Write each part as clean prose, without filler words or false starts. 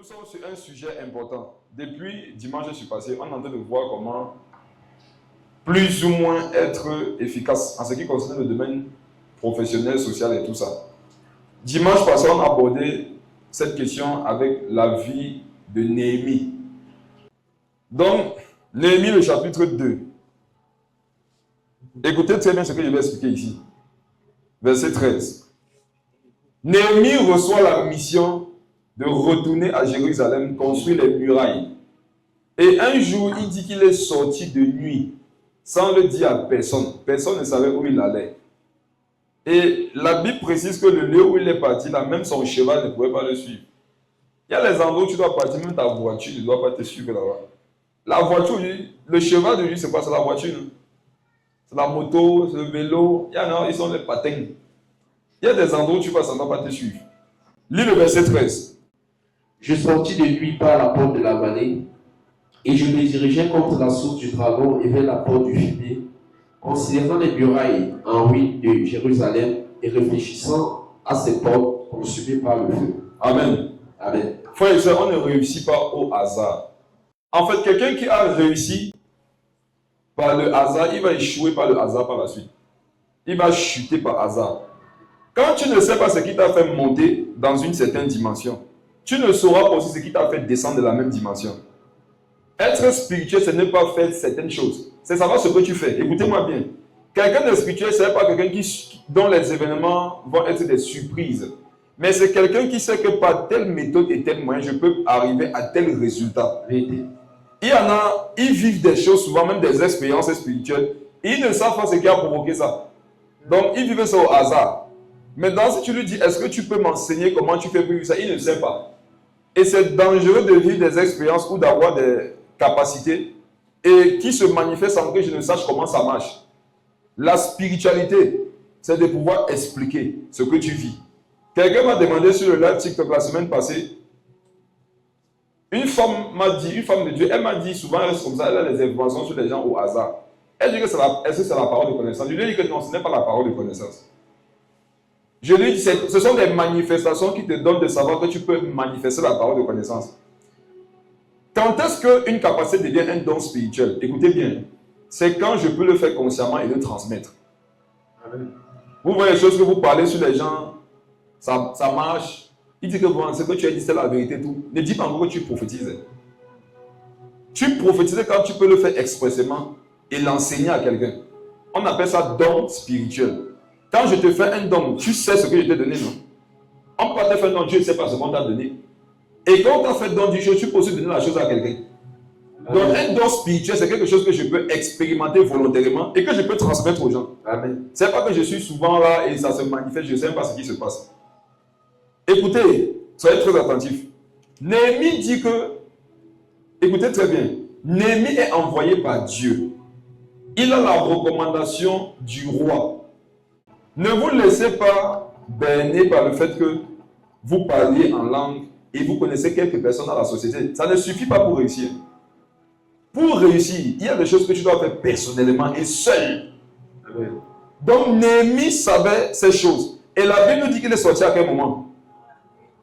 sommes sur un sujet important. Depuis dimanche, je suis passé, on est en train de voir comment plus ou moins être efficace en ce qui concerne le domaine professionnel, social et tout ça. Dimanche passé, on a abordé cette question avec la vie de Néhémie. Donc, Néhémie, le chapitre 2. Écoutez très bien ce que je vais expliquer ici. Verset 13. Néhémie reçoit la mission de retourner à Jérusalem, construire les murailles. Et un jour, il dit qu'il est sorti de nuit, sans le dire à personne. Personne ne savait où il allait. Et la Bible précise que le lieu où il est parti, là, même son cheval ne pouvait pas le suivre. Il y a les endroits où tu dois partir, même ta voiture ne doit pas te suivre là-bas. La voiture, le cheval de lui, c'est quoi? C'est la voiture. C'est la moto, c'est le vélo. Il y en a, ils sont les patins. Il y a des endroits où tu passes, ça ne doit pas te suivre. Lis le verset 13. Je sortis de nuit par la porte de la vallée, et je me dirigeais contre la source du dragon et vers la porte du fumier, considérant les murailles en ruine de Jérusalem et réfléchissant à ces portes consumées par le feu. Amen. Amen. Frères et sœurs, on ne réussit pas au hasard. En fait, quelqu'un qui a réussi par le hasard, il va échouer par le hasard par la suite. Il va chuter par hasard. Quand tu ne sais pas ce qui t'a fait monter dans une certaine dimension, tu ne sauras pas aussi ce qui t'a fait descendre de la même dimension. Être spirituel, ce n'est pas faire certaines choses. C'est savoir ce que tu fais. Écoutez-moi bien. Quelqu'un de spirituel, ce n'est pas quelqu'un dont les événements vont être des surprises. Mais c'est quelqu'un qui sait que par telle méthode et tel moyen, je peux arriver à tel résultat. Il y en a, ils vivent des choses, souvent même des expériences spirituelles. Ils ne savent pas ce qui a provoqué ça. Donc, ils vivent ça au hasard. Maintenant, si tu lui dis, est-ce que tu peux m'enseigner comment tu fais pour vivre ça? Il ne sait pas. Et c'est dangereux de vivre des expériences ou d'avoir des capacités et qui se manifestent sans que je ne sache comment ça marche. La spiritualité, c'est de pouvoir expliquer ce que tu vis. Quelqu'un m'a demandé sur le live TikTok la semaine passée, une femme de Dieu, elle m'a dit souvent, elle reste comme ça, elle a des informations sur les gens au hasard. Elle dit que est-ce que c'est la parole de connaissance? Je lui ai dit que non, ce n'est pas la parole de connaissance. Je lui ai dit, ce sont des manifestations qui te donnent de savoir que tu peux manifester la parole de connaissance. Quand est-ce qu'une capacité devient un don spirituel? Écoutez bien, c'est quand je peux le faire consciemment et le transmettre. Amen. Vous voyez les choses que vous parlez sur les gens, ça marche. Il dit que bon, ce que tu as dit, c'est la vérité. Tout. Ne dis pas encore que tu prophétises. Tu prophétises quand tu peux le faire expressément et l'enseigner à quelqu'un. On appelle ça don spirituel. Quand je te fais un don, tu sais ce que je t'ai donné, non? On peut te faire un don, Dieu ne sait pas ce qu'on t'a donné. Et quand on t'a fait don du chose, tu peux aussi donner la chose à quelqu'un. Donc un don spirituel, c'est quelque chose que je peux expérimenter volontairement et que je peux transmettre aux gens. Amen. C'est pas que je suis souvent là et ça se manifeste, je ne sais pas ce qui se passe. Écoutez, soyez très attentifs. Néhémie dit que, écoutez très bien, Néhémie est envoyé par Dieu. Il a la recommandation du roi. Ne vous laissez pas berner par le fait que vous parliez en langue et vous connaissez quelques personnes dans la société. Ça ne suffit pas pour réussir. Pour réussir, il y a des choses que tu dois faire personnellement et seul. Oui. Donc Néhémie savait ces choses. Et la Bible nous dit qu'il est sorti à quel moment?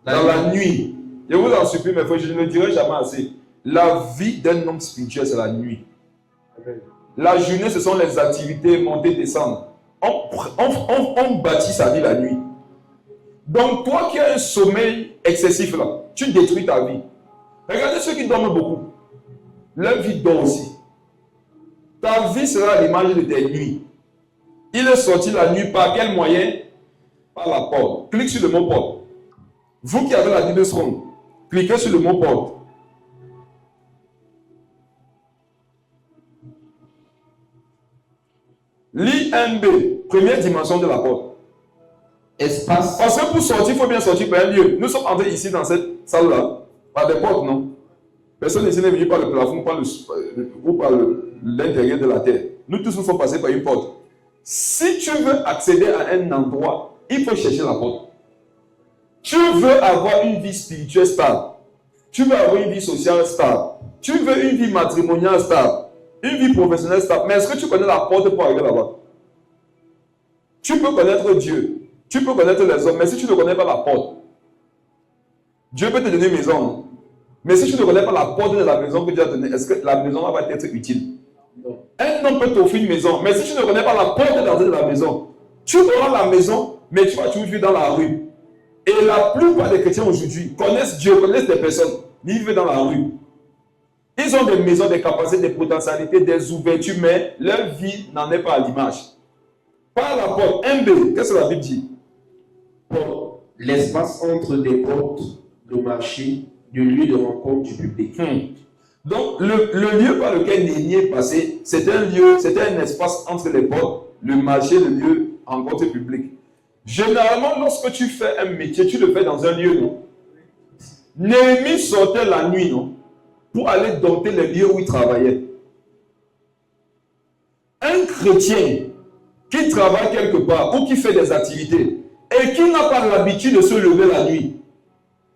Dans la nuit. Je vous en supplie, mes frères, je ne le dirai jamais assez. La vie d'un homme spirituel, c'est la nuit. Oui. La journée, ce sont les activités, monter, descendre. On bâtit sa vie la nuit. Donc, toi qui as un sommeil excessif là, tu détruis ta vie. Regardez ceux qui dorment beaucoup. Leur vie dort aussi. Ta vie sera l'image de tes nuits. Il est sorti la nuit par quel moyen? Par la porte. Clique sur le mot porte. Vous qui avez la Bible Strong, cliquez sur le mot porte. Lis 1b, première dimension de la porte. Espace. Parce que pour sortir, il faut bien sortir par un lieu. Nous sommes entrés ici dans cette salle-là, par des portes, non? Personne ici n'est venu par le plafond ou par l'intérieur de la terre. Nous tous nous sommes passés par une porte. Si tu veux accéder à un endroit, il faut chercher la porte. Tu veux avoir une vie spirituelle stable. Tu veux avoir une vie sociale stable. Tu veux une vie matrimoniale stable. Une vie professionnelle stable. Mais est-ce que tu connais la porte pour arriver là-bas? Tu peux connaître Dieu. Tu peux connaître les hommes. Mais si tu ne connais pas la porte, Dieu peut te donner une maison. Mais si tu ne connais pas la porte de la maison que Dieu a donnée, est-ce que la maison va être utile? Non. Un homme peut t'offrir une maison, mais si tu ne connais pas la porte d'entrée de la maison, tu auras la maison, mais tu vas toujours vivre dans la rue. Et la plupart des chrétiens aujourd'hui connaissent Dieu, connaissent des personnes, mais ils vivent dans la rue. Ils ont des maisons, des capacités, des potentialités, des ouvertures, mais leur vie n'en est pas à l'image. Par la porte, 1b, qu'est-ce que la Bible dit? L'espace entre des portes de marché, du lieu de rencontre du public. Donc, le lieu par lequel Néhémie est passé, c'était un espace entre les portes, le marché, le lieu de rencontre publique. Généralement, lorsque tu fais un métier, tu le fais dans un lieu, non? Néhémie sortait la nuit, non? Pour aller dompter les lieux où il travaillait. Un chrétien qui travaille quelque part ou qui fait des activités et qui n'a pas l'habitude de se lever la nuit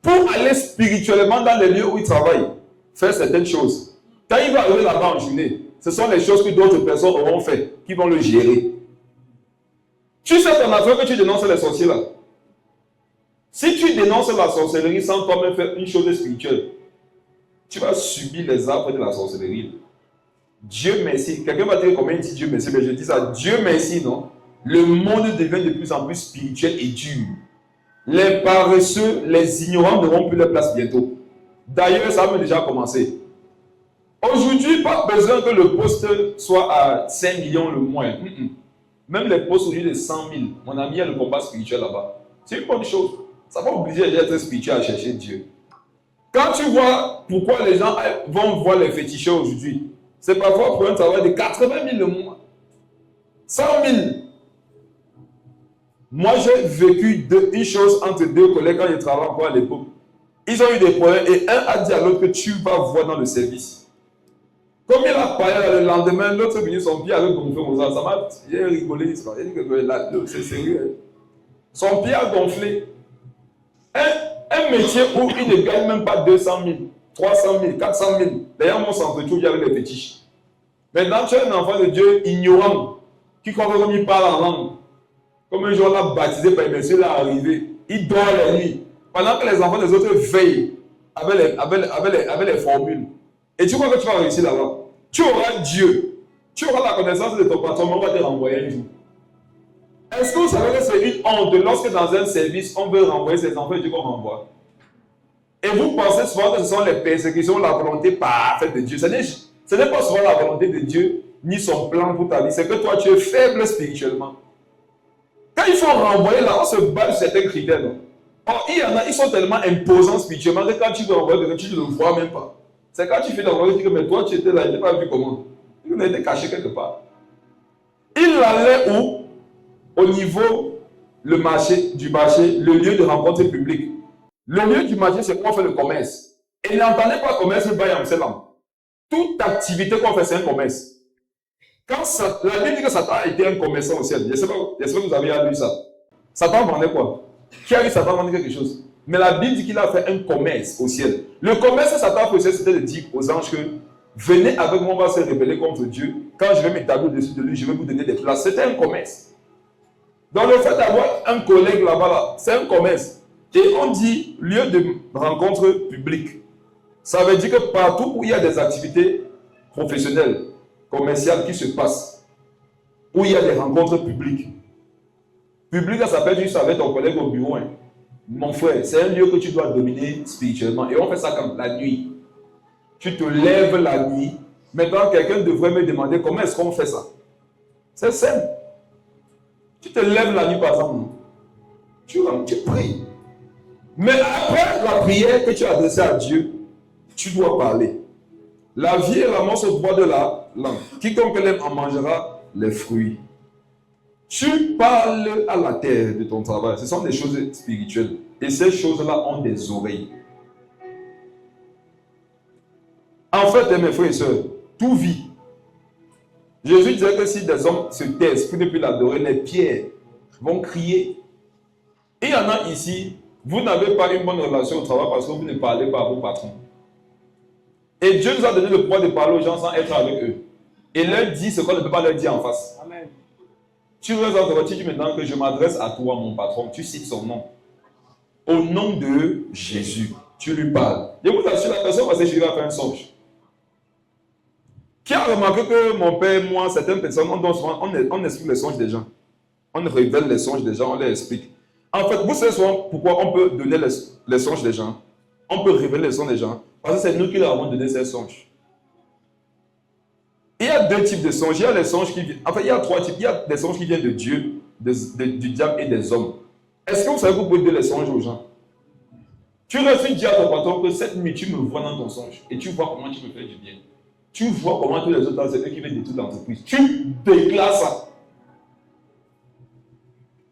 pour aller spirituellement dans les lieux où il travaille, faire certaines choses. Quand il va arriver là-bas en journée, ce sont les choses que d'autres personnes auront fait, qui vont le gérer. Tu sais ton affaire que tu dénonces les sorciers là. Si tu dénonces la sorcellerie sans toi-même faire une chose spirituelle, tu vas subir les affres de la sorcellerie. Dieu merci. Quelqu'un va dire combien il dit Dieu merci, mais je dis ça, Dieu merci, non? Le monde devient de plus en plus spirituel et dur. Les paresseux, les ignorants n'auront plus leur place bientôt. D'ailleurs, ça a déjà commencé. Aujourd'hui, pas besoin que le poste soit à 5 millions le mois. Même les postes aujourd'hui de 100 000. Mon ami, il y a le combat spirituel là-bas. C'est une bonne chose. Ça va obliger d'être spirituel à chercher Dieu. Quand tu vois pourquoi les gens vont voir les féticheurs aujourd'hui, c'est parfois pour un travail de 80 000 le mois. 100 000. Moi, j'ai vécu une chose entre deux collègues quand ils travaillaient encore à l'époque. Ils ont eu des problèmes et un a dit à l'autre que tu vas voir dans le service. Comme il a parlé le lendemain, l'autre est venu son pied avec gonflé comme ça. Ça m'a rigolé. C'est sérieux. Son pied a gonflé. Un métier où il ne gagne même pas 200 000, 300 000, 400 000. D'ailleurs, moi, on s'entretrouve avec les fétiches. Maintenant, tu es un enfant de Dieu ignorant qui croit que comme il parle en langue. Comme un jour, on l'a baptisé par les messieurs, il est arrivé. Il dort la nuit. Pendant que les enfants des autres veillent avec les formules. Et tu crois que tu vas réussir là-bas. Tu auras Dieu. Tu auras la connaissance de ton patron, mais on va te renvoyer un jour. Est-ce que vous savez que c'est une honte lorsque dans un service, on veut renvoyer ses enfants et Dieu qu'on renvoie? Et vous pensez souvent que ce sont les persécutions, la volonté parfaite de Dieu. Ce n'est pas souvent la volonté de Dieu, ni son plan pour ta vie. C'est que toi, tu es faible spirituellement. Quand il faut renvoyer là, on se base sur certains critères. Non? Or, il y en a, ils sont tellement imposants spirituellement que quand tu veux envoyer quelqu'un, tu ne le vois même pas. C'est quand tu fais l'envoyer, tu dis que mais toi, tu étais là, je n'ai pas vu comment. Tu étais caché quelque part. Il allait où? Au niveau du marché, le lieu de rencontre publique. Le lieu du marché, c'est qu'on fait le commerce. Et n'entendez pas commerce by Amsterdam. Toute activité qu'on fait, c'est un commerce. Quand la Bible dit que Satan a été un commerçant au ciel, je ne sais pas que vous avez lu ça. Satan vendait quoi? Qui a dit Satan vendait quelque chose? Mais la Bible dit qu'il a fait un commerce au ciel. Le commerce que Satan faisait, c'était de dire aux anges que venez avec moi, on va se rebeller contre Dieu. Quand je vais m'établir au-dessus de lui, je vais vous donner des places. C'était un commerce. Donc le fait d'avoir un collègue là-bas, là, c'est un commerce. Et on dit lieu de rencontre publique. Ça veut dire que partout où il y a des activités professionnelles, commerciales qui se passent, où il y a des rencontres publiques. Public, ça s'appelle juste avec ton collègue au bureau. Hein. Mon frère, c'est un lieu que tu dois dominer spirituellement. Et on fait ça comme la nuit. Tu te lèves la nuit. Maintenant, quelqu'un devrait me demander comment est-ce qu'on fait ça. C'est simple. Tu te lèves la nuit, par exemple. Tu pries. Mais après la prière que tu as adressée à Dieu, tu dois parler. La vie et la mort se boit de la langue. Quiconque l'aime en mangera les fruits. Tu parles à la terre de ton travail. Ce sont des choses spirituelles. Et ces choses-là ont des oreilles. En fait, mes frères et sœurs, tout vit. Jésus disait que si des hommes se taisent pour ne plus l'adorer, les pierres vont crier. Et il y en a ici, vous n'avez pas une bonne relation au travail parce que vous ne parlez pas à vos patrons. Et Dieu nous a donné le pouvoir de parler aux gens sans être avec eux. Et leur dit ce qu'on ne peut pas leur dire en face. Amen. Tu dis maintenant que je m'adresse à toi, mon patron. Tu cites son nom. Au nom de Jésus. tu lui parles. Je vous assure, la personne va s'échouer à faire un songe. Qui a remarqué que mon père, moi, certaines personnes, on explique les songes des gens. On révèle les songes des gens, on les explique. En fait, vous savez souvent pourquoi on peut donner les songes des gens. On peut révéler les songes des gens. Parce que c'est nous qui leur avons donné ces songes. Il y a deux types de songes. Il y a les songes qui viennent. Enfin, il y a trois types. Il y a des songes qui viennent de Dieu, du diable et des hommes. Est-ce que vous savez que vous pouvez donner les songes aux gens? Tu reçois dire à ton patron que cette nuit, tu me vois dans ton songe et tu vois comment tu me fais du bien. Tu vois comment tous les autres, c'est eux qui veulent détruire l'entreprise. Tu déclares ça.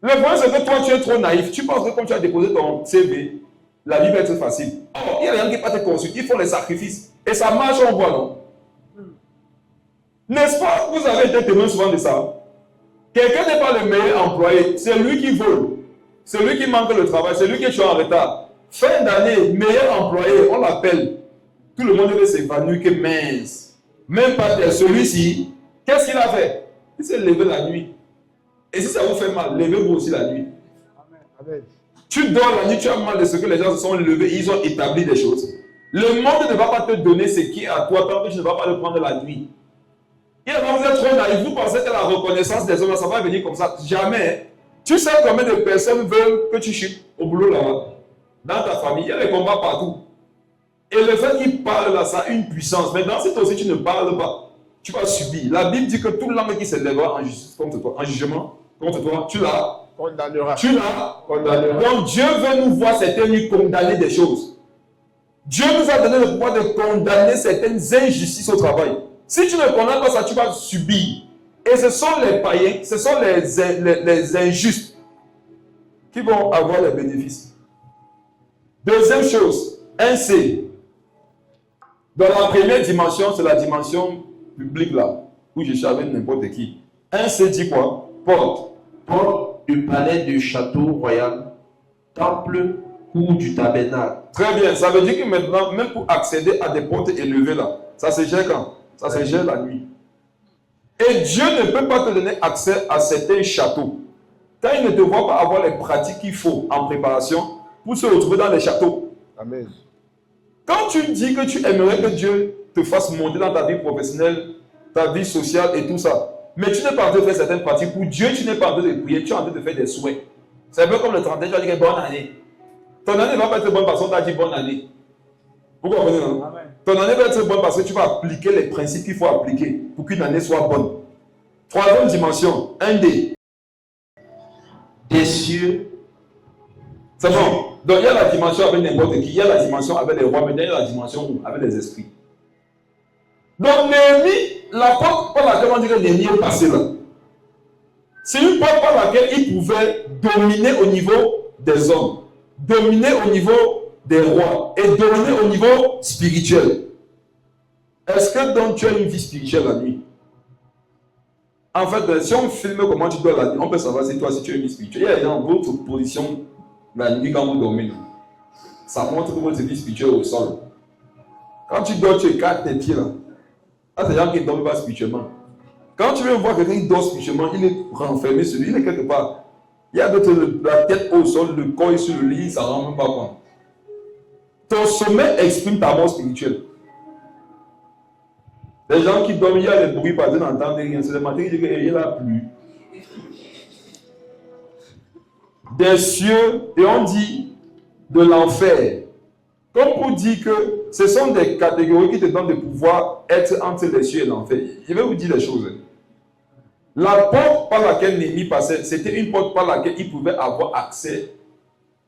Le problème, c'est que toi, tu es trop naïf. Tu penses que quand tu as déposé ton CV, la vie va être facile. Oh, il y a des gens qui partent te consulter, ils font les sacrifices. Et ça marche, on voit, non? N'est-ce pas? Vous avez été témoin souvent de ça. Quelqu'un n'est pas le meilleur employé. C'est lui qui vole. C'est lui qui manque le travail. C'est lui qui est en retard. Fin d'année, meilleur employé, on l'appelle. Tout le monde veut s'évanouir que mince. Même pas celui-ci. Qu'est-ce qu'il a fait? Il s'est levé la nuit. Et si ça vous fait mal, levez-vous aussi la nuit. Amen. Tu dors la nuit, tu as mal de ce que les gens se sont levés, ils ont établi des choses. Le monde ne va pas te donner ce qui est à toi tant que tu ne vas pas le prendre la nuit. Il y a vous êtes trop naïf, vous pensez que la reconnaissance des hommes, ça va venir comme ça. Jamais. Tu sais combien de personnes veulent que tu chutes au boulot là-bas. Dans ta famille, il y a des combats partout. Et le fait qu'il parle là, ça a une puissance. Maintenant, si toi aussi tu ne parles pas, tu vas subir. La Bible dit que toute langue qui se lèvera en justice contre toi, en jugement contre toi, tu l'as condamnera. Tu l'as condamnera. Donc Dieu veut nous voir certaines nuits condamner des choses. Dieu nous a donné le pouvoir de condamner certaines injustices au travail. Si tu ne condamnes pas ça, tu vas subir. Et ce sont les païens, ce sont les injustes qui vont avoir les bénéfices. Deuxième chose, 1C. Dans la première dimension, c'est la dimension publique là, où je savais n'importe qui. 1C dit quoi? Porte. Porte du palais du château royal, temple ou du tabernacle. Très bien, ça veut dire que maintenant, même pour accéder à des portes élevées là, ça se gère quand? Ça se gère la nuit. Et Dieu ne peut pas te donner accès à certains châteaux. Quand il ne te voit pas avoir les pratiques qu'il faut en préparation pour se retrouver dans les châteaux. Amen. Quand tu dis que tu aimerais que Dieu te fasse monter dans ta vie professionnelle, ta vie sociale et tout ça, mais tu n'es pas en train de faire certaines pratiques, pour Dieu, tu n'es pas en train de prier, tu es en train de faire des souhaits. C'est un peu comme le 31, tu vas dire bonne année. Ton année ne va pas être bonne parce qu'on t'a dit bonne année. Vous comprenez, non? Amen. Ton année va être bonne parce que tu vas appliquer les principes qu'il faut appliquer pour qu'une année soit bonne. Troisième dimension, 1D. Des cieux. C'est bon. Donc il y a la dimension avec n'importe qui, il y a la dimension avec les rois, mais il y a la dimension avec les esprits. Donc Néhémie, la porte par laquelle on dit que Néhémie est passé là, c'est une porte par laquelle il pouvait dominer au niveau des hommes, dominer au niveau des rois et dominer au niveau spirituel. Est-ce que donc tu as une vie spirituelle la nuit? En fait, si on filme comment tu dors la nuit, on peut savoir si toi, si tu as une vie spirituelle. Il y a dans votre position la nuit quand vous dormez. Ça montre que votre vie spirituelle est au sol. Quand tu dors, tu écartes tes pieds là. Là, c'est des gens qui ne dorment pas spirituellement. Quand tu veux voir quelqu'un qui dort spirituellement, il est renfermé sur lui, il est quelque part. Il y a d'autres, la tête au sol, le corps est sur le lit, ça ne rend même pas compte. Ton sommeil exprime ta mort spirituelle. Les gens qui dorment, il y a des bruits, par exemple, n'entendent rien. C'est le matin qui dit qu'il n'y a plus. Des cieux, et on dit de l'enfer. Comme pour dire que ce sont des catégories qui te donnent de pouvoir être entre les cieux et l'enfer. Je vais vous dire les choses. La porte par laquelle Néhémie passait, c'était une porte par laquelle il pouvait avoir accès,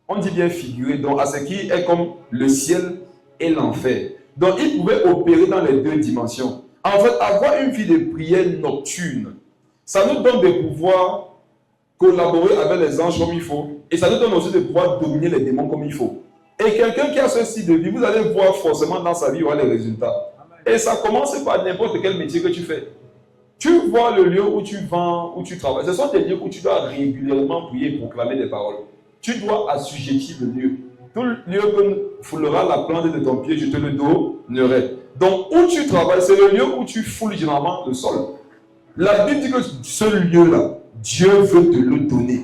on dit bien figuré, donc à ce qui est comme le ciel et l'enfer. Donc il pouvait opérer dans les deux dimensions. En fait, avoir une vie de prière nocturne, ça nous donne de pouvoir collaborer avec les anges comme il faut. Et ça nous donne aussi de pouvoir dominer les démons comme il faut. Et quelqu'un qui a ce style de vie, vous allez voir forcément dans sa vie, il y aura les résultats. Et ça commence par n'importe quel métier que tu fais. Tu vois le lieu où tu vends, où tu travailles. Ce sont des lieux où tu dois régulièrement prier et proclamer des paroles. Tu dois assujettir le lieu. Tout lieu que foulera la plante de ton pied, je te le donnerai. Donc, où tu travailles, c'est le lieu où tu foules généralement le sol. La Bible dit que ce lieu-là, Dieu veut te le donner.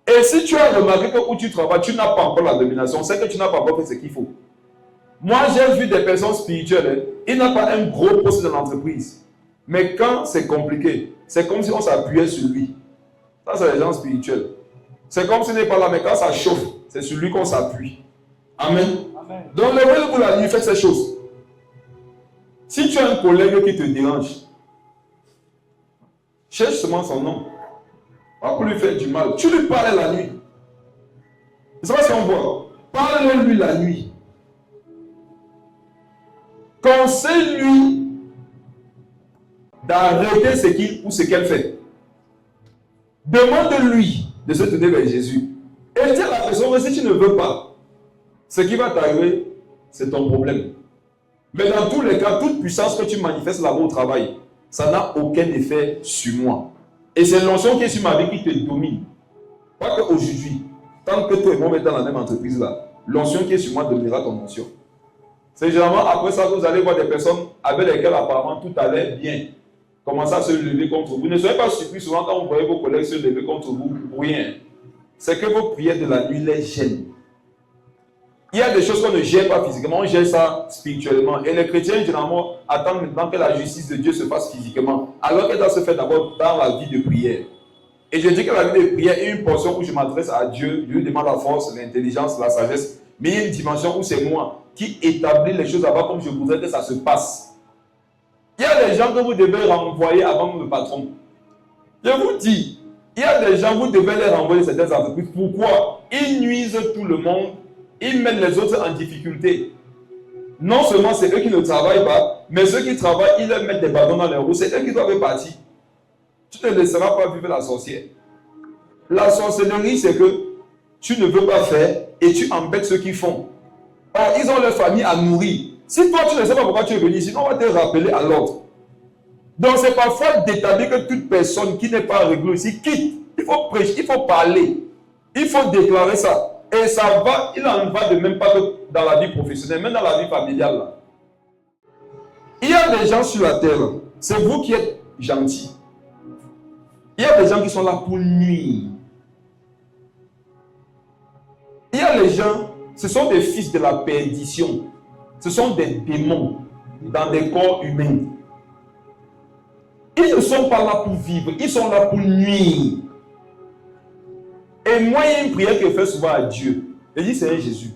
Et si tu as remarqué que où tu travailles, tu n'as pas encore la domination, c'est que tu n'as pas encore fait ce qu'il faut. Moi, j'ai vu des personnes spirituelles, hein, il n'a pas un gros poste dans l'entreprise. Mais quand c'est compliqué, c'est comme si on s'appuyait sur lui. Ça, c'est les gens spirituels. C'est comme s'il n'est pas là, mais quand ça chauffe, c'est sur lui qu'on s'appuie. Amen. Amen. Donc, levez-vous la nuit, faites ces choses. Si tu as un collègue qui te dérange, cherche seulement son nom. Pas pour lui faire du mal. Tu lui parles la nuit. C'est pas ce qu'on voit. Parle-lui la nuit. Conseille-lui d'arrêter ce qu'il ou ce qu'elle fait. Demande-lui de se tourner vers Jésus. Et dis à la personne que si tu ne veux pas, ce qui va t'arriver, c'est ton problème. Mais dans tous les cas, toute puissance que tu manifestes là-bas au travail, ça n'a aucun effet sur moi. Et c'est l'onction qui est sur ma vie qui te domine. Pas qu'aujourd'hui, tant que toi et moi on est dans la même entreprise là, l'onction qui est sur moi deviendra ton onction. C'est généralement après ça que vous allez voir des personnes avec lesquelles apparemment tout allait bien commencer à se lever contre vous. Ne soyez pas surpris souvent quand vous voyez vos collègues se lever contre vous pour rien. C'est que vos prières de la nuit les gênent. Il y a des choses qu'on ne gère pas physiquement, on gère ça spirituellement. Et les chrétiens, généralement, attendent maintenant que la justice de Dieu se fasse physiquement, alors qu'elle doit se faire d'abord dans la vie de prière. Et je dis que la vie de prière est une portion où je m'adresse à Dieu, je lui demande la force, l'intelligence, la sagesse, mais il y a une dimension où c'est moi qui établis les choses avant comme je voudrais que ça se passe. Il y a des gens que vous devez renvoyer avant le patron. Je vous dis, il y a des gens, vous devez les renvoyer certaines entreprises. Pourquoi? Ils nuisent tout le monde. Ils mettent les autres en difficulté. Non seulement c'est eux qui ne travaillent pas, mais ceux qui travaillent, ils leur mettent des bâtons dans les roues. C'est eux qui doivent partir. Tu ne laisseras pas vivre la sorcière. La sorcellerie, c'est que tu ne veux pas faire et tu embêtes ceux qui font. Or, ils ont leur famille à nourrir. Si toi, tu ne sais pas pourquoi tu es venu ici, on va te rappeler à l'ordre. Donc, c'est parfois d'établir que toute personne qui n'est pas réglée ici quitte. Il faut prêcher, il faut parler. Il faut déclarer ça. Et ça va, il n'en va de même pas que dans la vie professionnelle, même dans la vie familiale. Là. Il y a des gens sur la terre, c'est vous qui êtes gentils. Il y a des gens qui sont là pour nuire. Il y a les gens, ce sont des fils de la perdition. Ce sont des démons dans des corps humains. Ils ne sont pas là pour vivre, ils sont là pour nuire. Et moi, il y a une prière que je fais souvent à Dieu. Je dis, Seigneur Jésus,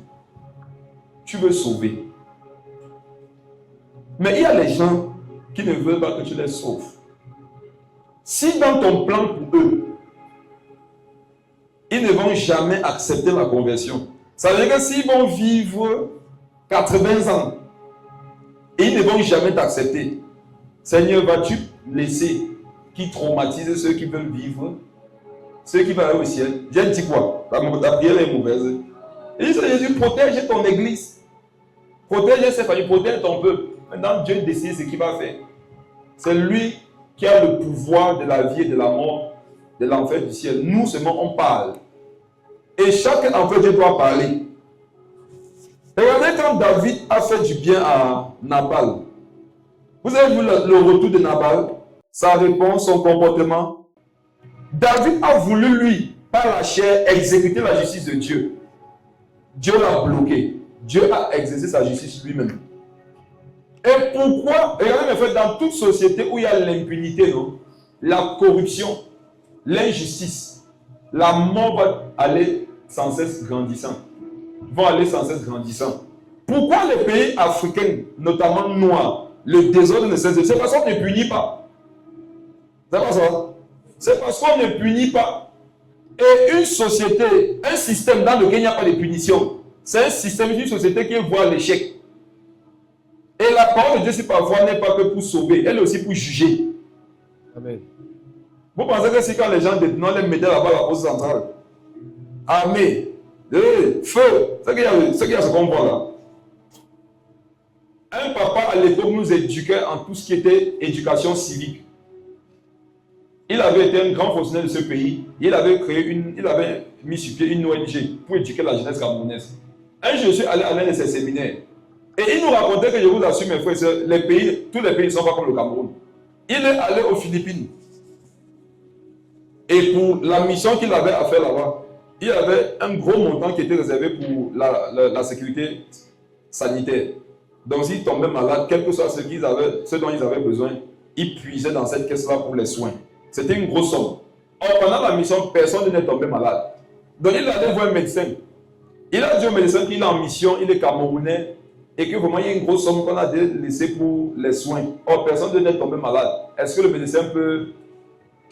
tu veux sauver. Mais il y a les gens qui ne veulent pas que tu les sauves. Si dans ton plan pour eux, ils ne vont jamais accepter la conversion. Ça veut dire que s'ils vont vivre 80 ans, et ils ne vont jamais t'accepter, Seigneur, vas-tu laisser qui traumatise ceux qui veulent vivre? Ceux qui vont aller au ciel. J'ai dit quoi? Ta prière est mauvaise. Et il dit, Jésus, protège ton église. Protège ses familles, protège ton peuple. Maintenant, Dieu décide ce qu'il va faire. C'est lui qui a le pouvoir de la vie et de la mort, de l'enfer du ciel. Nous seulement, on parle. Et chaque enfant, Dieu doit parler. Regardez quand David a fait du bien à Nabal. Vous avez vu le retour de Nabal? Sa réponse, son comportement. David a voulu, lui, par la chair, exécuter la justice de Dieu. Dieu l'a bloqué. Dieu a exercé sa justice lui-même. Et pourquoi? Regardez, en fait, dans toute société où il y a l'impunité, la corruption, l'injustice, la mort va aller sans cesse grandissant. Vont aller sans cesse grandissant. Pourquoi les pays africains, notamment noirs, le désordre ne cesse de... C'est parce qu'on ne punit pas. C'est pas ça. C'est parce qu'on ne punit pas. Et une société, un système dans lequel il n'y a pas de punition, c'est un système, une société qui voit l'échec. Et la parole de Dieu, si parfois, n'est pas que pour sauver, elle est aussi pour juger. Amen. Vous pensez que si quand les gens détenants les mettaient là-bas à la pause centrale, armée, feu, c'est qu'il y a ce qu'on voit là. Un papa à l'époque nous éduquait en tout ce qui était éducation civique. Il avait été un grand fonctionnaire de ce pays. Il avait mis sur pied une ONG pour éduquer la jeunesse camerounaise. Un jour, je suis allé à l'un de ses séminaires. Et il nous racontait que, je vous assure, mes frères et sœurs, tous les pays ne sont pas comme le Cameroun. Il est allé aux Philippines. Et pour la mission qu'il avait à faire là-bas, il y avait un gros montant qui était réservé pour la sécurité sanitaire. Donc s'ils tombaient malades, quel que soit ce dont ils avaient besoin, ils puisaient dans cette caisse-là pour les soins. C'était une grosse somme. Or, pendant la mission, personne n'est tombé malade. Donc il allait voir un médecin. Il a dit au médecin qu'il est en mission, il est Camerounais, et que vraiment il y a une grosse somme qu'on a laissée pour les soins. Or, personne n'est tombé malade. Est-ce que le médecin peut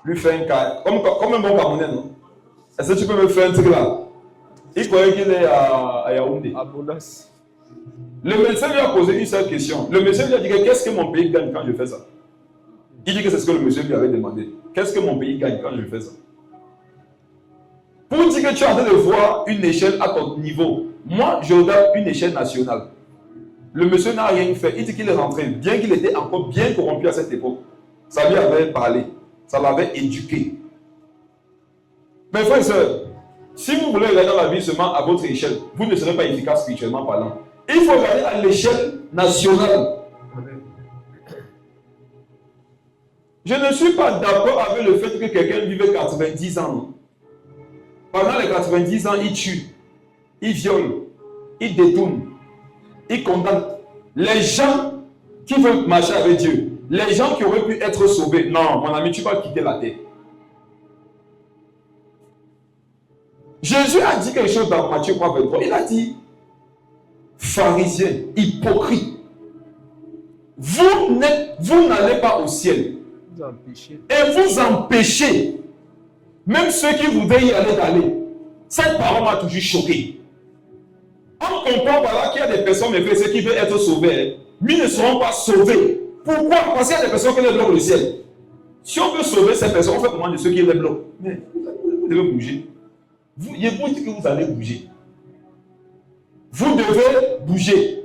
lui faire un cas comme un bon Camerounais, non? Est-ce que tu peux me faire un truc là? Il croyait qu'il est à Yaoundé. À Boulas. Le médecin lui a posé une seule question. Le médecin lui a dit qu'est-ce que mon pays gagne quand je fais ça? Il dit que c'est ce que le monsieur lui avait demandé. Qu'est-ce que mon pays gagne quand je fais ça? Pour dire que tu es en train de voir une échelle à ton niveau. Moi, je regarde une échelle nationale. Le monsieur n'a rien fait. Il dit qu'il est rentré, bien qu'il était encore bien corrompu à cette époque. Ça lui avait parlé. Ça l'avait éduqué. Mes frères et sœurs, si vous voulez regarder dans la vie seulement à votre échelle, vous ne serez pas efficace spirituellement parlant. Il faut regarder à l'échelle nationale. Je ne suis pas d'accord avec le fait que quelqu'un vive 90 ans. Pendant les 90 ans, il tue, il viole, il détourne, il condamne. Les gens qui veulent marcher avec Dieu, les gens qui auraient pu être sauvés, non, mon ami, tu vas quitter la terre. Jésus a dit quelque chose dans Matthieu 3, 23. Il a dit, pharisiens, hypocrites, vous n'allez pas au ciel. Et vous empêchez même ceux qui voudraient y aller d'aller. Cette parole m'a toujours choqué. On comprend par là qu'il y a des personnes, mes frères, qui veulent être sauvés, mais ils ne seront pas sauvés. Pourquoi? Parce qu'il y a des personnes qui les bloquent le ciel. Si on veut sauver ces personnes, on fait comment de ceux qui les bloquent? Mais vous devez bouger. Je vous dis que vous allez bouger. Vous devez bouger.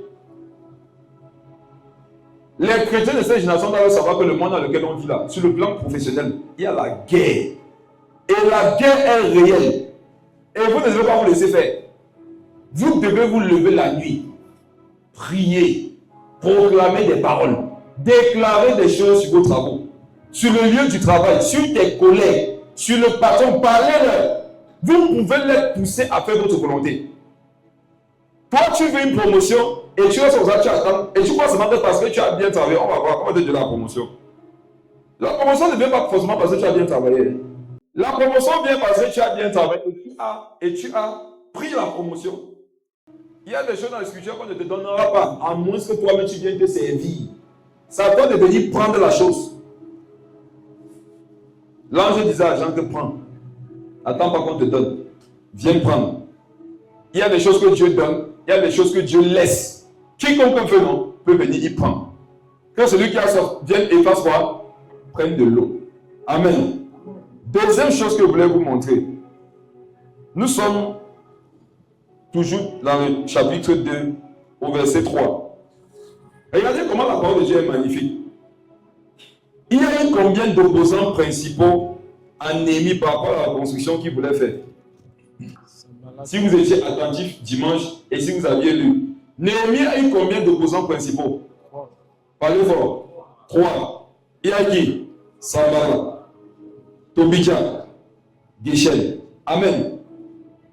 Les chrétiens de cette génération doivent savoir que le monde dans lequel on vit là, sur le plan professionnel, il y a la guerre. Et la guerre est réelle. Et vous ne devez pas vous laisser faire. Vous devez vous lever la nuit, prier, proclamer des paroles, déclarer des choses sur vos travaux, sur le lieu du travail, sur tes collègues, sur le patron, parlez-leur. Vous pouvez les pousser à faire votre volonté. Toi, tu veux une promotion et tu restes comme ça, tu attends. Et tu crois seulement que parce que tu as bien travaillé, on va voir comment te donner la promotion. La promotion ne vient pas forcément parce que tu as bien travaillé. La promotion vient parce que tu as bien travaillé et tu as pris la promotion. Il y a des choses dans l'écriture qu'on ne te donnera pas, à moins que toi-même tu viennes te servir. C'est à toi de venir prendre la chose. L'ange disait à Jean que prends. Attends pas qu'on te donne. Viens prendre. Il y a des choses que Dieu donne, il y a des choses que Dieu laisse. Quiconque veut non peut venir y prendre. Quand celui qui a soif vienne et fasse quoi? Prenne de l'eau. Amen. Deuxième chose que je voulais vous montrer. Nous sommes toujours dans le chapitre 2, au verset 3. Regardez comment la parole de Dieu est magnifique. Il y a eu combien d'opposants principaux à Néhémie par rapport à la construction qu'il voulait faire? Si vous étiez attentif dimanche et si vous aviez lu, Néhémie a eu combien d'opposants principaux? Parlez fort. 3. Il y a qui? Sanballat, Tobija, Geshem. Amen.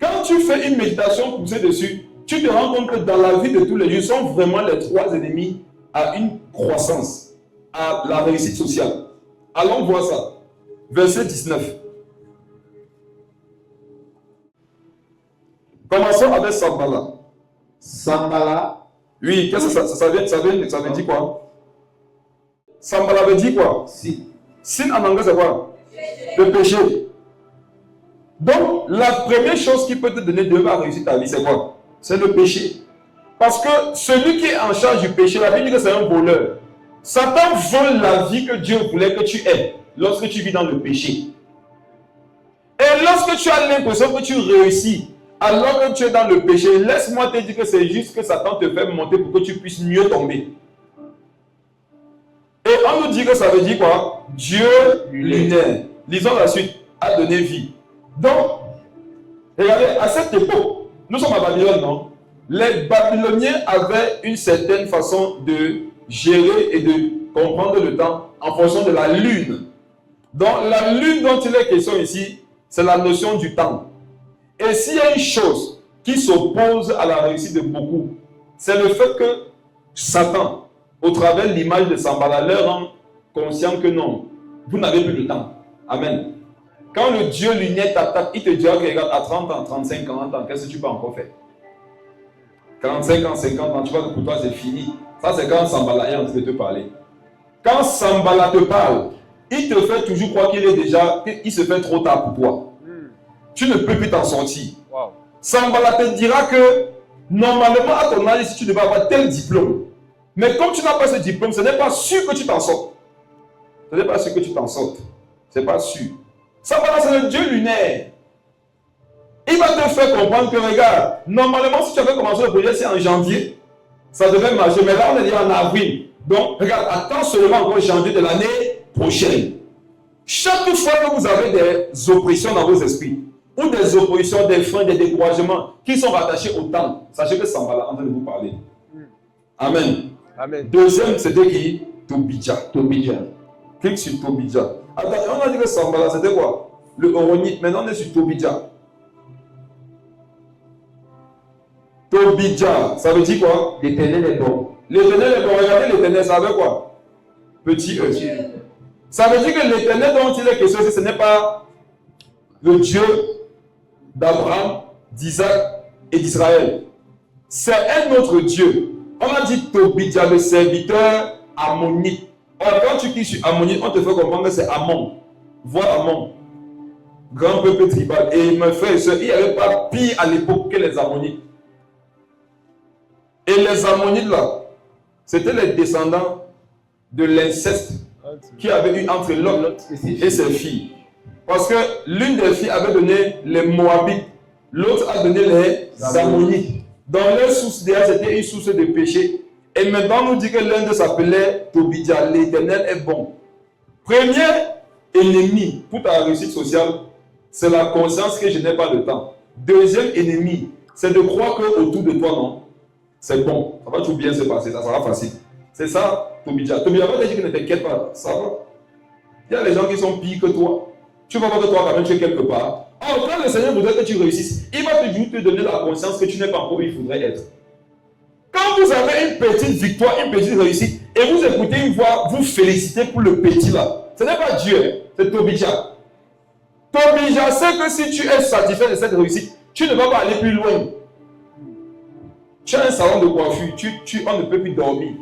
Quand tu fais une méditation poussée dessus, tu te rends compte que dans la vie de tous les jours, sont vraiment les 3 ennemis à une croissance, à la réussite sociale. Allons voir ça. Verset 19. Commençons avec Sanballat. Sanballat. Oui, qu'est-ce que ça veut dire quoi? Sanballat veut dire quoi? Si. Sin en anglais c'est quoi? Le péché. Donc, la première chose qui peut te donner de la réussite à ta vie, c'est quoi? C'est le péché. Parce que celui qui est en charge du péché, la Bible dit que c'est un voleur. Satan vole la vie que Dieu voulait que tu aies lorsque tu vis dans le péché. Et lorsque tu as l'impression que tu réussis, alors que tu es dans le péché, laisse-moi te dire que c'est juste que Satan te fait monter pour que tu puisses mieux tomber. Et on nous dit que ça veut dire quoi? Dieu lunaire. Lisons la suite. A donné vie. Donc, regardez, à cette époque, nous sommes à Babylone, non? Les Babyloniens avaient une certaine façon de gérer et de comprendre le temps en fonction de la lune. Donc, la lune dont il est question ici, c'est la notion du temps. Et s'il y a une chose qui s'oppose à la réussite de beaucoup, c'est le fait que Satan, au travers de l'image de Sambala, leur rend conscient que non, vous n'avez plus de temps. Amen. Quand le Dieu lumière t'attaque, il te dira que regarde, à 30 ans, 35, 40 ans, qu'est-ce que tu peux encore faire? 45 ans, 50 ans, tu vois que pour toi c'est fini. Ça c'est quand Sambala est en train de te parler. Quand Sambala te parle, il te fait toujours croire qu'il se fait trop tard pour toi. Tu ne peux plus t'en sortir. Wow. Sambala te dira que normalement à ton âge, si tu devais avoir tel diplôme, mais comme tu n'as pas ce diplôme, ce n'est pas sûr que tu t'en sortes. Ce n'est pas sûr que tu t'en sortes. Ce n'est pas sûr. Sambala, c'est le Dieu lunaire. Il va te faire comprendre que, regarde, normalement, si tu avais commencé le projet, c'est en janvier, ça devait marcher, mais là, on est déjà en avril. Donc, regarde, attends seulement encore janvier de l'année prochaine. Chaque fois que vous avez des oppressions dans vos esprits, ou des oppositions, des freins, des découragements qui sont rattachés au temps, sachez que Sambala est en train de vous parler. Amen. Amen. Deuxième, c'était qui? Tobidja. Tobidja. Clique sur Tobidja. Attends, on a dit que Sambala, c'était quoi? Le Oronite. Maintenant, on est sur Tobidja. Tobidja, ça veut dire quoi? L'Éternel est bon. L'Éternel est bon. Regardez l'Éternel, ça veut quoi? Petit E. Ça veut dire que l'Éternel dont il est question, ce n'est pas le Dieu d'Abraham, d'Isaac et d'Israël. C'est un autre Dieu. On a dit Tobidja, le serviteur ammonite. Or, quand tu cliques sur ammonite, on te fait comprendre que c'est Ammon. Vois Ammon. Grand peuple tribal. Et mes frères et sœurs, il n'y avait pas pire à l'époque que les ammonites. Et les ammonites là, c'était les descendants de l'inceste qui avait eu entre Lot et ses filles. Parce que l'une des filles avait donné les Moabites, l'autre a donné les Ammonites. Dans leur source d'ailleurs, c'était une source de péché. Et maintenant, on nous dit que l'un de s'appelait Tobidja, l'Éternel est bon. Premier ennemi pour ta réussite sociale, c'est la conscience que je n'ai pas de temps. Deuxième ennemi, c'est de croire qu'autour de toi, non, c'est bon. Ça va toujours bien se passer, ça sera facile. C'est ça, Tobidja. Tobidja va te dire que ne t'inquiète pas, ça va. Il y a des gens qui sont pires que toi. Tu vas voir que toi, quand même, tu es quelque part. Or, quand le Seigneur voudrait que tu réussisses, il va toujours te donner la conscience que tu n'es pas encore où il faudrait être. Quand vous avez une petite victoire, une petite réussite, et vous écoutez une voix, vous félicitez pour le petit là. Ce n'est pas Dieu, c'est Tobidja. Tobidja sait que si tu es satisfait de cette réussite, tu ne vas pas aller plus loin. Tu as un salon de coiffure, on ne peut plus dormir.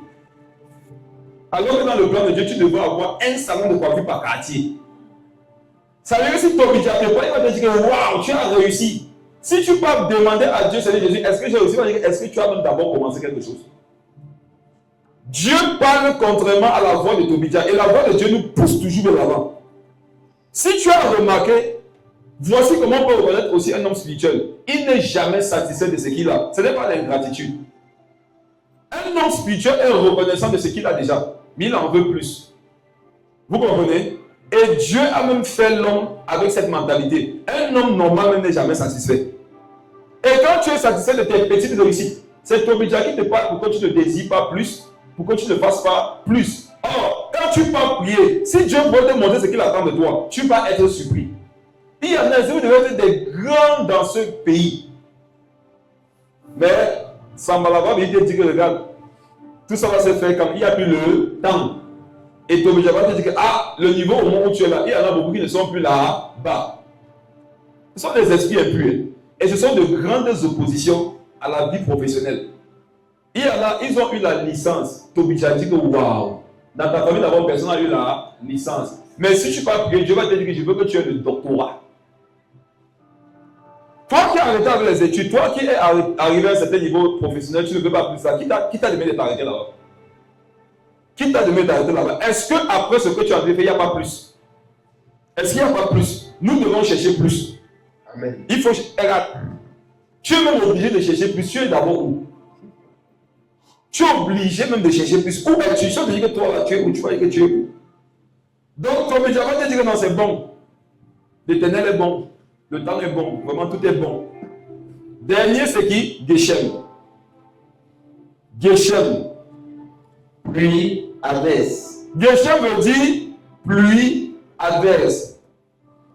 Alors que dans le plan de Dieu, tu devrais avoir un salon de coiffure par quartier. Ça veut dire que si Tobidja te voit, il va te dire que waouh, tu as réussi. Si tu peux demander à Dieu, Seigneur Jésus, est-ce que j'ai réussi? Il va dire, est-ce que tu as même d'abord commencé quelque chose? Dieu parle contrairement à la voix de Tobidja. Et la voix de Dieu nous pousse toujours de l'avant. Si tu as remarqué, voici comment on peut reconnaître aussi un homme spirituel. Il n'est jamais satisfait de ce qu'il a. Ce n'est pas l'ingratitude. Un homme spirituel est reconnaissant de ce qu'il a déjà, mais il en veut plus. Vous comprenez? Et Dieu a même fait l'homme avec cette mentalité. Un homme normal même n'est jamais satisfait. Et quand tu es satisfait de tes petites réussites, c'est Tobidja qui te parle pour que tu ne désires pas plus, pour que tu ne fasses pas plus. Or, quand tu vas prier, si Dieu veut te montrer ce qu'il attend de toi, tu vas être surpris. Il y en a, vous devez être des grands dans ce pays. Mais, Sambalaba, il te dit que regarde, tout ça va se faire quand il n'y a plus le temps. Et Tobidja va te dire que le niveau au moment où tu es là, il y en a beaucoup qui ne sont plus là-bas. Ce sont des esprits impurs. Et ce sont de grandes oppositions à la vie professionnelle. Il y en a, ils ont eu la licence. Tobidja dit que waouh, dans ta famille d'abord, personne n'a eu la licence. Mais si tu parles prier, Dieu va te dire que je veux que tu aies le doctorat. Toi qui as arrêté avec les études, toi qui es arrivé à un certain niveau professionnel, tu ne veux pas plus ça. Qui t'a demandé de t'arrêter là-bas? Qui t'a demandé d'arrêter là-bas? Est-ce qu'après ce que tu as fait, il n'y a pas plus? Est-ce qu'il n'y a pas plus? Nous devons chercher plus. Amen. Il faut. Regarde, tu es même obligé de chercher plus. Tu es d'abord où? Tu es obligé même de chercher plus. Où es-tu? Je te dis que toi là, tu es où? Tu vas dire que tu es où? Donc, ton médiateur va te dire que non, c'est bon. L'Éternel est bon. Le temps est bon. Vraiment, tout est bon. Dernier, c'est qui? Geshem. Geshem. Pluie adverse. Geshem veut dire pluie adverse.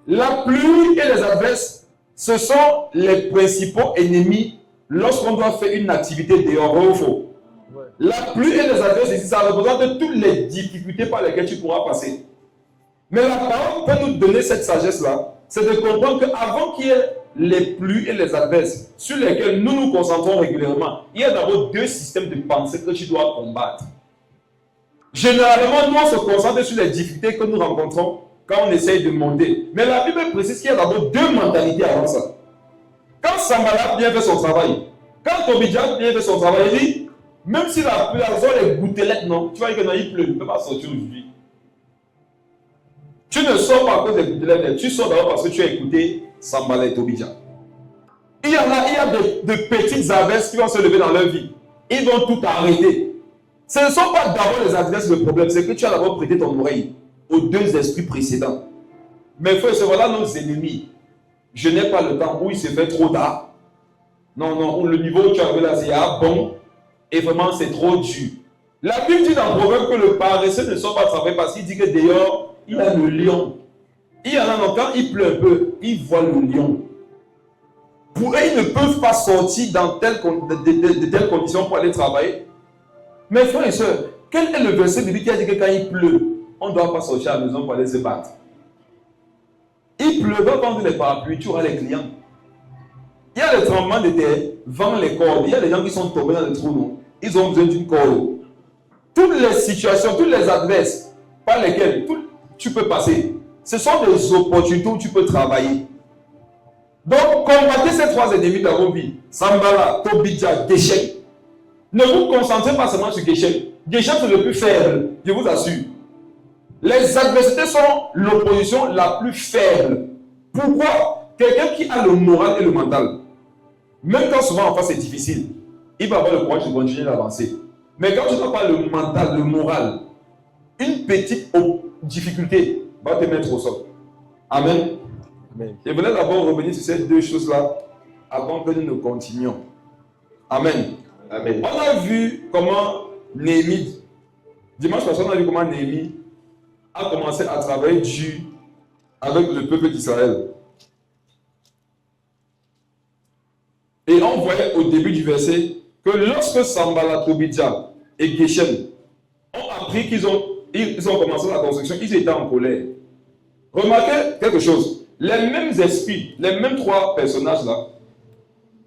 La pluie et les adverses, ce sont les principaux ennemis lorsqu'on doit faire une activité dehors, vrai ou faux? La pluie et les adverses ici, ça représente toutes les difficultés par lesquelles tu pourras passer. Mais la parole peut nous donner cette sagesse-là, c'est de comprendre qu'avant qu'il y ait les pluies et les adverses sur lesquels nous nous concentrons régulièrement, il y a d'abord deux systèmes de pensée que tu dois combattre. Généralement, nous on se concentre sur les difficultés que nous rencontrons quand on essaye de monter. Mais la Bible précise qu'il y a d'abord deux mentalités avant ça. Quand Sanballat vient faire son travail, quand Tobidja vient faire son travail, il dit, même si la pluie, les gouttelettes, non, tu vois que non, il pleut, il ne peut pas sortir aujourd'hui. Tu ne sors pas à cause des gouttelettes, tu sors d'abord parce que tu as écouté Sanballat et Tobidja. Il y a de petites averses qui vont se lever dans leur vie. Ils vont tout arrêter. Ce ne sont pas d'abord les adverses le problème, c'est que tu as d'abord prêté ton oreille aux deux esprits précédents. Mais frère, c'est voilà nos ennemis. Je n'ai pas le temps où il se fait trop tard. Non, où le niveau où tu as vu là, c'est bon. Et vraiment, c'est trop dur. La Bible dit dans le proverbe que le paresseux ne sort pas travailler parce qu'il dit que dehors, il y a le lion. Il y en a, quand il pleut un peu, il voit le lion. Pour eux, ils ne peuvent pas sortir dans de telles conditions pour aller travailler. Mes frères et sœurs, quel est le verset biblique qui a dit que quand il pleut, on ne doit pas sortir à la maison pour aller se battre? Il pleut, va vendre les parapluies, tu auras les clients. Il y a les tremblements de terre, vend les cordes. Il y a des gens qui sont tombés dans le trou, non? Ils ont besoin d'une corde. Toutes les situations, toutes les adresses par lesquelles tu peux passer, ce sont des opportunités où tu peux travailler. Donc, combattez ces trois ennemis dans vos vies. Sanballat, Tobidja, Geshem. Ne vous concentrez pas seulement sur Geshem. Geshem, c'est le plus faible, je vous assure. Les adversités sont l'opposition la plus faible. Pourquoi? Quelqu'un qui a le moral et le mental, même quand souvent en face c'est difficile, il va avoir le courage de continuer d'avancer. Mais quand tu n'as pas le mental, le moral, une petite difficulté va te mettre au sol. Amen. Amen. Je voulais d'abord revenir sur ces deux choses-là avant que nous ne continuions. Amen. Amen. On a vu comment Néhémie, dimanche passé, on a vu comment Néhémie a commencé à travailler dur avec le peuple d'Israël. Et on voyait au début du verset que lorsque Sanballat, Tobidja et Geshem ont appris qu'ils ont commencé la construction, ils étaient en colère. Remarquez quelque chose, les mêmes esprits, les mêmes trois personnages-là,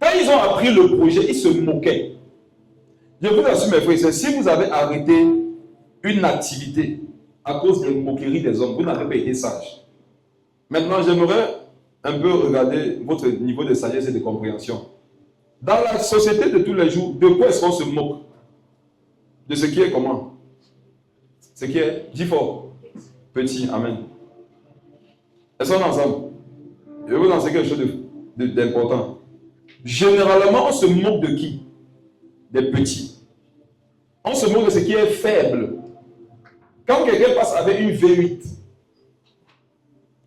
quand ils ont appris le projet, ils se moquaient. Je vous assure mes frères, si vous avez arrêté une activité à cause des moqueries des hommes, vous n'avez pas été sage. Maintenant, j'aimerais un peu regarder votre niveau de sagesse et de compréhension. Dans la société de tous les jours, de quoi est-ce qu'on se moque? De ce qui est comment? Ce qui est, dis fort, petit, amen. Est-ce qu'on est ensemble? Je vais vous lancer quelque chose d'important. Généralement, on se moque de qui? Des petits. On se moque de ce qui est faible. Quand quelqu'un passe avec une V8,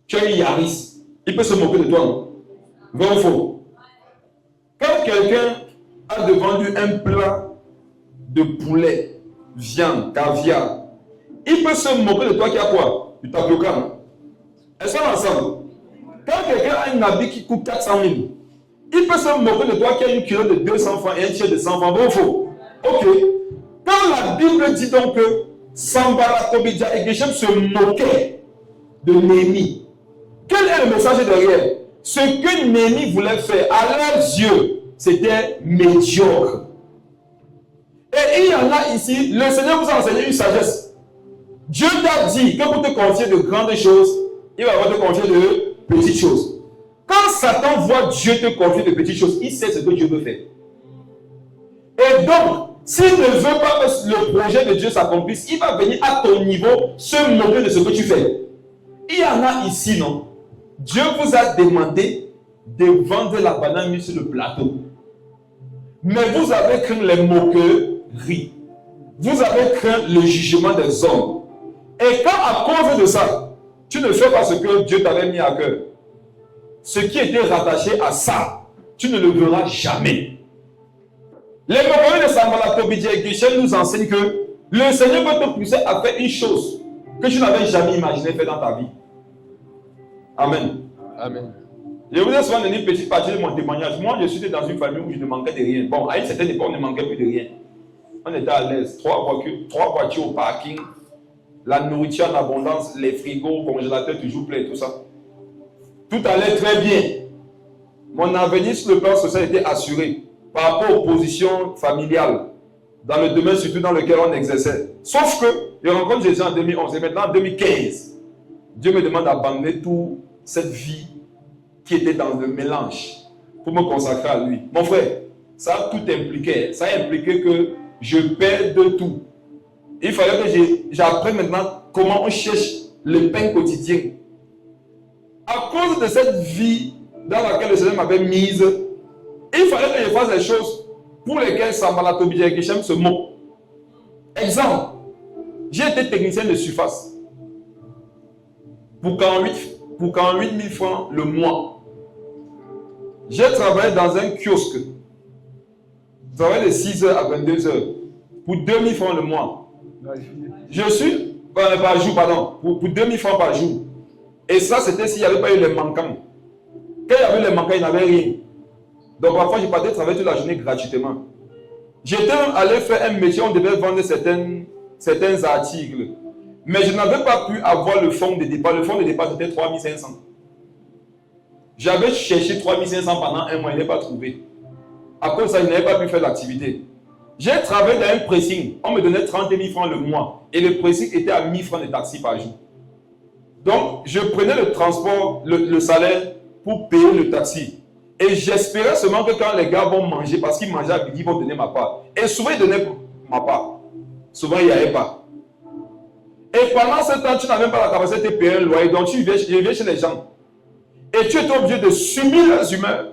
tu as une Yaris, il peut se moquer de toi, non? Vrai ou faux? Quand quelqu'un a devant lui un plat de poulet, viande, caviar, il peut se moquer de toi qui a quoi? Du tapioca, non? Est-ce qu'on est ensemble? Quand quelqu'un a un habit qui coûte 400 000, il peut se moquer de toi qui a une culotte de 200 francs et un t-shirt de 100 francs. Vrai ou faux? Ok. Quand la Bible dit donc que Sanballat, Tobidja et Geshem se moquaient de Néhémie, quel est le message derrière? Ce que Néhémie voulait faire, à leurs yeux, c'était médiocre. Et il y en a ici, le Seigneur vous a enseigné une sagesse. Dieu t'a dit que pour te confier de grandes choses, il va te confier de petites choses. Quand Satan voit Dieu te confier de petites choses, il sait ce que Dieu veut faire. Et donc, s'il ne veut pas que le projet de Dieu s'accomplisse, il va venir à ton niveau se moquer de ce que tu fais. Il y en a ici, non? Dieu vous a demandé de vendre la banane mise sur le plateau. Mais vous avez craint les moqueries. Vous avez craint le jugement des hommes. Et quand à cause de ça, tu ne fais pas ce que Dieu t'avait mis à cœur, ce qui était rattaché à ça, tu ne le verras jamais. Les moqueries de Sanballat, Tobidja et Geshem nous enseignent que le Seigneur peut te pousser à faire une chose que tu n'avais jamais imaginé faire dans ta vie. Amen. Amen. Je vous ai souvent donné une petite partie de mon témoignage. Moi, je suis dans une famille où je ne manquais de rien. Bon, à une certaine époque, on ne manquait plus de rien. On était à l'aise. 3 voitures au parking, la nourriture en abondance, les frigos, congélateurs toujours pleins, tout ça. Tout allait très bien. Mon avenir sur le plan social était assuré par rapport aux positions familiales, dans le domaine surtout dans lequel on exerçait. Sauf que je rencontre Jésus en 2011 et maintenant en 2015, Dieu me demande d'abandonner toute cette vie qui était dans le mélange pour me consacrer à lui. Mon frère, ça a tout impliqué. Ça a impliqué que je perde tout. Il fallait que j'apprenne maintenant comment on cherche le pain quotidien. À cause de cette vie dans laquelle le Seigneur m'avait mise, il fallait que je fasse des choses pour lesquelles Sanballat Tobia Geshem se moque. Exemple, j'ai été technicien de surface pour 48 000 francs le mois. J'ai travaillé dans un kiosque. Je travaillais de 6h à 22h pour 2 000 francs le mois. Je suis, par jour, pardon, pour 2 000 francs par jour. Et ça, c'était s'il n'y avait pas eu les manquants. Quand il y avait les manquants, il n'y avait rien. Donc parfois, je partais travailler toute la journée gratuitement. J'étais allé faire un métier, on devait vendre certains articles. Mais je n'avais pas pu avoir le fonds de départ. Le fonds de départ, c'était 3 500. J'avais cherché 3 500 pendant un mois, je n'ai pas trouvé. À cause de ça, je n'avais pas pu faire l'activité. J'ai travaillé dans un pressing. On me donnait 30 000 francs le mois. Et le pressing était à 1000 francs de taxi par jour. Donc, je prenais le transport, le salaire pour payer le taxi. Et j'espérais seulement que quand les gars vont manger, parce qu'ils mangeaient à midi, ils vont donner ma part. Et souvent, ils donnaient ma part. Souvent, il n'y avait pas. Et pendant ce temps, tu n'as même pas la capacité de payer un loyer. Donc, tu viens chez les gens. Et tu étais obligé de subir leurs humeurs.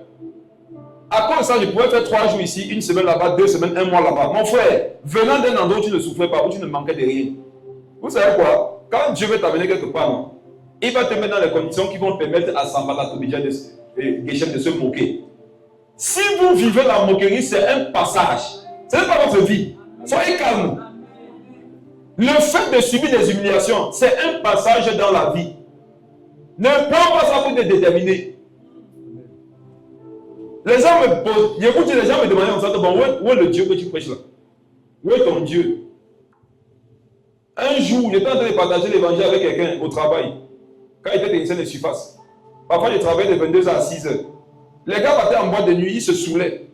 À cause de ça, je pouvais faire 3 jours ici, 1 semaine là-bas, 2 semaines, 1 mois là-bas. Mon frère, venant d'un endroit où tu ne souffrais pas, où tu ne manquais de rien. Vous savez quoi? Quand Dieu veut t'amener quelque part, non, il va te mettre dans les conditions qui vont permettre à Sanballat Tobia Geshem de se moquer. Si vous vivez la moquerie, c'est un passage. Ce n'est pas votre vie. Soyez calme. Le fait de subir des humiliations, c'est un passage dans la vie. Ne prends pas ça pour te déterminer. Les gens me posent, j'écoute les gens me demander en sorte, bon, où est le Dieu que tu prêches là? Où est ton Dieu? Un jour, j'étais en train de partager l'évangile avec quelqu'un au travail, quand il était technicien de surface. Parfois, je travaillais de 22h à 6h. Les gars partaient en boîte de nuit, ils se saoulaient.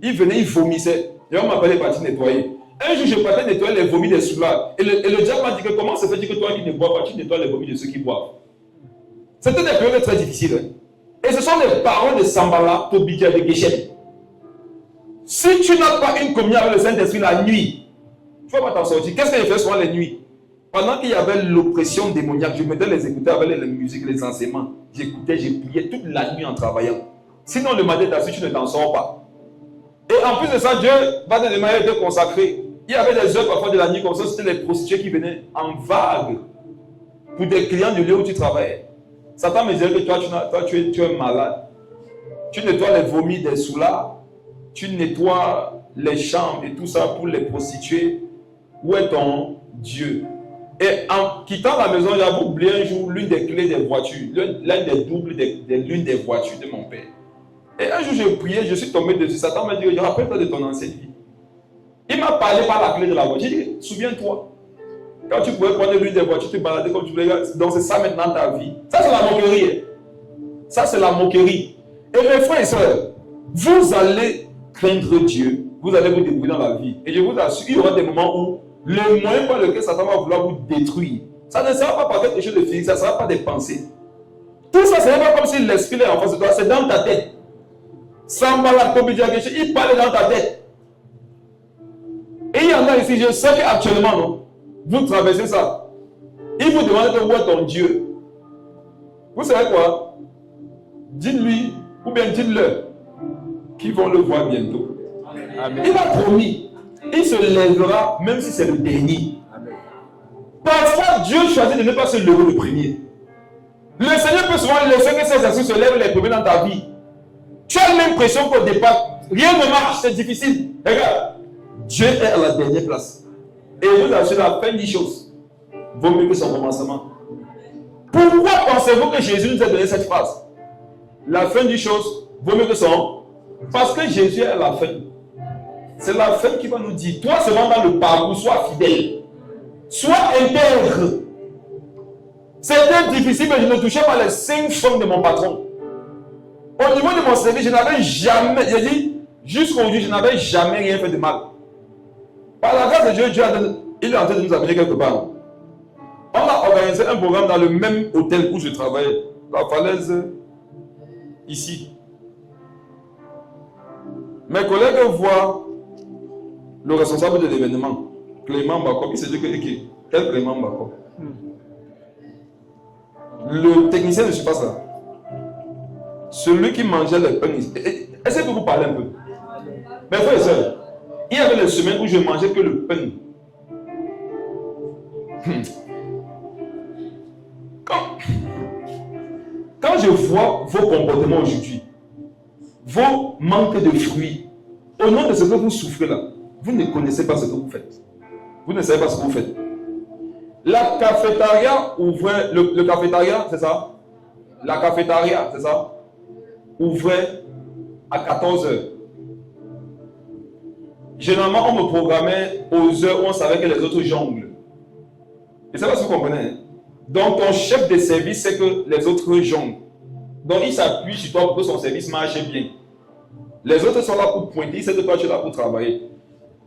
Ils venaient, ils vomissaient. Et on m'appelait partir nettoyer. Un jour, je partais nettoyer les vomis des soulards. Et le diable m'a dit que comment se fait-il que toi qui ne bois pas, tu nettoies les vomis de ceux qui boivent? C'était des périodes très difficiles. Hein? Et ce sont les paroles de Sanballat Tobia Geshem. Si tu n'as pas une communion avec le Saint-Esprit la nuit, tu ne vas pas t'en sortir. Qu'est-ce que je fais souvent les nuits? Pendant qu'il y avait l'oppression démoniaque, je mettais les écouteurs avec les musiques, les enseignements. J'écoutais, j'ai prié toute la nuit en travaillant. Sinon, le matin, tu ne t'en sors pas. Et en plus de ça, Dieu va te demander de te consacrer. Il y avait des heures parfois de la nuit comme ça, c'était les prostituées qui venaient en vague pour des clients du lieu où tu travaillais. Satan me disait que toi, tu es malade. Tu nettoies les vomis des soulards, tu nettoies les chambres et tout ça pour les prostituées. Où est ton Dieu? Et en quittant la maison, j'avais oublié un jour l'une des clés des voitures, l'un des doubles de l'une des voitures de mon père. Et un jour, j'ai prié, je suis tombé dessus. Satan m'a dit, je rappelle-toi de ton ancienne vie. Il m'a parlé par la clé de la voiture. J'ai dit, souviens-toi. Quand tu pouvais prendre l'une des voitures, tu te baladais comme tu voulais. Donc c'est ça maintenant ta vie. Ça c'est la moquerie. Ça c'est la moquerie. Et mes frères et sœurs, vous allez craindre Dieu. Vous allez vous débrouiller dans la vie. Et je vous assure, il y aura des moments où le moyen par lequel Satan va vouloir vous détruire, ça ne sera pas par quelque chose de physique, ça ne sera pas des pensées. Tout ça, ce n'est pas comme si l'esprit est en face de toi, c'est dans ta tête. Sanballat Tobia Geshem, il parle dans ta tête. Et il y en a ici, je sais qu'actuellement, non, vous traversez ça. Il vous demande de voir ton Dieu. Vous savez quoi? Dites-lui, ou bien dites-leur, qu'ils vont le voir bientôt. Amen. Il a promis. Il se lèvera, même si c'est le dernier. Amen. Parfois, Dieu choisit de ne pas se lever le premier. Le Seigneur peut souvent laisser que ses esprits se lèvent les premiers dans ta vie. Tu as l'impression qu'au départ, rien ne marche, c'est difficile. Regarde, Dieu est à la dernière place. Et vous assure, la fin des choses vaut mieux que son commencement. Pourquoi pensez-vous que Jésus nous a donné cette phrase? La fin du chose vaut mieux que son. Parce que Jésus est la fin. C'est la fin qui va nous dire, toi seulement dans le parcours, sois fidèle. Sois intègre. C'était difficile, mais je ne touchais pas les 5 francs de mon patron. Au niveau de mon service, je n'avais jamais, j'ai dit, jusqu'aujourd'hui, je n'avais jamais rien fait de mal. Par la grâce de Dieu, il est en train de nous amener quelque part. On a organisé un programme dans le même hôtel où je travaillais, la Falaise, ici. Mes collègues voient le responsable de l'événement, Clément Bako. Il se dit que, quel Clément Bako? Le technicien ne suit pas ça. Celui qui mangeait les pains. Essayez de vous parler un peu. Mes frères et sœurs, il y avait des semaines où je ne mangeais que le pain. Quand je vois vos comportements aujourd'hui, vos manques de fruits, au nom de ce que vous souffrez là, vous ne connaissez pas ce que vous faites. Vous ne savez pas ce que vous faites. La cafétéria ouvrait, le cafétéria, c'est ça? La cafétéria, c'est ça? Ouvrait à 14 h. Généralement, on me programmait aux heures où on savait que les autres jonglent. Et c'est pas ce que vous comprenez. Hein? Donc, ton chef de service sait que les autres jonglent. Donc, il s'appuie sur toi pour que son service marche bien. Les autres sont là pour pointer, ils savent que toi tu es là pour travailler.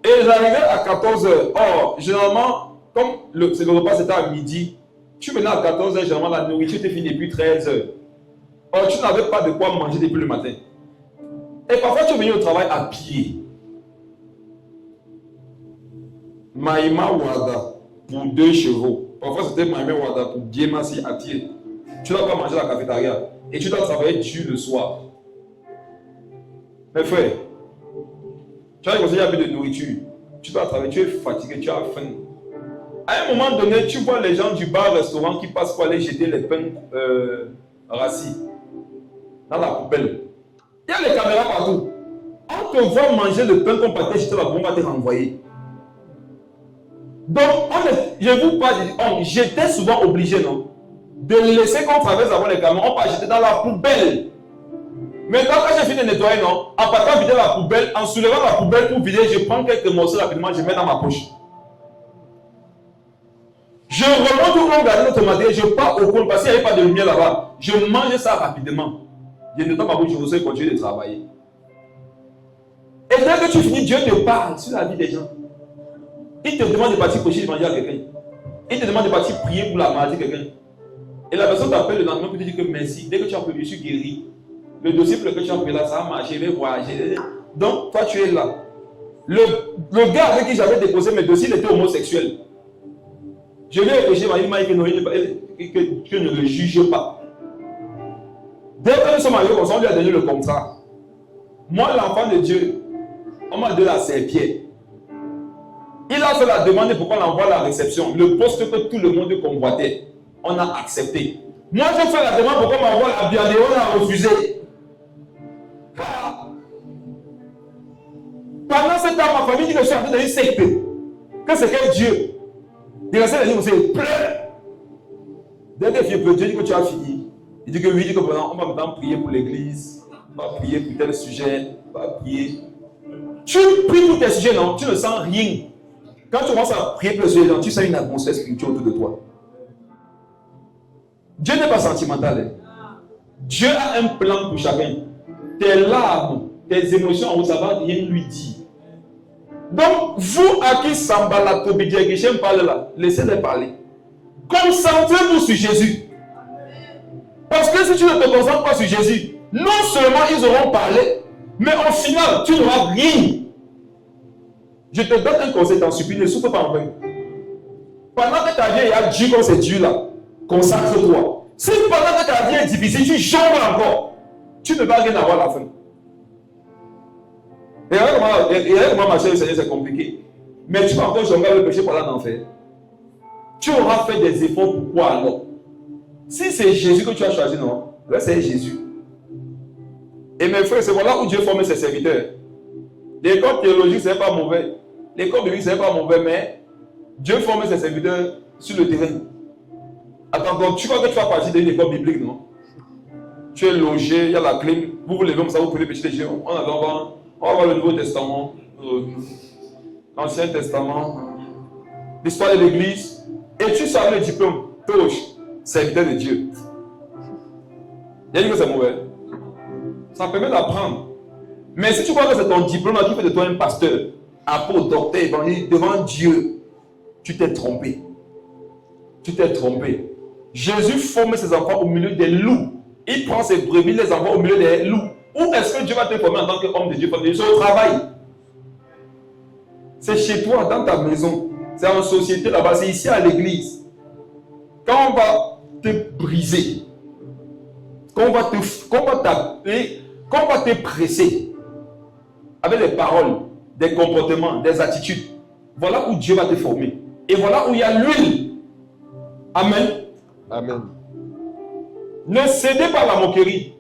Et j'arrivais à 14 h. Or, généralement, comme le repas c'était à midi, tu venais à 14 h, généralement la nourriture était finie depuis 13 h. Or, tu n'avais pas de quoi manger depuis le matin. Et parfois, tu venais au travail à pied. Maïma Wada pour 2 chevaux. Parfois, c'était Maïma Wada pour Diémassi à pied. Tu n'as pas mangé à la cafétéria. Et tu dois travailler dur le soir. Mes frères, tu as conseillé un peu de nourriture. Tu dois travailler, tu es fatigué, tu as faim. À un moment donné, tu vois les gens du bar-restaurant qui passent pour aller jeter les pains rassis dans la poubelle. Il y a les caméras partout. On te voit manger le pain qu'on partait jeter la bombe, on va te renvoyer. Donc, je vous parle, j'étais souvent obligé, non, de laisser qu'on traverse avant les camions, on va jeter dans la poubelle. Maintenant, quand j'ai fini de nettoyer, non, en partant vider la poubelle, en soulevant la poubelle pour vider, je prends quelques morceaux rapidement, je mets dans ma poche. Je remonte où on garde notre matériel, je pars au coin parce qu'il n'y avait pas de lumière là-bas. Je mange ça rapidement. Je ne nettoie ma bouche, je reçois et continue de travailler. Et dès que tu finis, Dieu te parle sur la vie des gens. Il te demande de partir cocher de manger à quelqu'un. Il te demande de partir prier pour la maladie de quelqu'un. Et la personne t'appelle le lendemain pour te dire que merci. Dès que tu as appelé, je suis guéri. Le dossier pour lequel tu as appelé là, ça a marché, je vais voyager. Donc, toi, tu es là. Le gars avec qui j'avais déposé mes dossiers, il était homosexuel. Je lui ai réfléchi, il m'a dit que tu ne le juges pas. Dès que nous sommes arrivés, on lui a donné le contrat. Moi, l'enfant de Dieu, on m'a donné la serpillère. Il a fait la demande pour qu'on envoie la réception. Le poste que tout le monde convoitait, on a accepté. Moi, j'ai fait la demande pour qu'on m'envoie la biade, on a refusé. Pendant ce temps, ma famille dit que je suis en train de une secte. Que c'est quel Dieu? Il restait les gens aussi, pleure. Dès que Dieu dit que tu as fini, il dit que oui, il dit que on va maintenant prier pour l'église, on va prier pour tel sujet, on va prier. Tu pries pour tes sujets, non, tu ne sens rien. Quand tu commences à prier pour les sujets, tu sens une atmosphère spirituelle autour de toi. Dieu n'est pas sentimental. Hein. Dieu a un plan pour chacun. Tes larmes, tes émotions, ça va rien lui dire. Donc, vous à qui Sambala Tobidiagichem parle là, laissez-les parler. Concentrez-vous sur Jésus. Parce que si tu ne te concentres pas sur Jésus, non seulement ils auront parlé, mais au final, tu n'auras rien. Je te donne un conseil, t'en supplie, ne souffre pas en vain. Pendant que ta vie est à Dieu comme c'est Dieu là, consacre-toi. Si pendant que ta vie est difficile, tu jongles encore, tu ne vas rien avoir à la fin. Et regarde comment marcher le Seigneur, c'est compliqué. Mais tu vas encore jongler le péché pendant l'enfer. Tu auras fait des efforts pour quoi alors? Si c'est Jésus que tu as choisi, non? Là, c'est Jésus. Et mes frères, c'est voilà où Dieu forme ses serviteurs. L'école théologique, ce n'est pas mauvais. L'école biblique, ce n'est pas mauvais, mais Dieu forme ses serviteurs sur le terrain. Attends, donc tu crois que tu vas partir d'une école biblique, non? Tu es logé, il y a la clim. Vous vous levez comme ça, vous prenez petit déjeuner. On va voir le Nouveau Testament, l'Ancien Testament, l'histoire de l'Église. Et tu sors le diplôme. Touche, serviteur de Dieu. Il y a dit que c'est mauvais. Ça permet d'apprendre. Mais si tu crois que c'est ton diplôme qui fait de toi un pasteur, apôtre, docteur, évangéliste, devant Dieu, tu t'es trompé. Tu t'es trompé. Jésus forme ses enfants au milieu des loups. Il prend ses brebis, les envoie au milieu des loups. Où est-ce que Dieu va te former en tant qu'homme de Dieu? C'est au travail. C'est chez toi, dans ta maison. C'est en société là-bas. C'est ici à l'église. Quand on va te briser, quand on va t'appeler, quand on va te presser avec des paroles, des comportements, des attitudes, voilà où Dieu va te former. Et voilà où il y a l'huile. Amen. Amen. Ne cédez pas à la moquerie.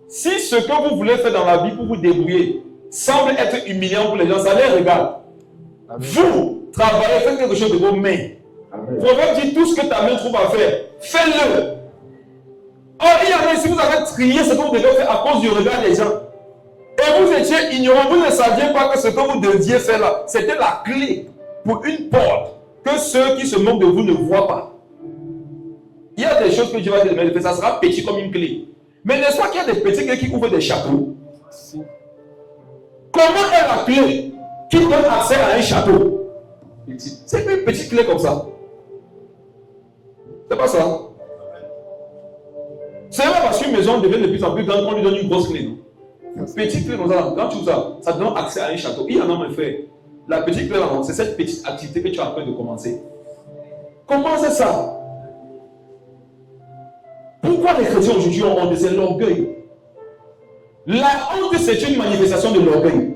Si ce que vous voulez faire dans la vie pour vous débrouiller semble être humiliant pour les gens, ça les regarde. Amen. Vous, travaillez, faites quelque chose de vos mains. Proverbe dit tout ce que ta main trouve à faire, fais-le. Or, il y a si vous avez trié ce que vous devez faire à cause du regard des gens, et vous étiez ignorant, vous ne saviez pas que ce que vous deviez faire là, c'était la clé pour une porte que ceux qui se moquent de vous ne voient pas. Il y a des choses que Dieu va te demander de faire, ça sera petit comme une clé. Mais n'est-ce pas qu'il y a des petits clés qui ouvrent des châteaux? Comment est la clé qui donne accès à un château? C'est une petite clé comme ça. C'est pas ça. C'est pas parce qu'une maison devient de plus en plus grande qu'on lui donne une grosse clé. Une petite clé comme ça, quand tu ouvres ça, ça te donne accès à un château. Il y en a, mon frère. La petite clé, c'est cette petite activité que tu as en train de commencer. Comment c'est ça? Pourquoi les chrétiens aujourd'hui ont honte? C'est l'orgueil. La honte, c'est une manifestation de l'orgueil.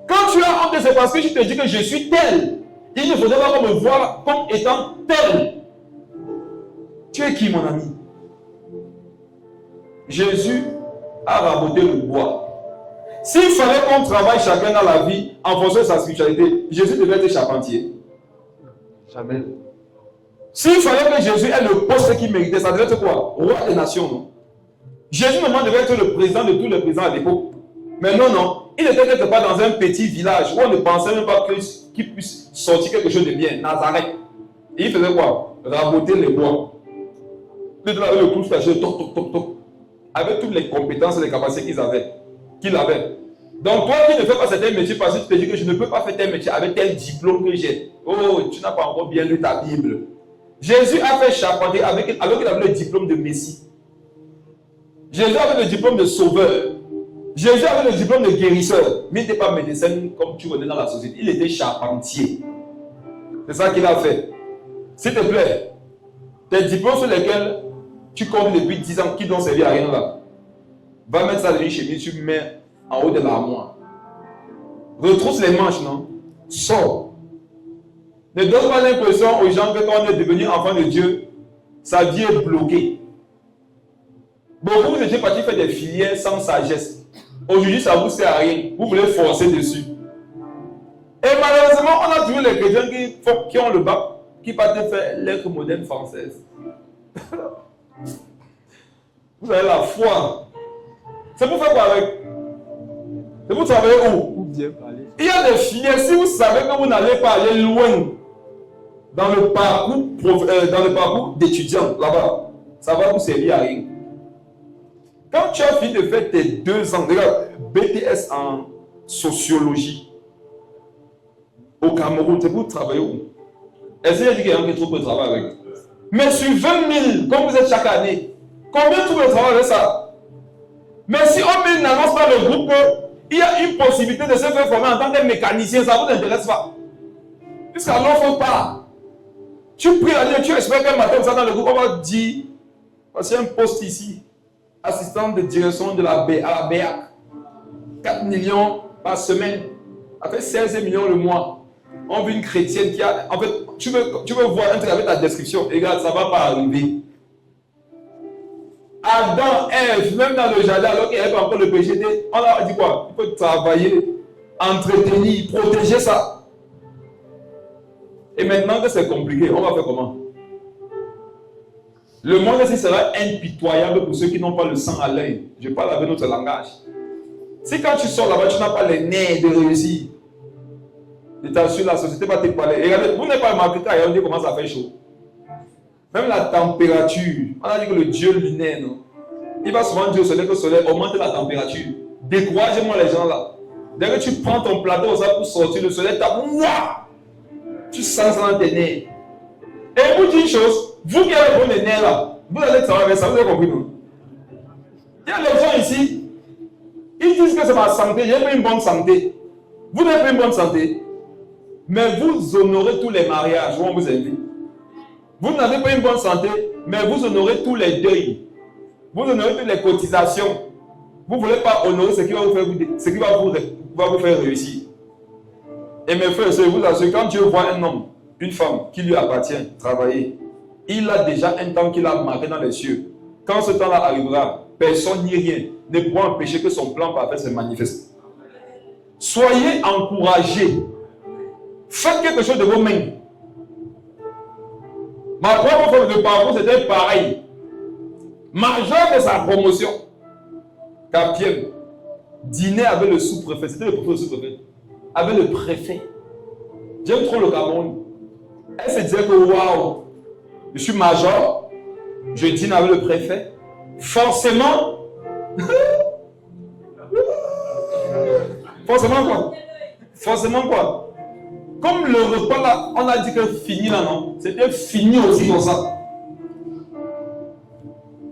Quand tu as honte, c'est parce que je te dis que je suis tel. Il ne faudrait pas me voir comme étant tel. Tu es qui, mon ami? Jésus a raboté le bois. S'il fallait qu'on travaille chacun dans la vie en fonction de sa spiritualité, Jésus devait être charpentier. Jamais. S'il fallait que Jésus ait le poste qu'il méritait, ça devait être quoi? Roi des nations, non? Jésus normalement devait être le président de tous les présidents à l'époque. Mais non, non. Il n'était peut-être pas dans un petit village où on ne pensait même pas qu'il puisse sortir quelque chose de bien. Nazareth. Et il faisait quoi? Raboter les bois. Il était là avec le clou flashé, toc, toc, toc, toc. Avec toutes les compétences et les capacités qu'il avait. Donc toi qui ne fais pas certains métiers parce que tu te dis que je ne peux pas faire tel métier avec tel diplôme que j'ai. Oh, tu n'as pas encore bien lu ta Bible. Jésus a fait charpentier alors qu'il avait le diplôme de Messie. Jésus avait le diplôme de sauveur. Jésus avait le diplôme de guérisseur. Mais il n'était pas médecin comme tu connais dans la société. Il était charpentier. C'est ça qu'il a fait. S'il te plaît, tes diplômes sur lesquels tu comptes depuis 10 ans, qui n'ont servi à rien là, va mettre ça dans une chemise, tu mets en haut de l'armoire. Retrousse les manches, non? Sors. Ne donne pas l'impression aux gens que quand on est devenu enfant de Dieu, sa vie est bloquée. Beaucoup vous étiez partis faire des filières sans sagesse. Aujourd'hui, ça ne vous sert à rien. Vous voulez forcer dessus. Et malheureusement, on a toujours les chrétiens qui ont le bac, qui partent faire lettres modernes françaises. Vous avez la foi. C'est pour faire quoi avec? C'est pour travailler où? Il y a des filières, si vous savez que vous n'allez pas aller loin dans le parcours d'étudiant là-bas, ça va vous servir à rien. Quand tu as fini de faire tes 2 ans, regarde, BTS en sociologie au Cameroun, c'est pour travailler où? Essayez de dire qu'il y a un qui trouve le travail avec. Mais sur 20 000, comme vous êtes chaque année, combien trouve le travail avec ça? Mais si on n'annonce pas le groupe qu'il y a une possibilité de se faire former en tant que mécanicien, ça ne vous intéresse pas. Puisqu'à l'offre pas. Tu pries la nuit, tu espères qu'un matin, ça dans le groupe, on va dire, parce qu'il y a un poste ici, assistant de direction de à la BEAC, 4 millions par semaine, ça fait 16 millions le mois. On veut une chrétienne qui a... En fait, tu veux voir un truc avec ta description, et regarde, ça ne va pas arriver. Adam, Ève, même dans le jardin, alors qu'il n'y avait pas encore le péché, on a dit quoi? Il faut travailler, entretenir, protéger ça. Et maintenant que c'est compliqué, on va faire comment? Le monde ici sera impitoyable pour ceux qui n'ont pas le sang à l'œil. Je parle avec notre langage. Si quand tu sors là-bas, tu n'as pas les nerfs de réussir, je t'assure, la société va te parler. Et regardez, vous n'avez pas remarqué quand il commence à faire chaud. Même la température, on a dit que le dieu lunaire, non? Il va souvent dire au soleil que le soleil augmente la température. Découragez-moi les gens là. Dès que tu prends ton plateau ça pour sortir, le soleil tape. Tu sens ça dans tes nerfs. Et je vous dis une chose, vous qui avez les nerfs là, vous allez travailler avec ça, vous avez compris non? Il y a des gens ici, ils disent que c'est ma santé, j'ai pas une bonne santé. Vous n'avez pas une bonne santé, mais vous honorez tous les mariages, on vous invite. Vous n'avez pas une bonne santé, mais vous honorez tous les deuils. Vous honorez toutes les cotisations. Vous ne voulez pas honorer ce qui va vous faire réussir. Et mes frères et sœurs, vous assurez, quand Dieu voit un homme, une femme qui lui appartient, travailler, il a déjà un temps qu'il a marqué dans les cieux. Quand ce temps-là arrivera, personne ni rien ne pourra empêcher que son plan parfait se manifeste. Soyez encouragés. Faites quelque chose de vos mains. Ma propre forme de parcours, c'était pareil. Major de sa promotion, Capiem, dîner avec le sous-préfet. C'était le préfet, le sous-préfet. Avec le préfet. J'aime trop le Cameroun. Elle se disait que waouh, je suis major, je dîne avec le préfet. Forcément, forcément quoi? Forcément quoi? Comme le repas là, on a dit que fini là, non? C'était fini aussi comme ça.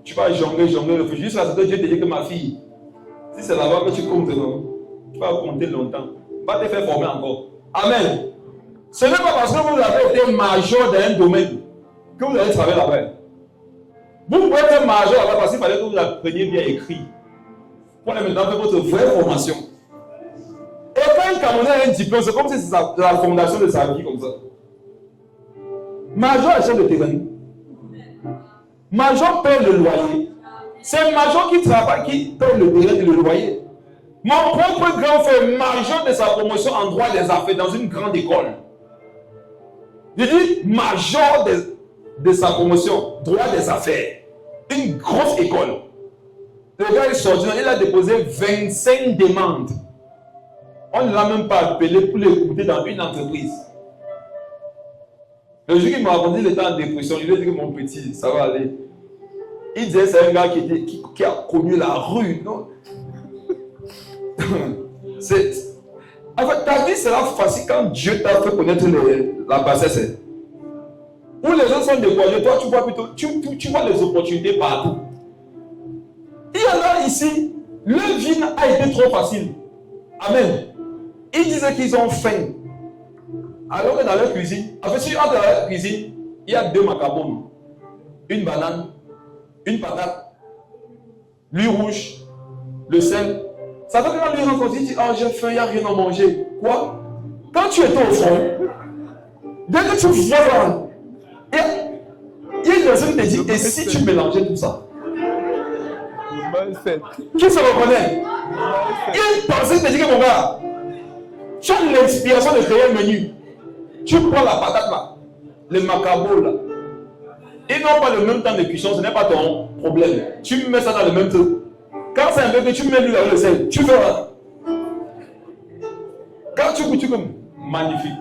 Tu vas jongler, jusqu'à ce que Dieu te dise que ma fille, si c'est là-bas que tu comptes, non? Tu vas compter longtemps. Va te faire former encore. Amen. Ce n'est pas parce que vous avez été major dans un domaine que vous allez travailler là-bas. Vous pouvez être major là-bas parce qu'il fallait que vous appreniez bien écrit. Pour maintenant faire votre vraie formation. Et quand un Camerounais a un diplôme, c'est comme si c'est la fondation de sa vie comme ça. Major est chef de terrain. Major paie le loyer. C'est major qui travaille, qui paie le terrain et le loyer. Mon propre grand frère, major de sa promotion en droit des affaires dans une grande école. Je dis major de sa promotion, droit des affaires. Une grosse école. Le gars est sorti, il a déposé 25 demandes. On ne l'a même pas appelé pour l'écouter dans une entreprise. Le jour qu'il m'a raconté, il était en dépression. Je lui ai dit que mon petit, ça va aller. Il disait c'est un gars qui a connu la rue. Non? En fait, ta vie sera facile quand Dieu t'a fait connaître la bassesse. Où les gens sont découragés, toi tu vois plutôt, tu vois les opportunités partout. Il y en a ici, leur vie a été trop facile. Amen. Ils disaient qu'ils ont faim. Alors que dans leur cuisine, en fait, si entre dans leur cuisine, il y a 2 macaroons, une banane, une patate, l'huile rouge, le sel. Ça veut dire que quand les gens sont dit, oh j'ai faim, il n'y a rien à manger. Quoi? Quand tu étais au front, dès que tu vois là, il y a une personne qui te dit, et si tu mélangeais tout ça? Qui se reconnaît? Il y a une personne qui te dit que mon gars, tu as l'inspiration de créer un menu. Tu prends la patate là, le macabo là. Ils n'ont pas le même temps de cuisson, ce n'est pas ton problème. Tu mets ça dans le même truc. Quand c'est un peu que tu mets l'huile avec le sel, tu fais là. Quand tu goûtes, tu comme magnifique.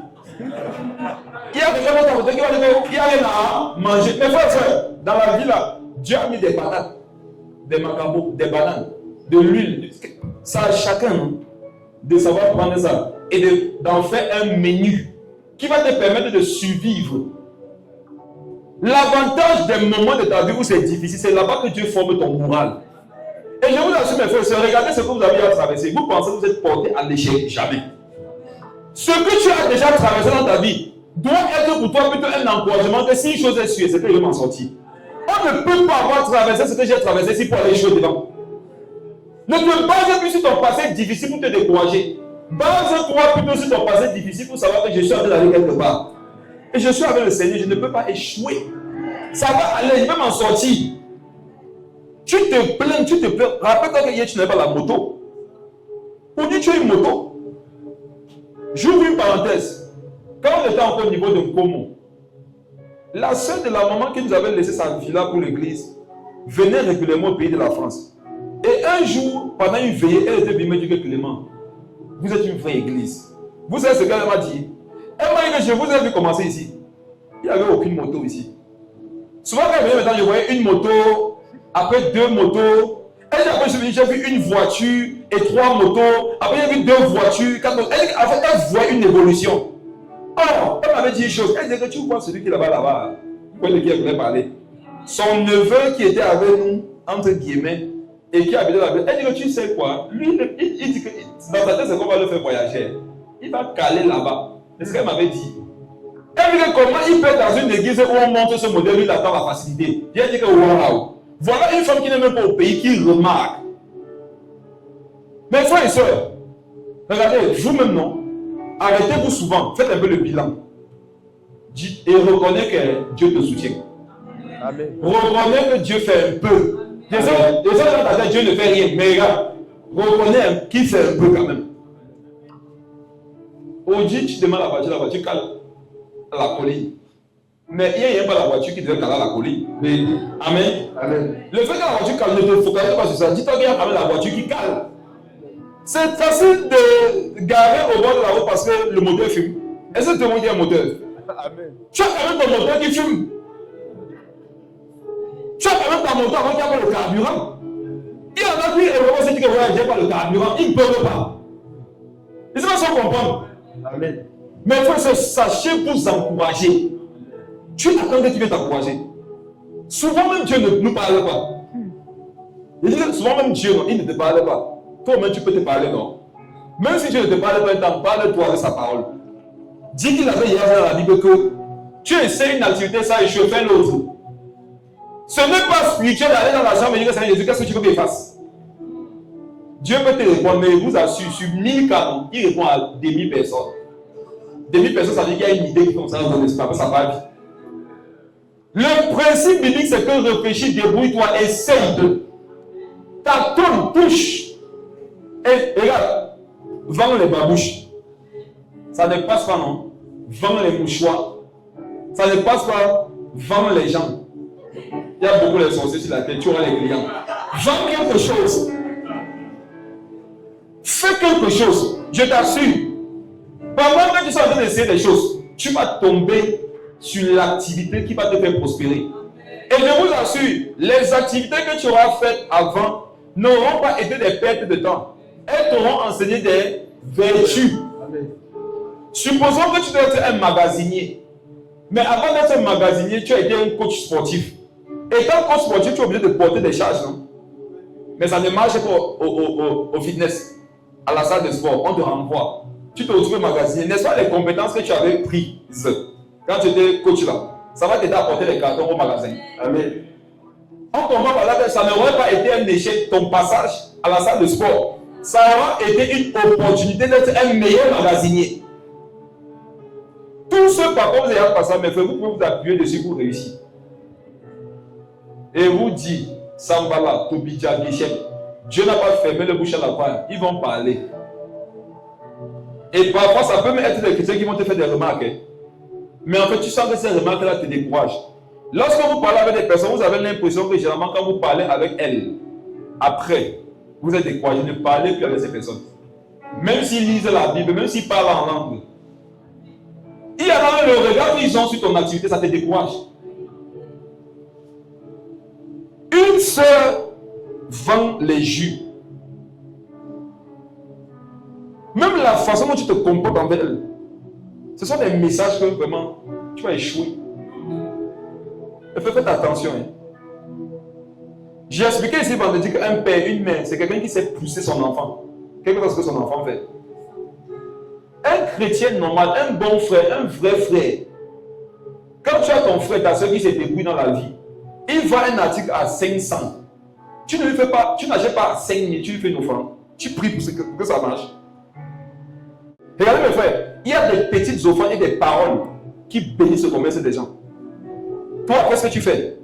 Il y a quelqu'un d'autre qui va dire qu'il y a rien à manger. Mais frère, dans la vie là, Dieu a mis des patates, des macabos, des bananes, de l'huile. Ça à chacun de savoir prendre ça et d'en faire un menu qui va te permettre de survivre. L'avantage des moments de ta vie où c'est difficile, c'est là-bas que Dieu forme ton moral. Et je vous assure, mes frères, regardez ce que vous avez à traverser. Vous pensez que vous êtes porté à l'échec? Jamais. Ce que tu as déjà traversé dans ta vie doit être pour toi plutôt un encouragement que si une chose est sûre, c'est que je vais m'en sortir. On ne peut pas avoir traversé ce que j'ai traversé si pour aller échouer devant. Ne te base plus sur ton passé difficile pour te décourager. Base-toi plutôt sur ton passé difficile pour savoir que je suis en train d'aller quelque part. Et je suis avec le Seigneur, je ne peux pas échouer. Ça va aller, je vais m'en sortir. Tu te plains. Rappelle-toi que hier tu n'avais pas la moto. Aujourd'hui tu as une moto. J'ouvre une parenthèse. Quand on était encore au niveau de Nkomo, La sœur de la maman qui nous avait laissé sa villa pour l'église venait régulièrement au pays de la France. Et un jour, pendant une veillée, elle était venue me dire que Clément, vous êtes une vraie église. Vous savez ce qu'elle m'a dit? Elle m'a dit que je vous ai vu commencer ici. Il n'y avait aucune moto ici. Souvent, quand elle venait maintenant, je voyais une moto, après 2 motos. Elle dit après, j'ai vu une voiture et 3 motos. Après, j'ai vu 2 voitures, 4 motos. Elle dit qu'en fait, elle voit une évolution. Or, elle m'avait dit une chose. Elle disait que tu vois celui qui est là-bas. Vous voyez de qui elle voulait parler. Son neveu qui était avec nous, entre guillemets, et qui habitait là-bas. Elle dit que tu sais quoi? Lui, il dit que dans sa tête, c'est qu'on va le faire voyager. Il va caler là-bas. C'est ce qu'elle m'avait dit. Elle dit que comment il peut être dans une église où on montre ce modèle, lui, il attend la facilité. Il a dit que waouh. Voilà une femme qui n'est même pas au pays, qui remarque. Mes frères et sœurs, regardez, vous-même non. Arrêtez-vous souvent, faites un peu le bilan. Dites et reconnaissez que Dieu te soutient. Amen. Reconnais que Dieu fait un peu. Des gens Dieu ne fait rien, mais regarde, reconnais qu'il fait un peu quand même. Aujourd'hui, tu demandes la voiture cale à la colline. Mais il n'y a pas la voiture qui devait caler à la colline. Amen. Amen. Le fait que la voiture cale, ne te focalise pas sur ça. Dis-toi qu'il y a quand même la voiture qui cale. C'est facile de garer au bord de la route parce que le moteur fume. Est-ce que tout le monde dit un moteur? Amen. Tu as quand même ton moteur qui fume. Tu as quand même ta moto avant qu'il n'y ait pas le carburant. Il y en a qui disent que il n'y a pas le carburant. Ils ne peuvent pas. Ils ne sont pas comprendre. Amen. Mais il faut que sachez vous encourager. Tu attends que tu viennes t'encourager. Souvent même Dieu ne nous parle pas. Il dit que souvent même Dieu, non, il ne te parle pas. Toi-même tu peux te parler, non? Même si Dieu ne te parle pas, il parle-toi de sa parole. Dis qu'il avait hier dans la Bible que tu essaies une activité, ça échoue, fais l'autre. Ce n'est pas spirituel d'aller dans la chambre et dire que Seigneur Jésus, qu'est-ce que tu veux qu'il fasse? Dieu peut te répondre, mais il vous assure, sur 1000 cas, il répond à des 1000 personnes. Des 1000 personnes, ça veut dire qu'il y a une idée qui commence dans ton esprit, ça va vite. Le principe biblique, c'est que réfléchis, débrouille-toi, essaye de. Tâtonne, touche. Et regarde, vends les babouches. Ça ne passe pas, non? Vends les mouchoirs. Ça ne passe pas, vends les gens. Il y a beaucoup de sorciers sur la tête, tu auras les clients. Vends quelque chose. Fais quelque chose. Je t'assure. Pendant que tu es en train d'essayer des choses, tu vas tomber sur l'activité qui va te faire prospérer. Et je vous assure, les activités que tu auras faites avant n'auront pas été des pertes de temps. Elles t'auront enseigné des vertus. Amen. Supposons que tu dois être un magasinier. Mais avant d'être un magasinier, tu as été un coach sportif. Et quand coach sportif, tu es obligé de porter des charges, non? Mais ça ne marche pas au fitness, à la salle de sport. On te renvoie. Tu te retrouves magasinier. N'est-ce pas les compétences que tu avais prises quand tu étais coach là? Ça va t'aider à porter les cartons au magasin. Amen. On comprend par là que ça n'aurait pas été un échec, ton passage à la salle de sport. Ça aura été une opportunité d'être un meilleur magasinier. Tout ce par contre vous avez passé, mais vous pouvez vous appuyer dessus pour réussir. Et vous dit, Sambala, Tobidja, Bichel, Dieu n'a pas fermé le bouche à la parole. Ils vont parler. Et parfois, ça peut même être des chrétiens qui vont te faire des remarques. Mais en fait, tu sens que ces remarques-là te découragent. Lorsque vous parlez avec des personnes, vous avez l'impression que généralement, quand vous parlez avec elles, après, vous êtes découragé. Ne parlez plus avec ces personnes. Même s'ils lisent la Bible, même s'ils parlent en langue. Il y a dans le regard qu'ils ont sur ton activité, ça te décourage. Une sœur vend les jus. Même la façon dont tu te comportes envers elle, ce sont des messages que vraiment tu vas échouer. Faites attention. Hein. J'ai expliqué ici vendredi qu'un père, une mère, c'est quelqu'un qui sait pousser son enfant. Quelque chose que son enfant fait. Un chrétien normal, un bon frère, un vrai frère. Quand tu as ton frère, ta soeur qui s'est débrouillée dans la vie, il vend un article à 500. Tu ne lui fais pas, tu n'achètes pas à 5 000, tu lui fais une offrande. Tu pries pour que ça marche. Regardez mes frères, il y a des petites offrandes et des paroles qui bénissent le commerce des gens. Toi, qu'est-ce que tu fais?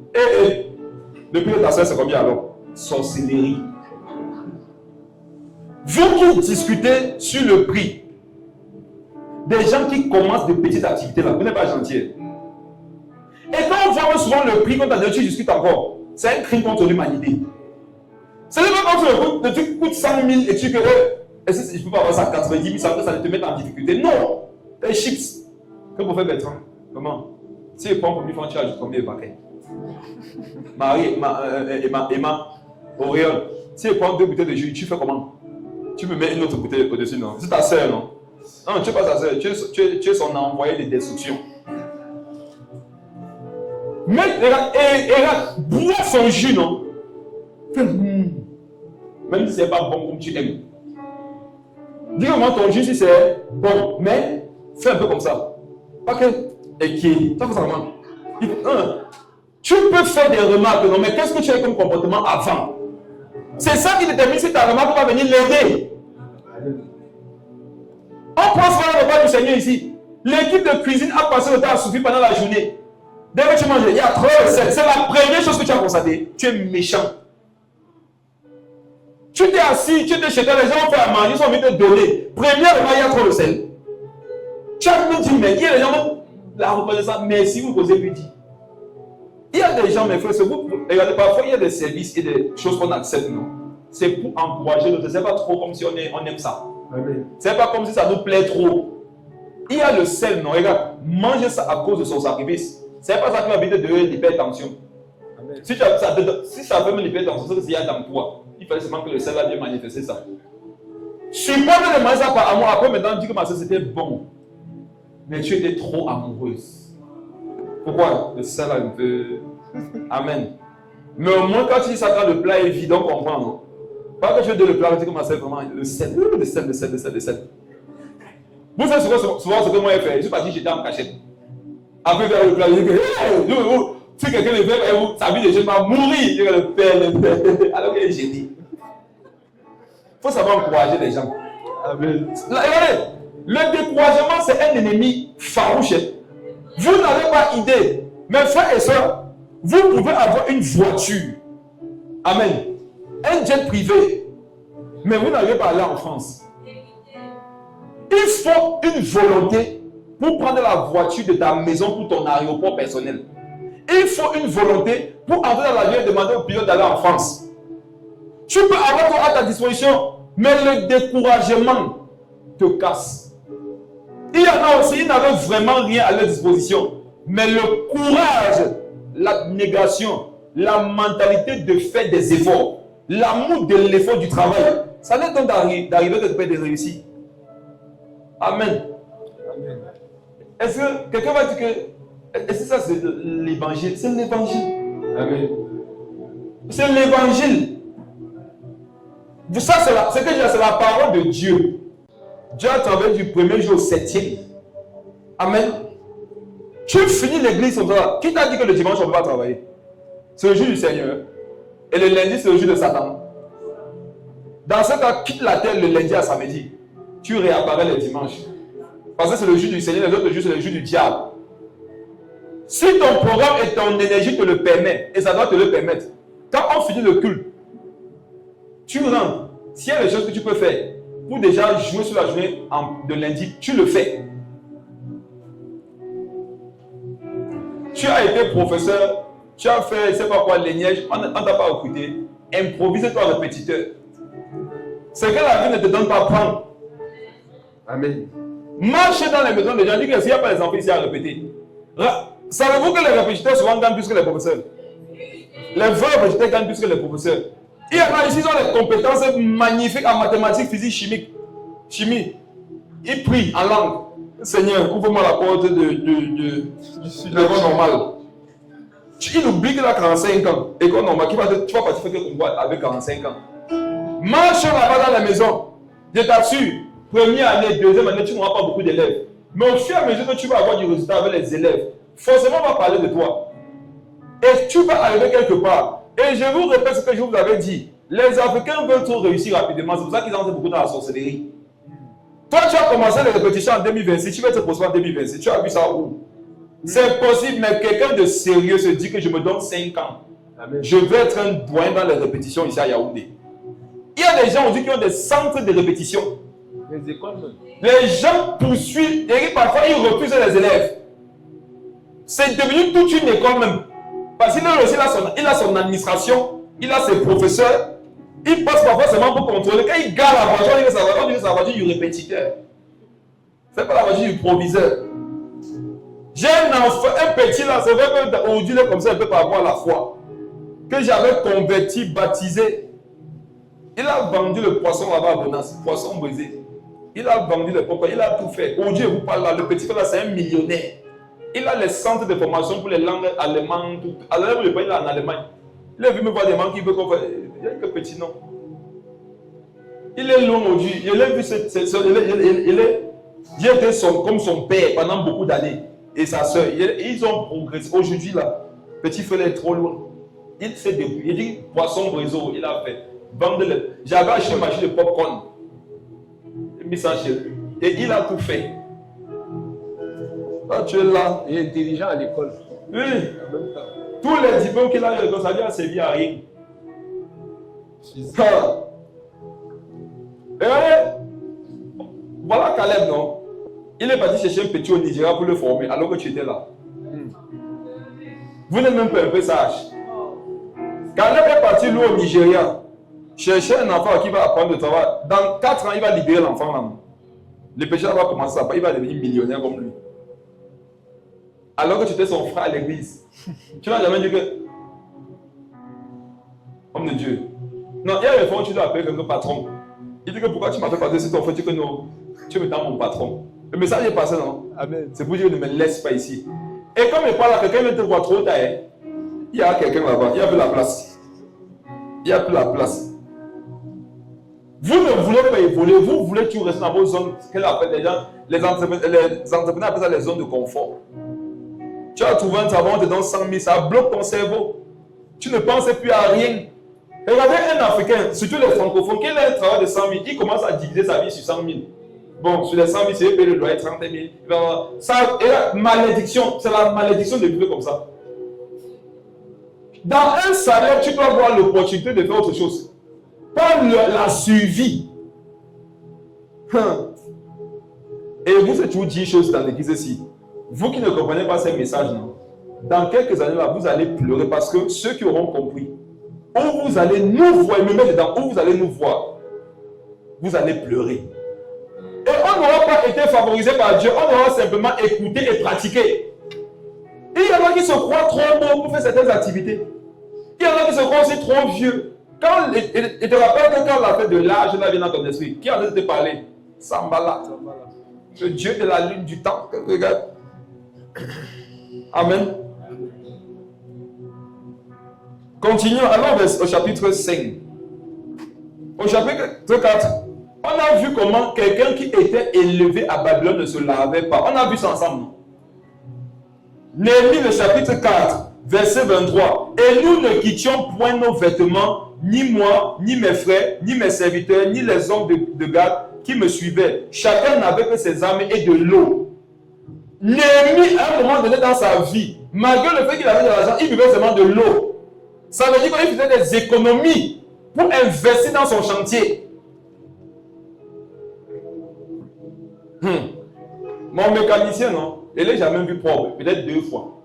Depuis que ta soeur, c'est combien alors? Sorcellerie. Vous qui discutez sur le prix, des gens qui commencent de petites activités là, vous n'êtes pas gentil. Et quand on voit souvent le prix qu'on t'a donné, tu discutes encore. C'est un crime contre l'humanité. Ce n'est pas quand le truc coûte 100 000 et tu dis que est-ce que je peux pas avoir ça à 90 000, ça va te mettre en difficulté. Non! Les chips. Que pour faire Bertrand? Comment? Si je prends pour 1000 francs, tu ajoutes combien de paquets? Emma, Auréole. Si je prends 2 bouteilles de jus, tu fais comment? Tu me mets une autre bouteille au-dessus, non? C'est ta soeur, non? Non, tu n'es pas ta soeur, tu es son envoyé de destruction. Mais, regarde, bois son jus, non? Même si ce n'est pas bon comme tu aimes. Dis-moi ton jus si c'est bon, mais fais un peu comme ça. Pas que, et qui, ça ça vraiment. Tu peux faire des remarques, non, mais qu'est-ce que tu as comme comportement avant? C'est ça qui détermine si ta remarque va venir l'aider. On prend souvent le repas du Seigneur ici. L'équipe de cuisine a passé le temps à souffrir pendant la journée. Dès que tu manges, il y a trop de sel. C'est la première chose que tu as constatée. Tu es méchant. Tu t'es assis, tu t'es chez toi, les gens ont fait à manger, ils sont venus te donner. Premièrement, il y a trop de sel. Tu as même dit, mais il y a des gens, la reconnaissance, merci, vous posez plus dit. Il y a des gens, mes frères, regardez, parfois il y a des services et des choses qu'on accepte, non? C'est pour encourager l'autre. C'est pas trop comme si on aime ça. C'est pas comme si ça nous plaît trop. Il y a le sel, non? Regarde, manger ça à cause de son sacrifice. C'est pas ça qui va venir de l'hypertension. Si ça veut me l'hypertension, c'est qu'il y a dans toi. Il fallait seulement que le sel a bien manifesté ça. Supporte de manger ça par amour. Après, maintenant, on dit que ma soeur c'était bon. Mais tu étais trop amoureuse. Pourquoi? Le sel a un peu. Amen. Mais au moins, quand tu dis ça, quand le plat est vide, on comprend. Non? Pas que tu veux de le plat, tu dis que ma soeur vraiment le sel. Le sel. Vous savez souvent ce que moi j'ai fait. Je suis parti, j'étais en cachette. Après, vers le plat, je dis que. Si quelqu'un le fait, sa vie de jeune va mourir. Le père. Alors qu'il est génie. Il faut savoir encourager les gens. Amen. Regardez, le découragement, c'est un ennemi farouche. Vous n'avez pas idée. Mes frères et sœurs, vous pouvez avoir une voiture. Amen. Un jet privé. Mais vous n'arrivez pas à aller en France. Il faut une volonté pour prendre la voiture de ta maison pour ton aéroport personnel. Il faut une volonté pour entrer dans l'avion et demander au pilote d'aller en France. Tu peux avoir tout à ta disposition, mais le découragement te casse. Il y en a aussi, ils n'avaient vraiment rien à leur disposition. Mais le courage, l'abnégation, la mentalité de faire des efforts, l'amour de l'effort du travail, ça n'est donc d'arriver quelque part de réussir. Amen. Amen. Est-ce que quelqu'un va dire que est-ce que ça c'est l'évangile? C'est l'évangile. Amen. C'est l'évangile. Ça c'est la parole de Dieu. Dieu a travaillé du premier jour au 7e. Amen. Tu finis l'église comme ça. Qui t'a dit que le dimanche on ne peut pas travailler? C'est le jour du Seigneur. Et le lundi c'est le jour de Satan. Dans ce cas, quitte la terre le lundi à samedi. Tu réapparais le dimanche. Parce que c'est le jour du Seigneur, les autres jours c'est le jour du diable. Si ton programme et ton énergie te le permet, et ça doit te le permettre, quand on finit le culte, tu rentres. S'il y a des choses que tu peux faire pour déjà jouer sur la journée de lundi, tu le fais. Tu as été professeur, tu as fait, je ne sais pas quoi, les neiges, on ne t'a pas recruté. Improvise-toi répétiteur. Ce que la vie ne te donne pas, prendre. Amen. Marchez dans les maisons des gens, dis que s'il n'y a pas les enfants ici à répéter. Savez-vous que les répétiteurs souvent gagnent plus que les professeurs? Les vrais répétiteurs gagnent plus que les professeurs. Il y en a ici qui ont des compétences magnifiques en mathématiques, physique, chimie. Ils prient en langue. Seigneur, ouvre-moi la porte de l'école normale. Il oublie qu'il a 45 ans. École normale, tu vas partir faire quelque chose avec 45 ans. Marche là-bas dans la maison. Je t'assure, première année, deuxième année, tu n'auras pas beaucoup d'élèves. Mais au fur et à mesure que tu vas avoir du résultat avec les élèves, forcément on va parler de toi. Et tu vas arriver quelque part. Et je vous répète ce que je vous avais dit. Les Africains veulent tout réussir rapidement. C'est pour ça qu'ils entrent beaucoup dans la sorcellerie. Toi, tu as commencé les répétitions en 2026. Tu vas te poser en 2026. Tu as vu ça où? C'est possible, mais quelqu'un de sérieux se dit que je me donne 5 ans. Amen. Je vais être un doyen dans les répétitions ici à Yaoundé. Il y a des gens aujourd'hui qui ont des centres de répétition. Les gens poursuivent et parfois ils refusent les élèves. C'est devenu toute une école même. Parce qu'il a aussi il a son administration, il a ses professeurs. Il passe parfois seulement pour contrôler. Quand il gare la voiture, on dit que c'est la voiture du répétiteur. Ce n'est pas la voiture du proviseur. J'ai un enfant, un petit là, c'est vrai qu'aujourd'hui, il est comme ça un peu par rapport à la foi. Que j'avais converti, baptisé. Il a vendu le poisson là-bas à Bonas, poisson brisé. Il a vendu le popcorn, il a tout fait. Aujourd'hui, je vous parle là, le petit frère là, c'est un millionnaire. Il a les centres de formation pour les langues allemandes. Alors, il est en Allemagne. Il a vu me voir des gens qui veulent qu'on fasse. Il y a que petit nom. Il est long aujourd'hui. Il a vu il était comme son père pendant beaucoup d'années. Et sa soeur. Ils ont progressé. Aujourd'hui, là, petit frère est trop loin. Il s'est débrouillé. Il dit poisson brésil, il a fait. J'avais acheté une machine de popcorn. Il a mis ça chez lui. Et il a tout fait. Ah, tu es là. Il est intelligent à l'école. Oui. Tous les diplômes qu'il a eu, ça lui a servi à rien. Regardez. Voilà Caleb, non? Il est parti chercher un petit au Nigeria pour le former, alors que tu étais là. Vous n'êtes même pas un peu sage. Caleb est parti, lui, au Nigeria, chercher un enfant qui va apprendre le travail. Dans 4 ans, il va libérer l'enfant là. Le petit va commencer à il va devenir millionnaire comme lui. Alors que tu étais son frère à l'église. Tu n'as jamais dit que. Homme de Dieu. Non, il y a des fois où tu dois appeler quelqu'un patron. Il dit que pourquoi tu m'as fait passer sur ton frère, tu dis que non, tu me donnes mon patron. Le message est passé, non? Amen. C'est pour dire que ne me laisse pas ici. Et comme il parle à quelqu'un, il te voit trop tard. Il y a quelqu'un là-bas, il y a plus la place. Il n'y a plus la place. Vous ne voulez pas évoluer, vous voulez toujours rester dans vos zones, ce qu'elle appelle les gens, les entrepreneurs appellent ça les zones de confort. Tu as trouvé un travail, on te donne 100 000, ça bloque ton cerveau. Tu ne penses plus à rien. Regardez un Africain, surtout les francophones, qui a un travail de 100 000, il commence à diviser sa vie sur 100 000. Bon, sur les 100 000, c'est payer le loyer 30 000. Ça, et la malédiction, c'est la malédiction de vivre comme ça. Dans un salaire, tu dois avoir l'opportunité de faire autre chose. Pas la survie. Et vous, c'est toujours 10 choses dans l'église ici. Vous qui ne comprenez pas ces messages, non? Dans quelques années là, vous allez pleurer parce que ceux qui auront compris, où vous allez nous voir, me mettre dedans, où vous allez nous voir, vous allez pleurer. Et on n'aura pas été favorisé par Dieu, on aura simplement écouté et pratiqué. Et il y en a qui se croient trop beaux pour faire certaines activités. Il y en a qui se croient aussi trop vieux. Et te rappelle que quand la fête de l'âge là vient dans ton esprit, qui a envie de te parler? Sambala. Le Dieu de la lune du temps. Regarde. Amen. Continuons, allons au chapitre 5. Au chapitre 4, on a vu comment quelqu'un qui était élevé à Babylone ne se lavait pas. On a vu ça ensemble. Néhémie, le chapitre 4, verset 23. Et nous ne quittions point nos vêtements, ni moi, ni mes frères, ni mes serviteurs, ni les hommes de garde qui me suivaient. Chacun n'avait que ses armes et de l'eau. Néhémie, à un moment donné dans sa vie, malgré le fait qu'il avait de l'argent, il buvait seulement de l'eau. Ça veut dire qu'il faisait des économies pour investir dans son chantier. Mon mécanicien, non, il n'est jamais vu propre, peut-être 2 fois.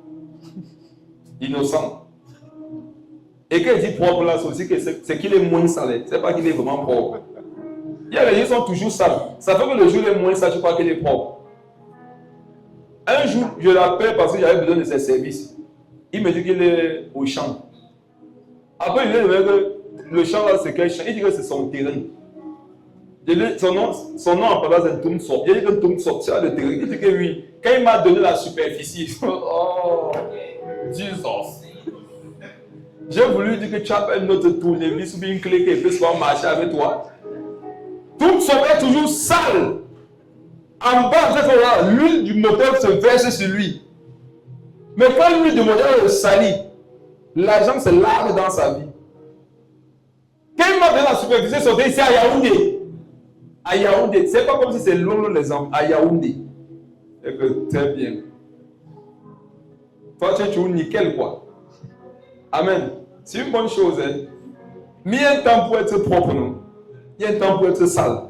Innocent. Et quand il dit propre là, c'est aussi que c'est qu'il est moins sale. C'est pas qu'il est vraiment propre. Il y a les gens qui sont toujours sales. Ça fait que le jour il est moins sale, je crois qu'il est propre. Un jour, je l'appelle parce que j'avais besoin de ses services. Il me dit qu'il est au champ. Après, il dit que le champ là, c'est quel champ? Il dit que c'est son terrain. Son nom en parlant, c'est un tombe sort. Il dit que tombe sort, c'est le terrain. Il dit que oui. Quand il m'a donné la superficie, oh, Jesus. J'ai voulu dire que tu appelles notre tournevis ou bien une clé qui peut se faire marcher avec toi. Tout serait toujours sale. En bas, l'huile du moteur se verse sur lui. Mais quand l'huile du moteur est salie, l'argent se lave dans sa vie. Quand il m'a donné la superficie, c'est ici à Yaoundé. À Yaoundé, c'est pas comme si c'est long les hommes. À Yaoundé. Et que très bien. Toi, tu es toujours nickel, quoi. Amen. C'est une bonne chose, hein. Mais il y a un temps pour être propre, non? Il y a un temps pour être sale.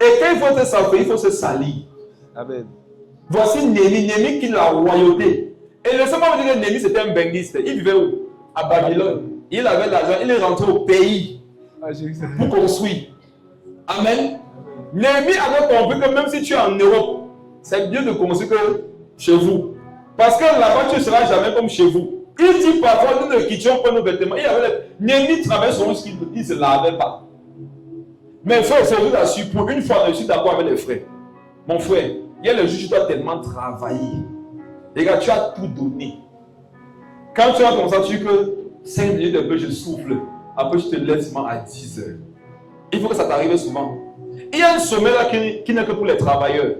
Et quand il faut être sale, il faut se salir. Amen. Voici Néhémie qui est la royauté. Et laissez-moi vous dire que Néhémie c'était un benguiste. Il vivait où? À Babylone. Il avait de l'argent, il est rentré au pays pour construire. Amen. Néhémie avait compris que même si tu es en Europe, c'est mieux de construire que chez vous. Parce que là-bas, tu ne seras jamais comme chez vous. Il dit parfois, nous ne quittions pas nos vêtements. Néhémie travaillait sur ce qu'il ne se lavait pas. Mais frère, c'est vous assure, pour une fois, je suis d'accord avec les frères. Mon frère, il y a le jour où tu dois tellement travailler. Les gars, tu as tout donné. Quand tu as comme ça, tu dis que 5 minutes de peu, je souffle. Après, je te laisse à 10 heures. Il faut que ça t'arrive souvent. Il y a un sommet là qui n'est que pour les travailleurs.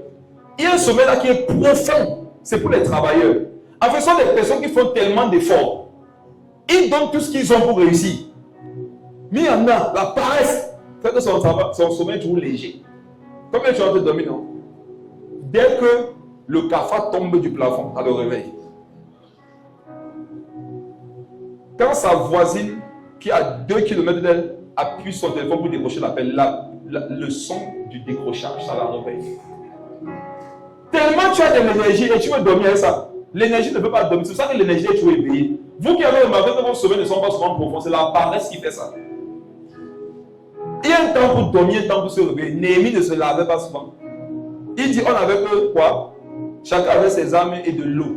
Il y a un sommet là qui est profond. C'est pour les travailleurs. En fait, ce sont des personnes qui font tellement d'efforts. Ils donnent tout ce qu'ils ont pour réussir. Mais il y en a, la paresse fait que son sommeil est toujours léger. Combien tu as de dormir, non? Dès que le cafard tombe du plafond, à le réveil. Quand sa voisine, qui est à 2 km d'elle, appuie son téléphone pour décrocher l'appel, le son du décrochage, ça la réveille. Tellement tu as de l'énergie et tu veux dormir avec ça. L'énergie ne peut pas dormir. C'est ça que l'énergie est toujours éveillée. Vous qui avez remarqué que vos sommeils ne sont pas souvent profonds, c'est la paresse qui fait ça. Il y a un temps pour dormir, un temps pour se réveiller. Néhémie ne se lavait pas souvent. Il dit on avait que quoi? Chacun avait ses armes et de l'eau.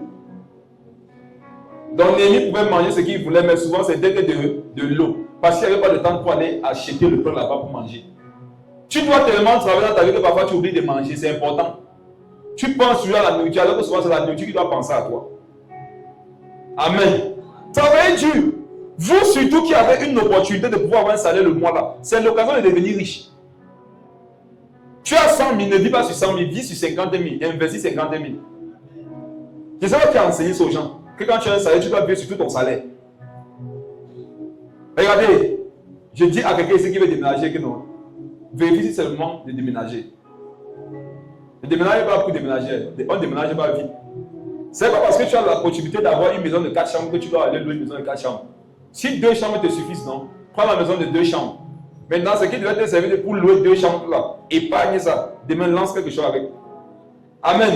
Donc Néhémie pouvait manger ce qu'il voulait, mais souvent c'était que de l'eau. Parce qu'il n'y avait pas de temps pour aller acheter le pain là-bas pour manger. Tu dois tellement travailler dans ta vie que parfois tu oublies de manger, c'est important. Tu penses toujours à la nourriture, alors que souvent c'est la nourriture qui doit penser à toi. Amen. Travaillez dur. Vous surtout qui avez une opportunité de pouvoir avoir un salaire le mois là, c'est l'occasion de devenir riche. Tu as 100 000, ne vis pas sur 100 000, vis sur 50 000, investis 50 000. C'est ça qui a enseigné ça aux gens. Que quand tu as un salaire, tu dois vivre sur tout ton salaire. Regardez, je dis à quelqu'un ici qui veut déménager que non. Vérifie si c'est le moment de déménager. Ne déménagez pas pour déménager. On ne déménage pas vite. C'est pas parce que tu as la possibilité d'avoir une maison de 4 chambres que tu dois aller louer une maison de 4 chambres. Si 2 chambres te suffisent, non, prends la maison de 2 chambres. Maintenant, ce qui doit te servir pour louer 2 chambres là, épargne ça. Demain, lance quelque chose avec. Amen.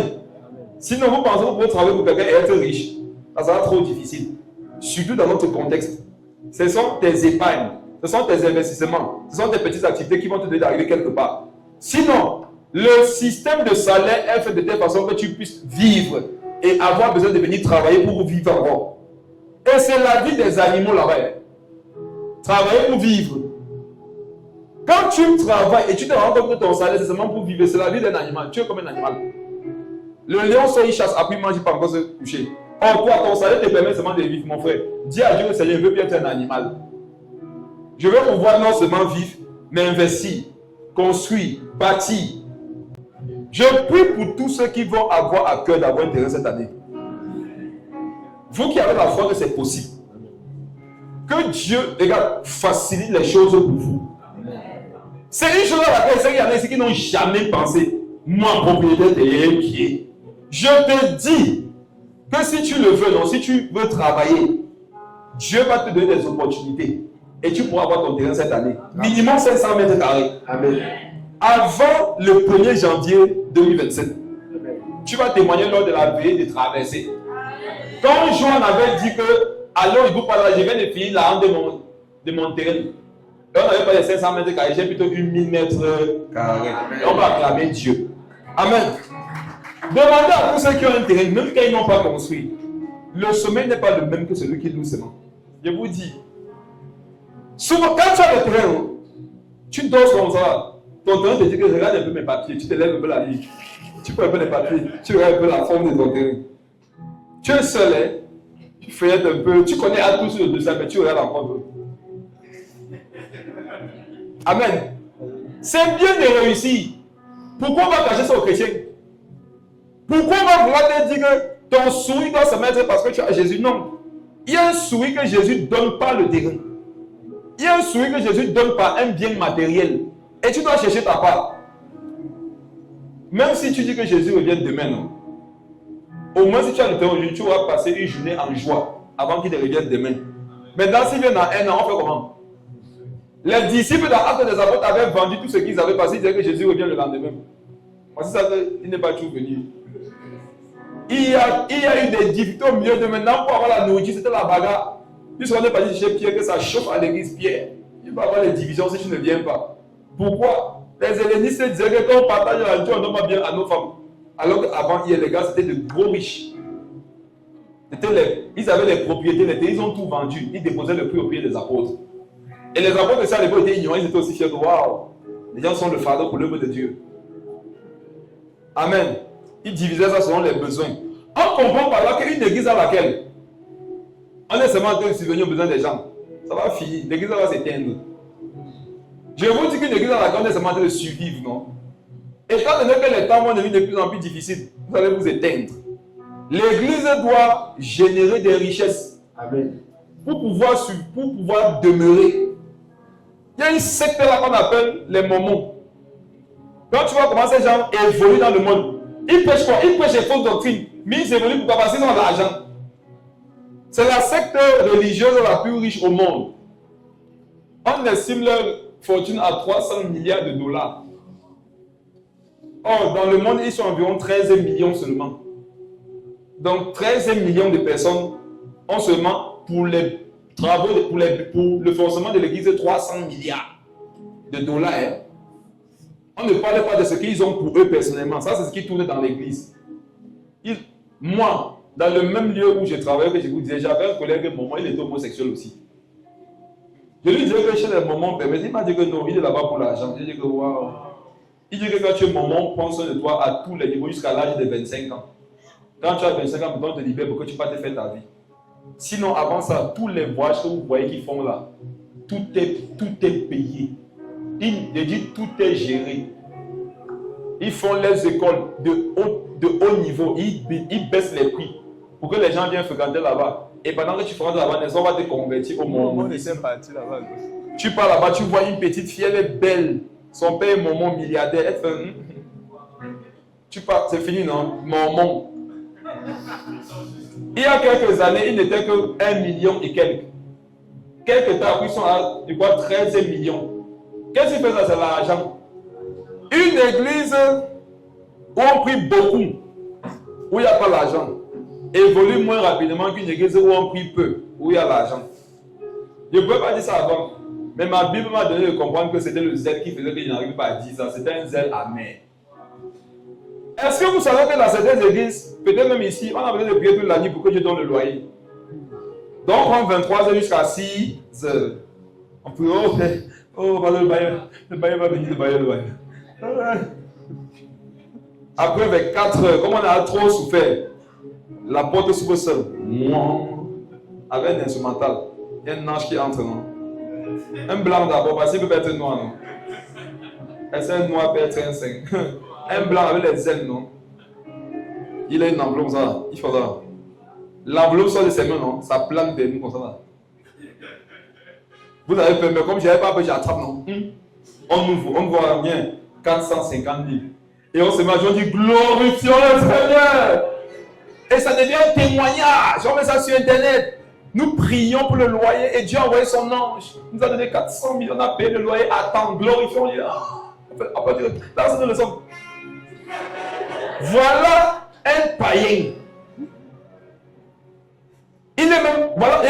Sinon, vous pensez que vous pouvez travailler pour quelqu'un et être riche. Ça sera trop difficile. Surtout dans notre contexte. Ce sont tes épargnes, ce sont tes investissements, ce sont tes petites activités qui vont te donner d'arriver quelque part. Sinon, le système de salaire est fait de telle façon que tu puisses vivre et avoir besoin de venir travailler pour vivre encore. Et c'est la vie des animaux là-bas. Travailler pour vivre. Quand tu travailles et tu te rends compte que ton salaire c'est seulement pour vivre, c'est la vie d'un animal. Tu es comme un animal. Le lion sort, il chasse, après il mange, il ne peut pas encore se coucher. Or, toi, ton salaire te permet seulement de vivre, mon frère. Dis à Dieu que Seigneur, je veux bien être un animal. Je veux pouvoir non seulement vivre, mais investir, construire, bâtir. Je prie pour tous ceux qui vont avoir à cœur d'avoir un terrain cette année. Vous qui avez la foi que c'est possible. Que Dieu, regarde, facilite les choses pour vous. C'est une chose à laquelle il y en a ici qui n'ont jamais pensé. Moi, propriétaire de pied. Je te dis que si tu le veux, non, si tu veux travailler, Dieu va te donner des opportunités. Et tu pourras avoir ton terrain cette année. Minimum 500 mètres carrés. Amen. Avant le 1er janvier 2027. Tu vas témoigner lors de la veillée de traversée. Quand Joan avait dit que, alors il vous parle, je viens de finir la rente de mon terrain. Et on n'avait pas les 500 mètres carrés, j'ai plutôt eu 1000 mètres carrés. Et on va acclamer Dieu. Amen. Demandez à tous ceux qui ont un terrain, même quand ils n'ont pas construit. Le sommeil n'est pas le même que celui qui loue seulement. Je vous dis. Souvent, quand tu as le terrain, tu dors comme ça. Ton terrain te dit que regarde un peu mes papiers, tu te lèves un peu la vie. Tu prends un peu les papiers, tu regardes un peu la forme de ton terrain. Tu es seul, hein? Tu feuillettes un peu, tu connais à tout sur le dessin, mais tu regardes encore un peu. Amen. C'est bien de réussir. Pourquoi on va cacher ça aux chrétiens? Pourquoi on va vouloir te dire que ton sourire doit se mettre parce que tu as Jésus? Non. Il y a un sourire que Jésus donne par le terrain. Il y a un sourire que Jésus donne par un bien matériel. Et tu dois chercher ta part. Même si tu dis que Jésus revient demain, non? Au moins si tu as le temps aujourd'hui, tu auras passé une journée en joie avant qu'il ne revienne demain. Maintenant, s'il vient dans un an, on fait comment? Les disciples dans Actes des Apôtres avaient vendu tout ce qu'ils avaient passé. Ils disaient que Jésus revient le lendemain. Voici ça qu'il n'est pas toujours venu. Il y a eu des difficultés au milieu de maintenant pour avoir la nourriture, c'était la bagarre. Puisqu'on est parti chez Pierre, que ça chauffe à l'église Pierre. Il va y avoir des divisions si tu ne viens pas. Pourquoi? Les hellénistes disaient que quand on partage la nourriture, on donne pas bien à nos femmes. Alors qu'avant, hier, les gars, c'était de gros riches. Ils avaient les propriétés, ils ont tout vendu. Ils déposaient le prix au pied des apôtres. Et les apôtres, ça, à l'époque, étaient ignorants, ils étaient aussi fiers de waouh, les gens sont le fardeau pour l'œuvre de Dieu. Amen. Ils divisaient ça selon les besoins. On comprend par là qu'une église à laquelle on est seulement en train de subvenir aux besoins des gens, ça va finir. L'église va s'éteindre. Je vous dis qu'une église à laquelle on est seulement en train de survivre, non? Étant donné que les temps vont devenir de plus en plus difficiles, vous allez vous éteindre. L'église doit générer des richesses. Amen. Pour pouvoir demeurer. Il y a une secte là qu'on appelle les Mormons. Quand tu vois comment ces gens évoluent dans le monde, ils prêchent quoi? Ils prêchent les fausses doctrines. Mais ils évoluent pourquoi? Parce qu'ils ont de l'argent. C'est la secte religieuse la plus riche au monde. On estime leur fortune à 300 milliards de dollars. Or, dans le monde, ils sont environ 13 millions seulement. Donc, 13 millions de personnes ont seulement pour les travaux, pour le fonctionnement de l'église, 300 milliards de dollars. On ne parle pas de ce qu'ils ont pour eux personnellement. Ça, c'est ce qui tourne dans l'église. Moi, dans le même lieu où je travaillais, que je vous disais, j'avais un collègue, Momon, il était homosexuel aussi. Je lui disais que chez les Momons, il m'a dit que non, il est là-bas pour l'argent. Je dis que waouh. Il dit que quand tu es Momon, prends soin de toi à tous les niveaux jusqu'à l'âge de 25 ans. Quand tu as 25 ans, on te libère pour que tu passes te faire ta vie. Sinon, avant ça, tous les voyages que vous voyez qu'ils font là, tout est payé. Je dis tout est géré. Ils font les écoles de haut niveau. Ils baissent les prix pour que les gens viennent fréquenter là-bas. Et pendant que tu fréquentes là-bas, on va te convertir au monde. Tu pars là-bas, tu vois une petite fille, elle est belle. Son père est Mormon milliardaire. Elle fait, tu pars, c'est fini, non? Mormon. Il y a quelques années, il n'était que 1 million et quelques. Quelques temps après, ils sont à 13 millions. Qu'est-ce qui fait ça? C'est l'argent. Une église où on prie beaucoup, où il n'y a pas l'argent, évolue moins rapidement qu'une église où on prie peu, où il y a l'argent. Je ne pouvais pas dire ça avant, mais ma Bible m'a donné de comprendre que c'était le zèle qui faisait que je n'arrivais pas à dire ça. C'était un zèle amer. Est-ce que vous savez que dans certaines églises, peut-être même ici, on a besoin de prier toute la nuit pour que Dieu donne le loyer? Donc on prend 23 heures jusqu'à 6 heures. On prie, le bailleur va venir, le loyer. Après, avec 4 heures, comme on a trop souffert, la porte s'ouvre seule. Avec un instrumental. Il y a un ange qui entre, non? Un blanc d'abord, parce qu'il peut être noir, non? Est-ce un noir peut être un 5? Un blanc avec les ailes, non? Il a une enveloppe, ça. Il faut ça. L'enveloppe sort de ses mains, non? Ça plane vers nous comme ça. Là. Vous avez peur, mais comme je n'avais pas peur, j'attrape, non? On ouvre, on voit bien 450 livres. Et on se met à dire, on dit glorifions le Seigneur. Et ça devient un témoignage. On met ça sur Internet. Nous prions pour le loyer et Dieu a envoyé son ange. Il nous a donné 400 000, on a payé le loyer. Attends, glorifions Dieu. Là, c'est une leçon. Voilà un païen. Il est même, voilà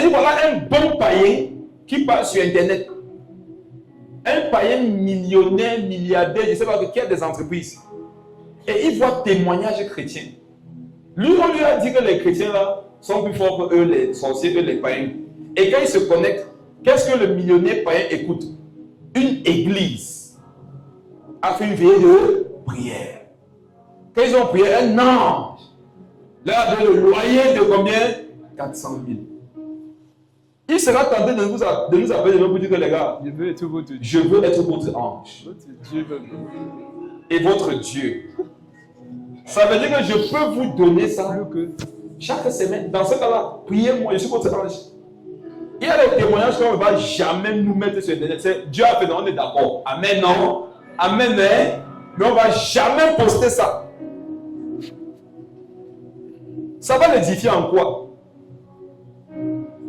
un bon païen qui parle sur Internet. Un païen millionnaire, milliardaire, je ne sais pas, qui a des entreprises. Et il voit témoignage chrétien. Lui, on lui a dit que les chrétiens là sont plus forts que eux, les sorciers, que les païens. Et quand il se connecte, qu'est-ce que le millionnaire païen écoute? Une église a fait une veillée de prière. Quand ils ont prié, un ange leur a donné le loyer de combien? 400 000. Il sera tenté de nous appeler de nous pour dire que les gars, je veux être votre ange. Et votre Dieu. Ça veut dire que je peux vous donner ça chaque semaine. Dans ce cas-là, priez-moi, je suis votre ange. Il y a des témoignages qu'on ne va jamais nous mettre sur Internet. C'est Dieu a fait, non, on est d'accord. Amen, non. Amen, mais on ne va jamais poster ça. Ça va l'édifier en quoi?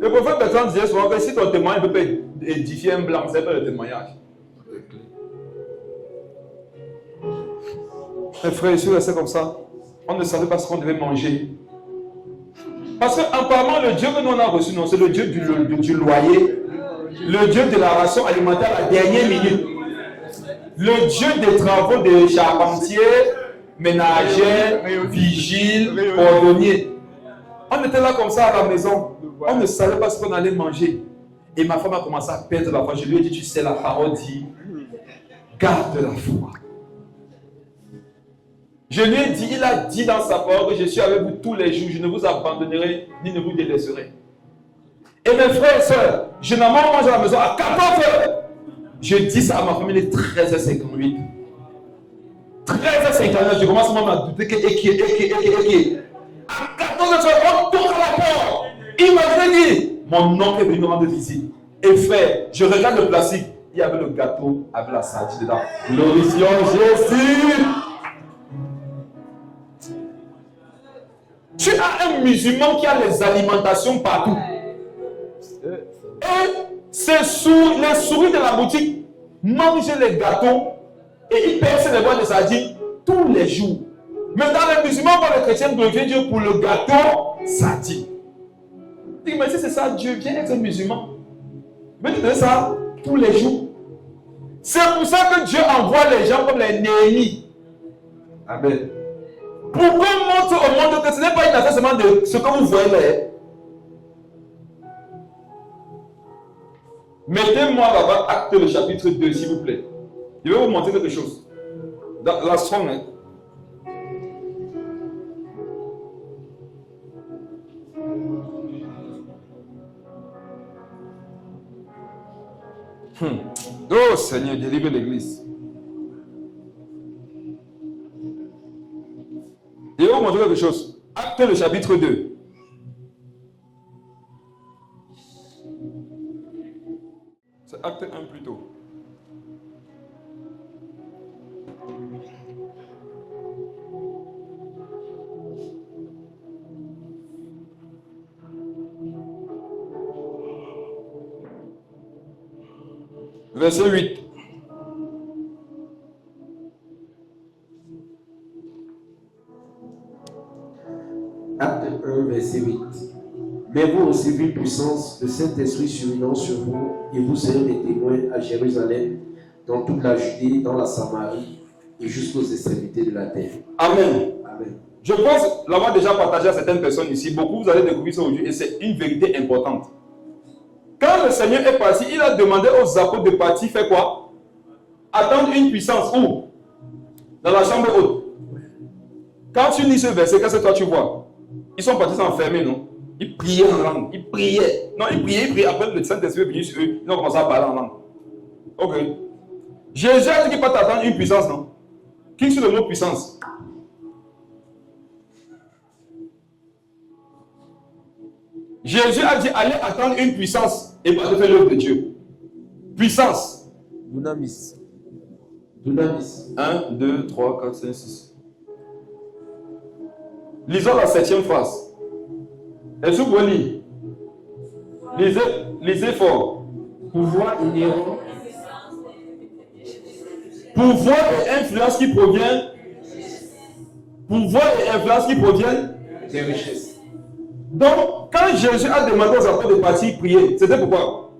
Le prophète Bertrand disait souvent que si ton témoignage peut édifier un blanc, c'est pas le témoignage. Mes frères, je suis resté comme ça. on ne savait pas ce qu'on devait manger. Parce qu'apparemment, le Dieu que nous on a reçu, non, c'est le Dieu du loyer, le Dieu de la ration alimentaire à la dernière minute, le Dieu des travaux de charpentier, ménager, vigile, cordonnier. On était là comme ça à la maison, on ne savait pas ce qu'on allait manger. Et ma femme a commencé à perdre la foi. Je lui ai dit, tu sais, la parole dit, garde la foi. Je lui ai dit, il a dit dans sa parole que je suis avec vous tous les jours, je ne vous abandonnerai ni ne vous délaisserai. Et mes frères et sœurs, généralement, on mange à la maison à 14h. Je dis ça à ma famille, il est 13h58. 13h59, je commence même à douter que à 14h, on tourne à la porte. Il m'a dit, mon oncle est venu me rendre visite. Et frère, je regarde le plastique, il y avait le gâteau avec la sardine dedans. Glorifions Jésus. Tu as un musulman qui a les alimentations partout. Et les souris de la boutique mangent les gâteaux et ils percent les boîtes de sardines tous les jours. Mais dans les musulmans, les chrétiens glorifient Dieu pour le gâteau sardine. Dis, mais si c'est ça, Dieu vient être musulman. Mais tu fais ça tous les jours. C'est pour ça que Dieu envoie les gens comme les Néhémies. Amen. Pour qu'on montre au monde que ce n'est pas une affaire seulement de ce que vous voyez là. Mettez-moi là-bas, Acte le chapitre 2, s'il vous plaît. Je vais vous montrer quelque chose. Dans la Strong, hein. Oh Seigneur, délivre l'église. Je vais vous montrer quelque chose. Acte le chapitre 2. C'est acte 1 plutôt. Verset 8. Acte 1, verset 8. Mais vous recevrez une puissance, le Saint-Esprit survenant sur vous, et vous serez des témoins à Jérusalem, dans toute la Judée, dans la Samarie, et jusqu'aux extrémités de la terre. Amen. Amen. Je pense l'avoir déjà partagé à certaines personnes ici. Beaucoup, vous allez découvrir ça aujourd'hui, et c'est une vérité importante. Quand le Seigneur est parti, il a demandé aux apôtres de partir faire quoi? Attendre une puissance. Où? Dans la chambre haute. Quand tu lis ce verset, qu'est-ce que toi tu vois? Ils sont partis s'enfermer, non? Ils priaient en langue. Ils priaient. Non, ils priaient. Après, le Saint-Esprit est venu sur eux. Ils ont commencé à parler en langue. Ok. Jésus a dit qu'il peut t'attendre une puissance, non? Qui sur le mot puissance? Jésus a dit, allez attendre une puissance et pas de faire l'œuvre de Dieu. Puissance. Dunamis. Dunamis. 1, 2, 3, 4, 5, 6. Lisons la 7e phrase. Est-ce que vous pouvez lire? Lisez fort. Pouvoir inhérent. Pouvoir et influence qui proviennent. Pouvoir et influence qui proviennent Des richesses. Donc, quand Jésus a demandé aux apôtres de partir prier, c'était pourquoi?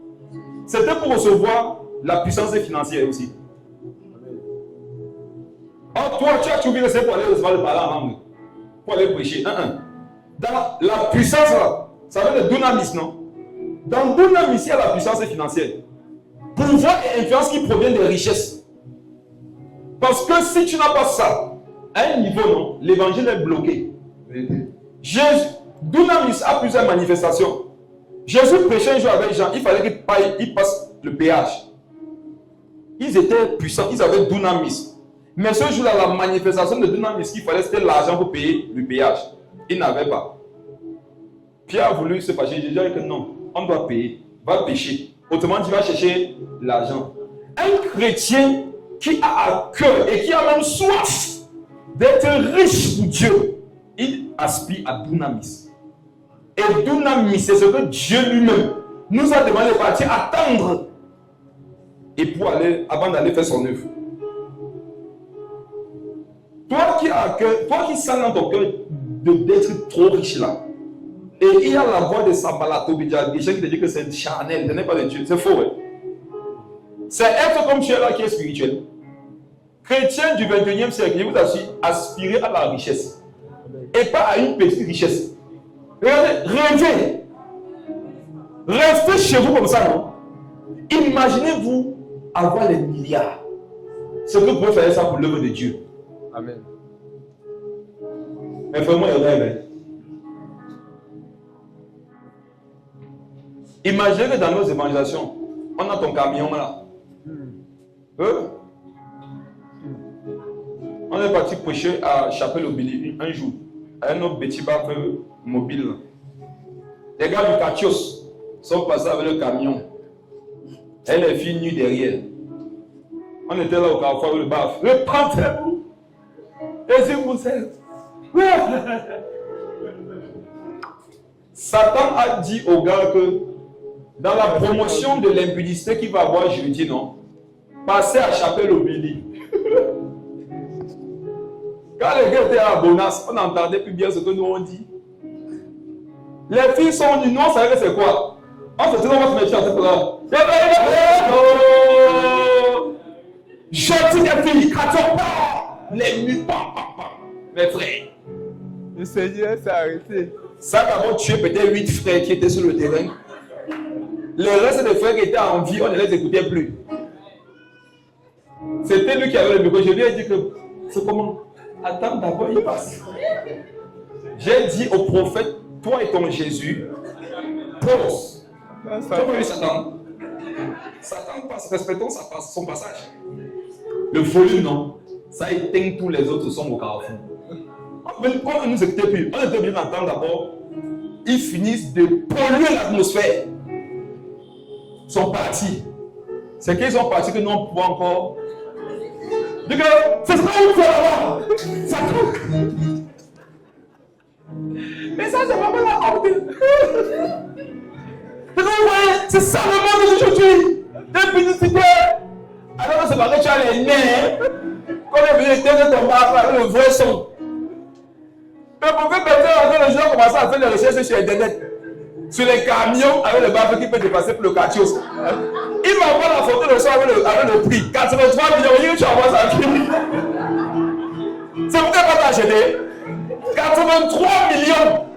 C'était pour recevoir la puissance financière aussi. Or, toi, tu as trouvé que c'est pour aller recevoir le parler en langue, pour aller prêcher. Dans la puissance, là, ça veut dire dunamis, non? Dans dunamis, il y a la puissance financière. Pouvoir et influence qui proviennent des richesses. Parce que si tu n'as pas ça, à un niveau, non, l'évangile est bloqué. Jésus, dunamis a plusieurs manifestations. Jésus prêchait un jour avec Jean, il fallait qu'il passe le péage. Ils étaient puissants, ils avaient dunamis. Mais ce jour-là, la manifestation de dunamis qu'il fallait, c'était l'argent pour payer le péage. Ils n'avaient pas. Pierre a voulu se fâcher. Jésus a dit que non, on doit payer, va pécher. Autrement, tu vas chercher l'argent. Un chrétien qui a à cœur et qui a même soif d'être riche pour Dieu, il aspire à dunamis. Et dunamis, c'est ce que Dieu lui-même nous a demandé de partir attendre et pour aller, avant d'aller faire son œuvre. Toi qui as cœur, toi qui sens dans ton cœur d'être trop riche là, et il y a la voix de Sambala Tobidja, des gens qui te disent que c'est charnel, ce n'est pas de Dieu, c'est faux. Ouais. C'est être comme tu es là qui est spirituel. Chrétien du 21e siècle, je vous assure, aspirer à la richesse. Et pas à une petite richesse. Regardez, rêvez. Restez chez vous comme ça, non? Imaginez-vous avoir les milliards. Ce que vous pouvez faire ça pour l'œuvre de Dieu. Amen. Mais vraiment, il rêve. Imaginez que dans nos évangélisations, on a ton camion là. On est parti prêcher à Chapelle-au-Béli un jour, à un autre petit bar mobile. Les gars du Katios sont passés avec le camion. Et les filles nues derrière. On était là au carrefour avec le bar. Repentez-vous. Et si vous êtes. Satan a dit aux gars que dans la promotion de l'impudicité qu'il va avoir jeudi, non? Passez à Chapelle-au-Béli. Quand les gars étaient à Bonas, on n'entendait plus bien ce que nous on dit. Les filles sont nues, nous on savait que c'est quoi. On se dit, on va se mettre à cette là. Je dis des filles, quand on part, les nues, mes frères. Le Seigneur s'est arrêté. Ça d'abord tué peut-être 8 frères qui étaient sur le terrain. Le reste des frères qui étaient en vie, on ne les écoutait plus. C'était lui qui avait le micro. Je lui ai dit que c'est comment? Attends d'abord, il passe. J'ai dit au prophète, toi et ton Jésus, pause. Tu as vu Satan? Satan passe, respectons son passage. Le volume, non. Ça éteint tous les autres sons au carrefour. On ne nous écoutait plus. On était obligé d'entendre d'abord. Ils finissent de polluer l'atmosphère. Ils sont partis. C'est qu'ils sont partis que nous on pouvait encore. C'est ça qu'il faut là-bas. Ça truc. Mais ça, c'est vraiment la honte. C'est ça le monde d'aujourd'hui. Des publicitaires. Alors, c'est pas que tu as les nerfs. Quand on est venu de ton bar avec le vrai son. Mais pour que maintenant, les gens commencent à faire des recherches sur Internet. Sur les camions avec le barbecue qui peut dépasser pour le Katios. Il m'envoie la photo de ça avec le prix. 83 millions, il dit que tu envoies ça. C'est pourquoi pas t'acheter. 83 millions.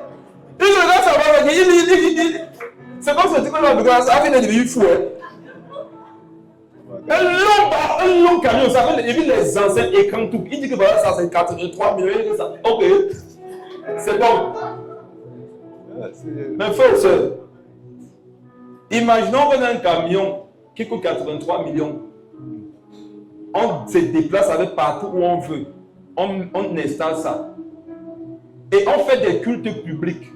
Il regarde ça, c'est comme ce truc là, ça a fait des devenus fous. Un long camion, ça fait les anciens écrans tout. Il dit que voilà, ça c'est 83 millions. Il dit ça. Ok. C'est bon. Mais frère et soeur, imaginons qu'on a un camion qui coûte 83 millions. On se déplace avec partout où on veut. On installe ça. Et on fait des cultes publics.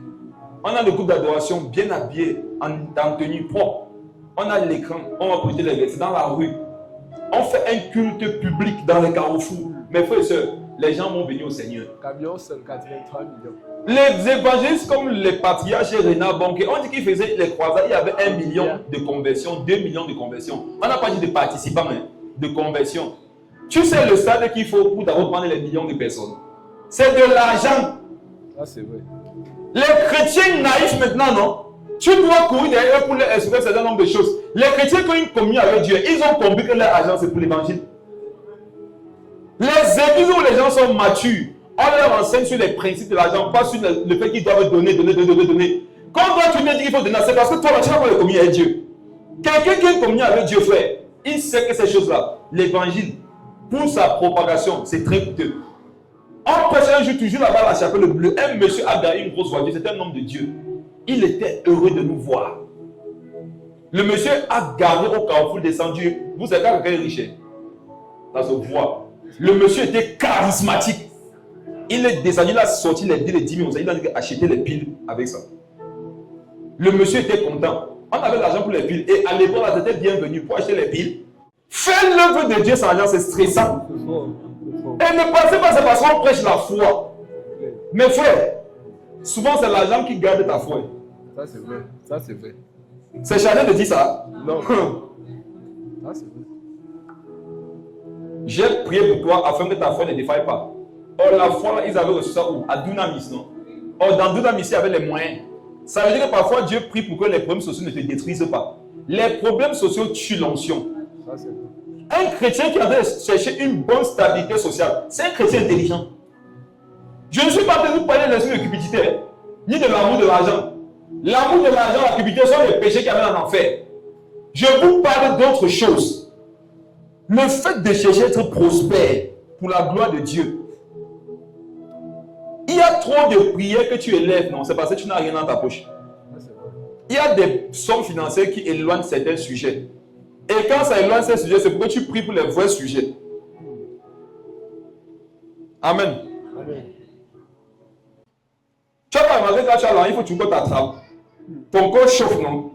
On a le groupe d'adoration bien habillé, en tenue propre. On a l'écran, on va prêter les versets dans la rue. On fait un culte public dans les carrefours. Mes frères et sœurs, les gens vont venir au Seigneur. Camion seul 83 millions. Les évangélistes comme les patriarches et Renard Bonquet, on dit qu'ils faisaient les croisades, il y avait 1 million de conversions, 2 millions de conversions. On n'a pas dit de participants, hein, de conversions. Tu sais le stade qu'il faut pour d'abord prendre les millions de personnes. C'est de l'argent. Ça c'est vrai. Les chrétiens naïfs maintenant, non? Tu dois courir derrière eux pour leur expliquer un certain nombre de choses. Les chrétiens qui ont une communion avec Dieu, ils ont compris que leur argent c'est pour l'évangile. Les églises où les gens sont matures, on leur enseigne sur les principes de l'argent, pas sur le fait qu'ils doivent donner. Quand toi tu me dis qu'il faut donner, c'est parce que toi tu n'as pas de communion avec Dieu. Quelqu'un qui a une communion avec Dieu, frère, il sait que ces choses-là, l'évangile, pour sa propagation, c'est très coûteux. On prêchait un jour toujours là-bas à la chapelle bleue, un monsieur a gagné une grosse voiture, c'était un homme de Dieu. Il était heureux de nous voir. Le monsieur a garé au carrefour descendu. Vous savez quand quelqu'un est riche, ça se voit. Le monsieur était charismatique. Il est descendu, il a sorti les 10 000, il a acheté les piles avec ça. Le monsieur était content. On avait l'argent pour les piles. Et à l'époque, là, c'était bienvenu pour acheter les piles. Faire l'œuvre de Dieu sans argent, c'est stressant. Et ne pensez pas, c'est parce qu'on prêche la foi. Mes frères, souvent c'est l'argent qui garde ta foi. Ça c'est vrai. Ça c'est vrai. C'est Chanel de dire ça. Non. Ça c'est vrai. J'ai prié pour toi afin que ta foi ne défaille pas. Or, la foi, là, ils avaient reçu ça où? À Dunamis, non? Or, dans Dunamis, il y avait les moyens. Ça veut dire que parfois, Dieu prie pour que les problèmes sociaux ne te détruisent pas. Les problèmes sociaux tuent l'onction. Ça, c'est vrai. Un chrétien qui a de chercher une bonne stabilité sociale, c'est un chrétien intelligent. Je ne suis pas en train de vous parler de l'esprit de cupidité, hein, ni de l'amour de l'argent. L'amour de l'argent, la cupidité sont les péchés qui amènent en enfer. Je vous parle d'autre chose. Le fait de chercher à être prospère pour la gloire de Dieu. Il y a trop de prières que tu élèves, non? C'est parce que tu n'as rien dans ta poche. Ça, c'est vrai. Il y a des sommes financières qui éloignent certains sujets. Et quand ça éloigne ces sujets, c'est pour que tu pries pour les vrais sujets. Amen. Amen. Tu as pas remarqué quand tu as l'argent, il faut que tu t'attrapes. Ton corps chauffe, non?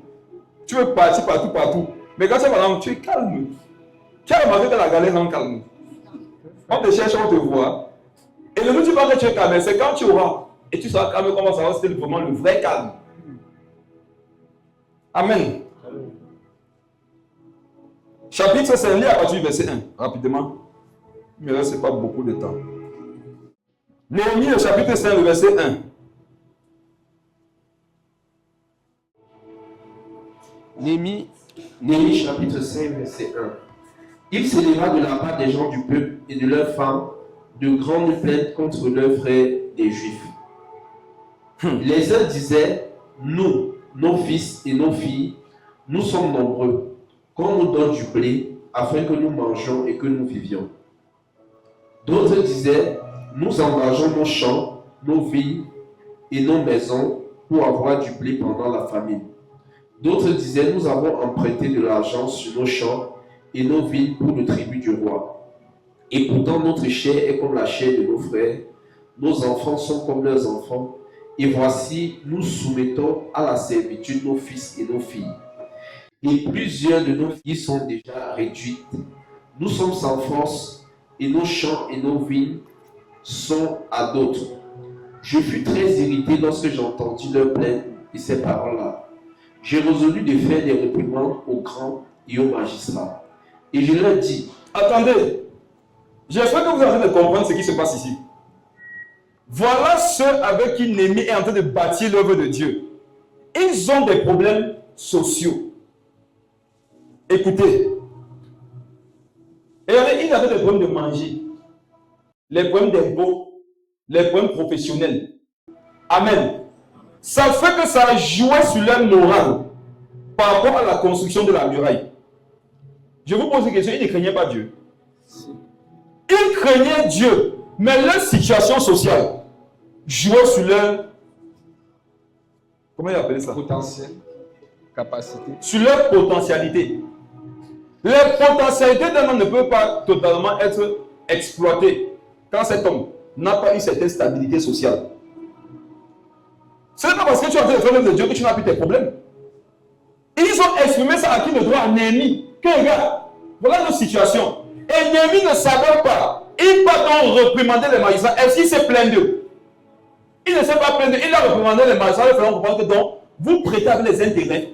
Tu veux partir partout. Mais quand tu as l'argent, tu es calme. Tu as remarqué que la galère est calme. On te cherche, on te voit. Et ne me dis pas que tu es calme, c'est quand tu auras. Et tu seras calme, comment ça va, c'était vraiment le vrai calme. Amen. Amen. Chapitre 5, lis à partir du verset 1, rapidement. Il ne me reste pas beaucoup de temps. Néhémie, le chapitre 5, le verset 1. Néhémie chapitre 5, verset 1. Il s'éleva de la part des gens du peuple et de leurs femmes de grandes plaintes contre leurs frères des Juifs. Les uns disaient, nous, nos fils et nos filles, nous sommes nombreux, qu'on nous donne du blé afin que nous mangions et que nous vivions. D'autres disaient, nous engageons nos champs, nos villes et nos maisons pour avoir du blé pendant la famine. D'autres disaient, nous avons emprunté de l'argent sur nos champs et nos villes pour le tribut du roi. Et pourtant notre chair est comme la chair de nos frères, nos enfants sont comme leurs enfants, et voici, nous soumettons à la servitude nos fils et nos filles. Et plusieurs de nos filles sont déjà réduites. Nous sommes sans force, et nos champs et nos vignes sont à d'autres. Je fus très irrité lorsque j'entendis leur plainte et ces paroles-là. J'ai résolu de faire des réprimandes aux grands et aux magistrats. Et je leur dis, attendez, j'espère que vous êtes en train de comprendre ce qui se passe ici. Voilà ceux avec qui Néhémie est en train de bâtir l'œuvre de Dieu. Ils ont des problèmes sociaux. Écoutez. Et ils avaient des problèmes de manger, les problèmes d'impôts, les problèmes professionnels. Amen. Ça fait que ça a joué sur leur morale par rapport à la construction de la muraille. Je vous pose une question, ils ne craignaient pas Dieu. Ils craignaient Dieu, mais leur situation sociale jouait sur leur... Comment ils appellent ça? Potentiel. Capacité. Sur leur potentialité. Les potentialités d'un homme ne peuvent pas totalement être exploitées quand cet homme n'a pas une certaine stabilité sociale. Ce n'est pas parce que tu es en train de faire l'œuvre de Dieu que tu n'as plus tes problèmes. Ils ont exprimé ça à qui le droit à Néhémie. Que regarde, voilà notre situation. Et Néhémie ne savait pas. Il va donc réprimander les magistrats. Est-ce qu'il s'est plaint d'eux? Il ne s'est pas plaint d'eux. Il a reprimandé les magistrats. Il faut comprendre que donc, vous prêtez avec les intérêts.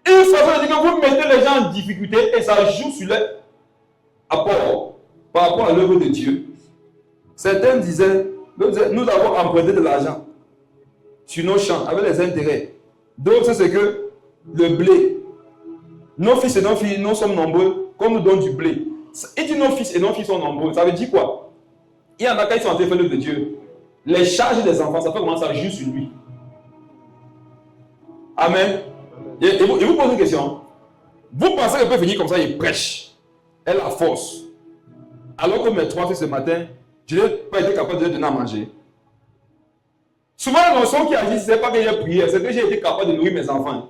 Une façon de dire que vous mettez les gens en difficulté et ça joue sur leur apport par rapport à l'œuvre de Dieu. Certains disaient, nous avons emprunté de l'argent sur nos champs avec les intérêts. D'autres, c'est que le blé, nos fils et nos filles, nous sommes nombreux, qu'on nous donne du blé. Il dit nos fils et nos filles sont nombreux. Ça veut dire quoi? Il y en a qui sont en train de faire l'œuvre de Dieu. Les charges des enfants, ça fait comment ça joue sur lui. Amen. Et vous posez une question. Vous pensez qu'elle peut venir comme ça, il prêche. Elle a force. Alors que mes 3 fils ce matin, je n'ai pas été capable de leur donner à manger. Souvent, la notion qui agit, ce n'est pas que j'ai prié, c'est que j'ai été capable de nourrir mes enfants.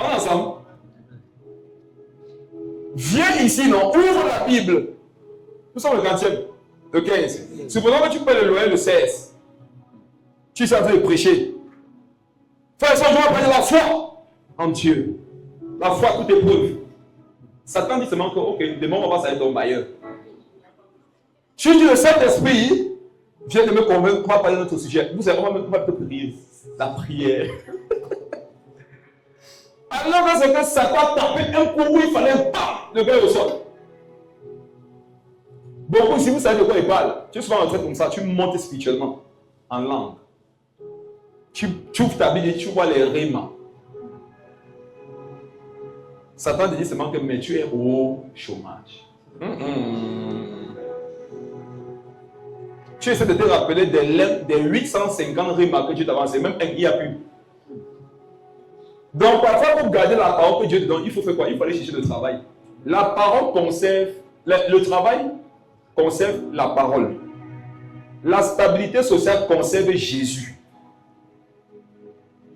On est ensemble. Viens ici, non? Ouvre la Bible. Nous sommes le 20e, le 15. Supposons que tu payes le loyer le 16. Tu sais en train de prêcher. Fais ça, je vais prendre la foi en Dieu. La foi, toute épreuve. Satan dit seulement que, ok, demain on va passer à ton bailleur. Tu dis le Saint-Esprit vient de me convaincre qu'on va parler de notre sujet. Vous savez, on va prier. La prière. Alors que c'est que Satan a tapé un coup où il fallait pas le gars au sol. Beaucoup, si vous savez de quoi il parle, tu es souvent en train comme ça, tu montes spirituellement en langue. Tu ouvres ta Bible et tu vois les rimes. Satan te dit seulement que mais tu es au chômage. Tu essaies de te rappeler des 850 rimes que Dieu t'a avancé, même un, il n'y a plus. Donc parfois pour garder la parole que Dieu te donne, il faut faire quoi? Il faut aller chercher le travail. La parole conserve, le travail conserve la parole. La stabilité sociale conserve Jésus.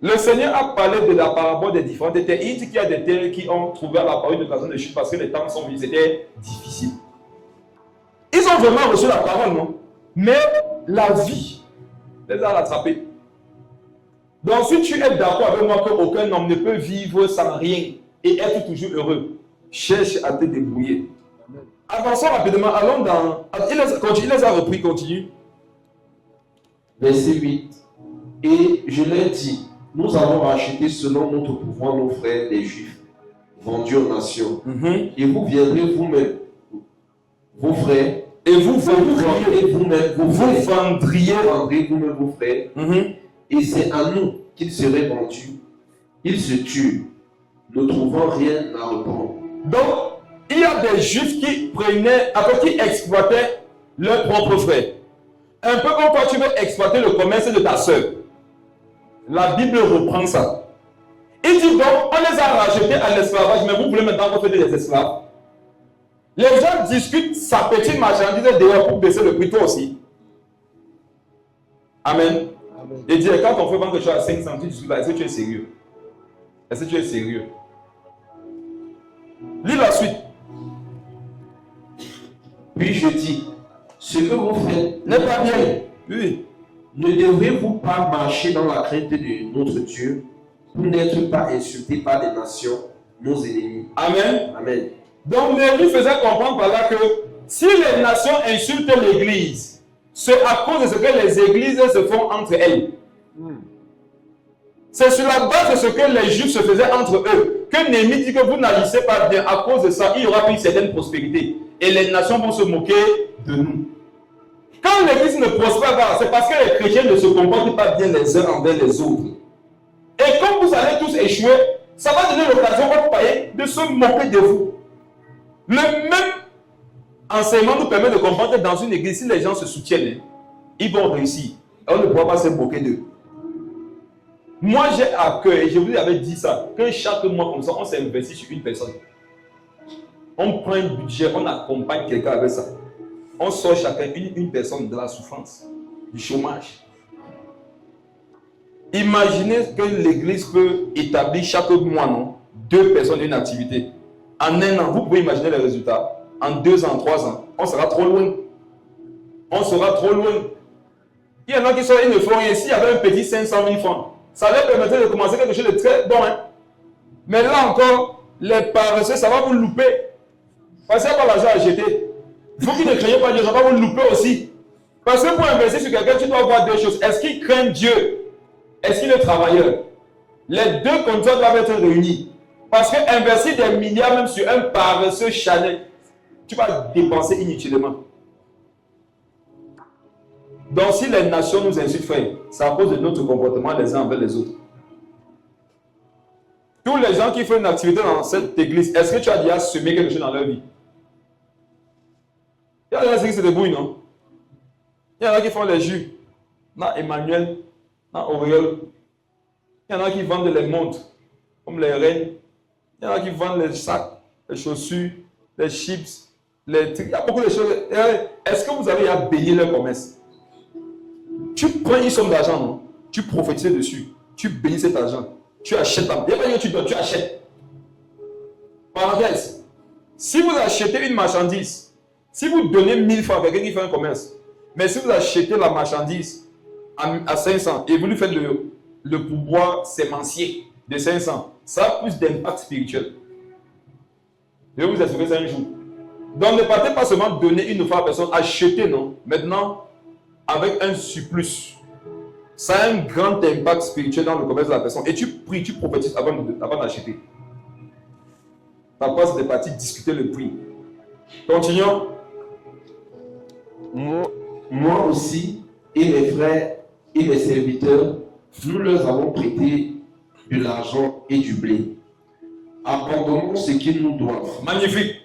Le Seigneur a parlé de la parabole des différentes terres. Il dit qu'il y a des terres qui ont trouvé à la parole de occasion de chute parce que les temps sont venus, c'était difficile. Ils ont vraiment reçu la parole, non? Mais la vie les a rattrapés. Donc si tu es d'accord avec moi qu'aucun homme ne peut vivre sans rien et être toujours heureux, cherche à te débrouiller. Avançons rapidement, allons dans... Il les a repris, continue. Verset 8. Et je leur dis, nous avons racheté selon notre pouvoir nos frères les Juifs, vendus aux nations. Et vous viendrez vous-même, vos frères, et vous vendriez vous-même vos frères, vendriez vous-même vos frères. Et c'est à nous qu'ils seraient vendus. Ils se tuent, ne trouvant rien à reprendre. Donc, il y a des Juifs qui prenaient, après qui exploitaient leurs propres frères. Un peu comme toi, tu veux exploiter le commerce de ta soeur. La Bible reprend ça. Il dit donc, on les a rachetés à l'esclavage, mais vous voulez maintenant refaire des esclaves. Les gens discutent sa petite marchandise dehors pour baisser le prix, toi aussi. Amen. Amen. Et dire, quand on fait vendre quelque chose à 500, tu discutes là, est-ce que tu es sérieux? Est-ce que tu es sérieux? Lis la suite. Puis je dis, ce que vous faites N'est pas bien. Oui. Ne devrez-vous pas marcher dans la crainte de notre Dieu pour n'être pas insultés par les nations, nos ennemis? Amen. Amen. Donc, Néhémie faisait comprendre par là que si les nations insultent l'église, c'est à cause de ce que les églises se font entre elles. C'est sur la base de ce que les Juifs se faisaient entre eux que Néhémie dit que vous n'agissez pas bien. À cause de ça, il y aura plus une certaine prospérité. Et les nations vont se moquer de nous. Quand l'église ne prospère pas, c'est parce que les chrétiens ne se comportent pas bien les uns envers les autres. Et comme vous allez tous échouer, ça va donner l'occasion aux païens de se moquer de vous. Le même enseignement nous permet de comprendre que dans une église, si les gens se soutiennent, ils vont réussir. On ne pourra pas se moquer d'eux. Moi, j'ai à cœur, et je vous avais dit ça, que chaque mois comme ça, on s'investit sur une personne. On prend un budget, on accompagne quelqu'un avec ça. On sort chacun une personne de la souffrance, du chômage. Imaginez que l'église peut établir chaque mois, non, 2 personnes d'une activité. En 1 an, vous pouvez imaginer les résultats. En 2 ans, 3 ans, on sera trop loin. On sera trop loin. Il y en a qui sont, ils ne font rien. S'il y avait un petit 500 000 francs, ça leur permettrait de commencer quelque chose de très bon. Hein? Mais là encore, les paresseux, ça va vous louper. Parce qu'il n'y a pas l'argent à jeter. Vous qui ne craignez pas Dieu, ça va vous louper aussi. Parce que pour investir sur quelqu'un, tu dois voir 2 choses. Est-ce qu'il craint Dieu? Est-ce qu'il est travailleur? Les 2 conditions doivent être réunies. Parce que investir des milliards même sur un paresseux Chanel, tu vas dépenser inutilement. Donc si les nations nous insultent, frère, c'est à cause de notre comportement les uns envers les autres. Tous les gens qui font une activité dans cette église, est-ce que tu as déjà semé quelque chose dans leur vie? Il y a des gens qui se débrouillent, non? Il y en a qui font les jus. Dans Emmanuel, dans Auréole. Il y en a qui vendent les montres, comme les reines. Il y en a qui vendent les sacs, les chaussures, les chips, les trucs. Il y a beaucoup de choses. Est-ce que vous avez à bénir leur commerce? Tu prends une somme d'argent, non? Tu prophétises dessus. Tu bénis cet argent. Tu achètes. Il n'y a pas rien que tu donnes, tu achètes. Parenthèse. Si vous achetez une marchandise, si vous donnez 1000 francs à quelqu'un qui fait un commerce, mais si vous achetez la marchandise à 500 et vous lui faites le pourboire sémencier de 500, ça a plus d'impact spirituel. Je vais vous expliquer ça un jour. Donc ne partez pas seulement donner une fois à la personne, acheter, non. Maintenant, avec un surplus, ça a un grand impact spirituel dans le commerce de la personne. Et tu pries, tu prophétises avant d'acheter. Parfois, c'est parti discuter le prix. Continuons. Moi aussi, et mes frères et mes serviteurs, nous leur avons prêté de l'argent et du blé. Abandonnons ce qu'ils nous doivent. Magnifique.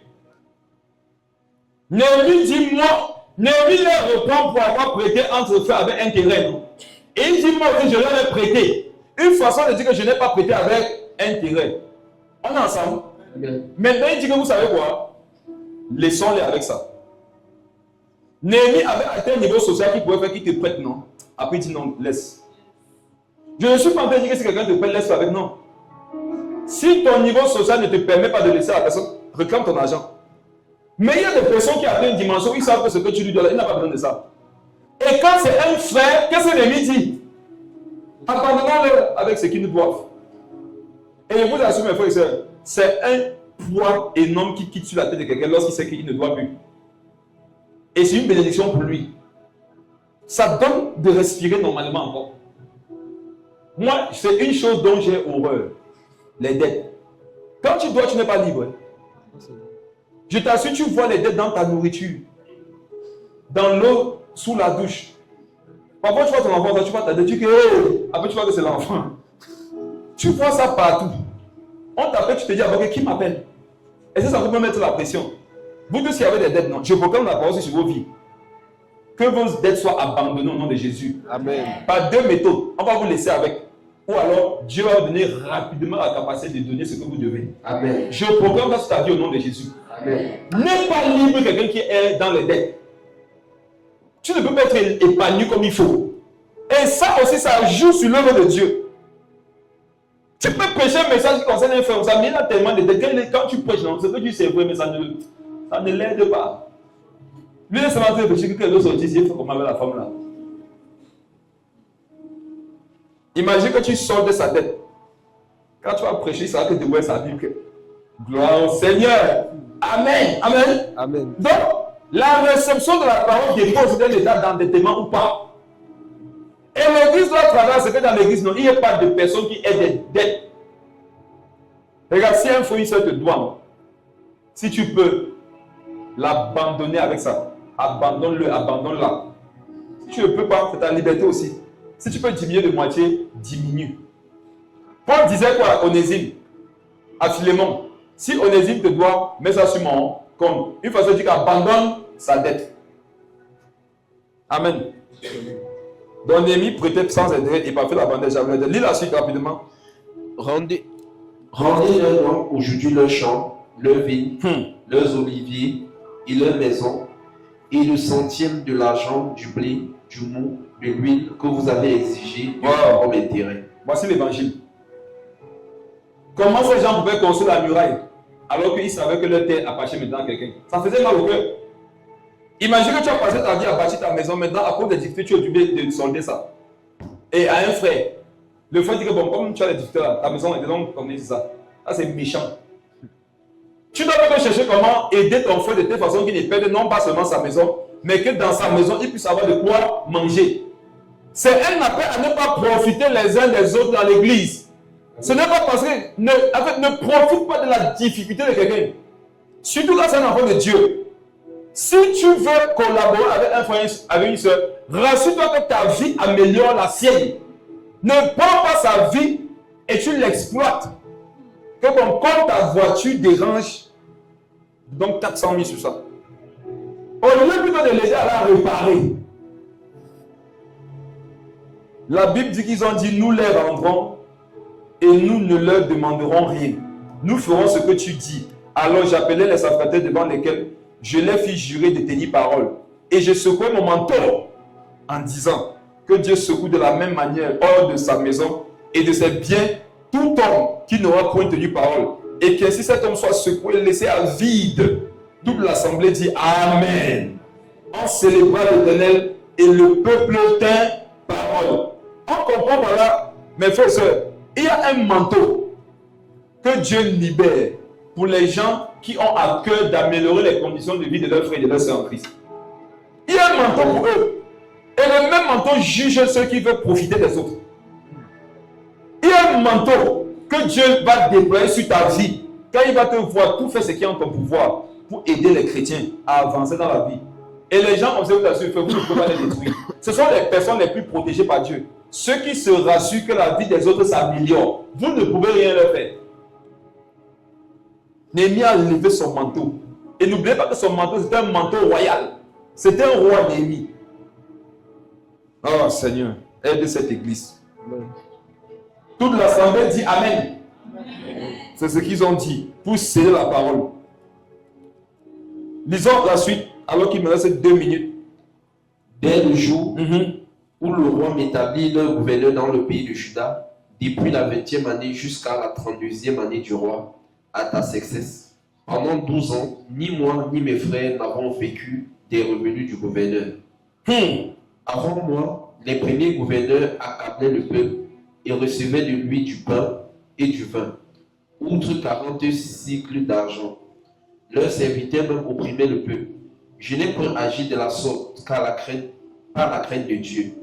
Néhémie dit, moi, Néhémie leur reprend pour avoir prêté entre frères avec intérêt. Non? Et il dit, moi aussi, je leur ai prêté. Une façon de dire que je n'ai pas prêté avec intérêt. On est ensemble. Amen. Maintenant, il dit que vous savez quoi? Laissons-les avec ça. Néhémie avait atteint un niveau social qui pouvait faire qu'il te prête, non? Après, il dit non, laisse. Je ne suis pas en train de dire que si quelqu'un te prête, laisse avec, non. Si ton niveau social ne te permet pas de laisser à la personne, réclame ton argent. Mais il y a des personnes qui atteignent une dimension où ils savent que ce que tu lui dois, il n'a pas besoin de ça. Et quand c'est un frère, qu'est-ce que Néhémie dit? Abandonnons-le avec ce qu'ils nous doivent. Et je vous assure, mes frères et sœurs, c'est un poids énorme qui quitte sur la tête de quelqu'un lorsqu'il sait qu'il ne doit plus. Et c'est une bénédiction pour lui. Ça donne de respirer normalement encore. Moi, c'est une chose dont j'ai horreur. Les dettes. Quand tu dois, tu n'es pas libre. Je t'assure, tu vois les dettes dans ta nourriture. Dans l'eau, sous la douche. Parfois, tu vois ton enfant, tu vois ta dette, tu dis que, après tu vois que c'est l'enfant. Tu vois ça partout. On t'appelle, tu te dis, ah, qui m'appelle? Et ça peut me mettre la pression. Vous tous qui avez des dettes, non? Je proclame la parole sur vos vies. Que vos dettes soient abandonnées au nom de Jésus. Amen. Par deux méthodes. On va vous laisser avec. Ou alors, Dieu va vous donner rapidement la capacité de donner ce que vous devez. Amen. Je proclame ça sur ta vie au nom de Jésus. Amen. N'est pas libre quelqu'un qui est dans les dettes. Tu ne peux pas être épanoui comme il faut. Et ça aussi, ça joue sur l'œuvre de Dieu. Tu peux prêcher un message qui concerne un frère, mais il y a tellement de dettes. Quand tu prêches, ce que tu sais vrai, mais ça ne l'aide pas. Lui, il s'est rentré de péché, quelqu'un d'autre sorti ici, il fait comme avec la femme là. Imagine que tu sors de sa dette. Quand tu vas prêcher, ça va que tu vois sa Bible. Gloire au Seigneur. Amen. Amen. Amen. Donc, la réception de la parole dépose dans l'état d'endettement ou pas. Et l'église doit travailler, c'est que dans l'église, non, il n'y a pas de personne qui ait des dettes. Regarde, si un fournisseur te doit, si tu peux l'abandonner avec ça, abandonne-le, abandonne-la. Si tu ne peux pas, c'est ta liberté aussi. Si tu peux diminuer de moitié, diminue. Paul disait quoi, Onésime, à Philémon, si Onésime te doit, mets ça sur mon compte. Une fois, il dit qu'abandonne sa dette. Amen. Donc Néhémie prêtait sans intérêt et pas fait l'abandon. Lis la suite rapidement. Rendez-leur donc aujourd'hui leurs champs, leurs vignes, leurs oliviers et leurs maisons, et le centième de l'argent, du blé, du mou, de l'huile que vous avez exigé comme intérêt. Voici l'évangile. Comment ces gens pouvaient construire la muraille alors qu'ils savaient que leur terre appartient maintenant à quelqu'un? Ça faisait mal au cœur. Imagine que tu as passé ta vie à bâtir ta maison, maintenant à cause des difficultés, tu es obligé de solder ça. Et à un frère, le frère dit que bon, comme tu as des difficultés là, ta maison est donc comme ça. Ça c'est méchant. Tu dois même chercher comment aider ton frère de telle façon qu'il ne perde non pas seulement sa maison, mais que dans sa maison, il puisse avoir de quoi manger. C'est un appel à ne pas profiter les uns des autres dans l'église. Ce n'est pas parce que ne profite pas de la difficulté de quelqu'un. Surtout quand c'est un enfant de Dieu. Si tu veux collaborer avec un frère, avec une soeur, rassure-toi que ta vie améliore la sienne. Ne prends pas sa vie et tu l'exploites. Que bon, comme ta voiture dérange, donc 400 000 sur ça. Au lieu plutôt de l'aider à la réparer. La Bible dit qu'ils ont dit, nous les rendrons et nous ne leur demanderons rien. Nous ferons ce que tu dis. Alors j'appelais les sacrificateurs devant lesquels je les fis jurer de tenir parole. Et je secouai mon manteau en disant que Dieu secoue de la même manière hors de sa maison et de ses biens tout homme qui n'aura point tenu parole. Et qu'ainsi cet homme soit secoué, laissé à vide. Toute l'assemblée dit Amen. On célébra l'Éternel et le peuple tint parole. On comprend par là, mes frères et sœurs, il y a un manteau que Dieu libère pour les gens qui ont à cœur d'améliorer les conditions de vie de leurs frères et de leurs sœurs en Christ. Il y a un manteau pour eux. Et le même manteau juge ceux qui veulent profiter des autres. Il y a un manteau que Dieu va déployer sur ta vie. Quand il va te voir tout faire ce qui est en ton pouvoir pour aider les chrétiens à avancer dans la vie. Et les gens comme ça, vous assurez, vous ne pouvez pas les détruire. Ce sont les personnes les plus protégées par Dieu. Ceux qui se rassurent que la vie des autres s'améliore. Vous ne pouvez rien leur faire. Néhémie a levé son manteau. Et n'oubliez pas que son manteau, c'était un manteau royal. C'était un roi Néhémie. Oh Seigneur, aide cette église. Toute l'assemblée dit Amen. C'est ce qu'ils ont dit pour sceller la parole. Lisons la suite, alors qu'il me reste 2 minutes. Dès le jour où le roi m'établit le gouverneur dans le pays de Juda, depuis la 20e année jusqu'à la 32e année du roi Artaxerxès. Pendant 12 ans, ni moi ni mes frères n'avons vécu des revenus du gouverneur. Avant moi, les premiers gouverneurs accablaient le peuple et recevaient de lui du pain et du vin, outre 40 cycles d'argent. Leurs serviteurs même opprimaient le peuple. Je n'ai point agi de la sorte par la crainte de Dieu.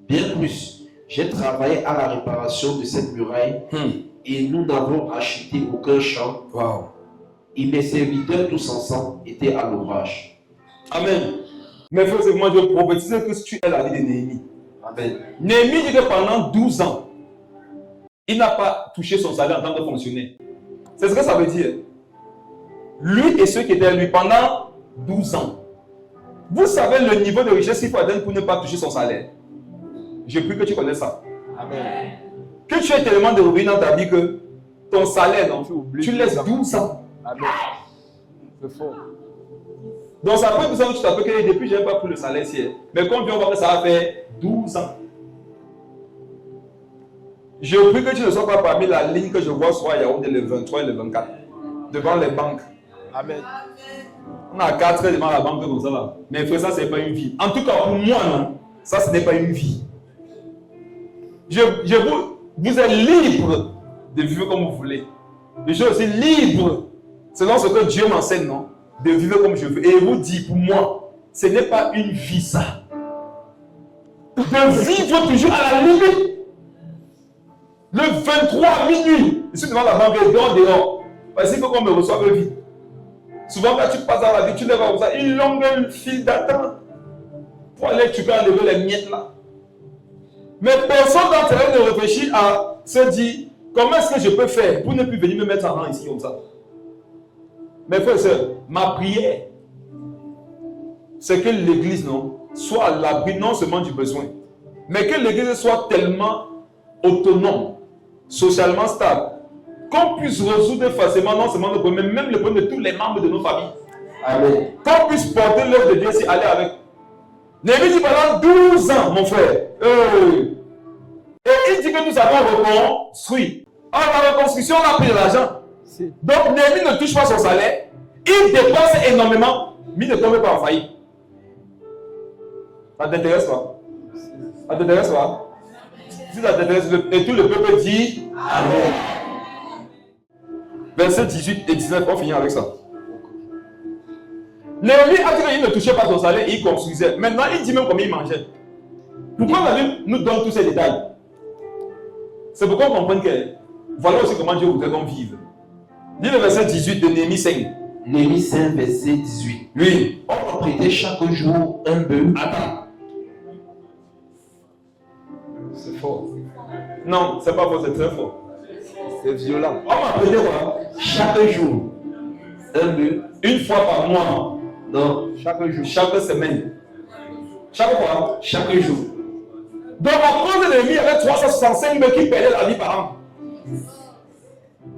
Bien plus, j'ai travaillé à la réparation de cette muraille et nous n'avons acheté aucun champ. Wow. Et mes serviteurs tous ensemble étaient à l'ouvrage. Amen. Mes frères et moi, je prophétise que tu es la vie de Néhémie. Amen. Néhémie dit que pendant 12 ans, il n'a pas touché son salaire en tant que fonctionnaire. C'est ce que ça veut dire. Lui et ceux qui étaient lui pendant 12 ans. Vous savez le niveau de richesse qu'il faut atteindre pour ne pas toucher son salaire. Je prie que tu connais ça. Amen. Que tu aies tellement de revenus dans ta vie que ton salaire, non, tu laisses 12 ans. Amen. C'est fort. Donc ça peut vous que tu t'appelles que depuis je n'ai pas pris le salaire ici. Mais quand on vient voir que ça va faire 12 ans. Je prie que tu ne sois pas parmi la ligne que je vois soit à Yaoundé le 23 et le 24. Devant les banques. Amen. On a 4 devant la banque comme ça là. Mais frère, ça c'est pas une vie. En tout cas pour moi non. Ça ce n'est pas une vie. Vous êtes libre de vivre comme vous voulez. Je suis aussi libre selon ce que Dieu m'enseigne, non? De vivre comme je veux. Et il vous dit, pour moi, ce n'est pas une vie ça. De vivre toujours à la limite. Le 23 à minuit, je suis devant la banque et dehors. Parce qu'il faut qu'on me reçoive vite. Souvent quand tu passes dans la vie, tu ne vas pas une longue file d'attente pour aller tu peux enlever les miettes là. Mais personne dans terrain ne réfléchit à se dire comment est-ce que je peux faire pour ne plus venir me mettre en rang ici comme ça. Mes frères et sœurs, ma prière, c'est que l'église non, soit à l'abri non seulement du besoin, mais que l'église soit tellement autonome, socialement stable, qu'on puisse résoudre facilement non seulement nos problèmes, mais même les problèmes de tous les membres de nos familles. Amen. Qu'on puisse porter l'œuvre de Dieu et aller avec. Néhémie dit pendant 12 ans, mon frère. Et il dit que nous avons reconstruit. En la reconstruction, on a pris de l'argent. Donc Néhémie ne touche pas son salaire. Il dépense énormément, mais il ne tombe pas en faillite. Ça t'intéresse pas? Ça t'intéresse pas? Si ça t'intéresse, et tout le peuple dit Amen. Versets 18 et 19, on finit avec ça. Néhémie a dit qu'il ne touchait pas son salaire et il construisait. Maintenant, il dit même combien il mangeait. Pourquoi la Bible nous donne tous ces détails? C'est pour qu'on comprenne que voilà aussi comment Dieu voudrait qu'on vive. Lis le verset 18 de Néhémie 5. Néhémie 5, verset 18. Oui. On leur prêtait chaque jour un bœuf. Attends. C'est fort. Non, c'est pas fort, c'est très fort. C'est violent. On m'a prêté quoi? Chaque jour un bœuf. Une fois par mois. Non, Chaque jour. Chaque semaine. Chaque fois. chaque jour. Donc en cause de Néhémie, il y avait 365 mecs qui perdaient la vie par an.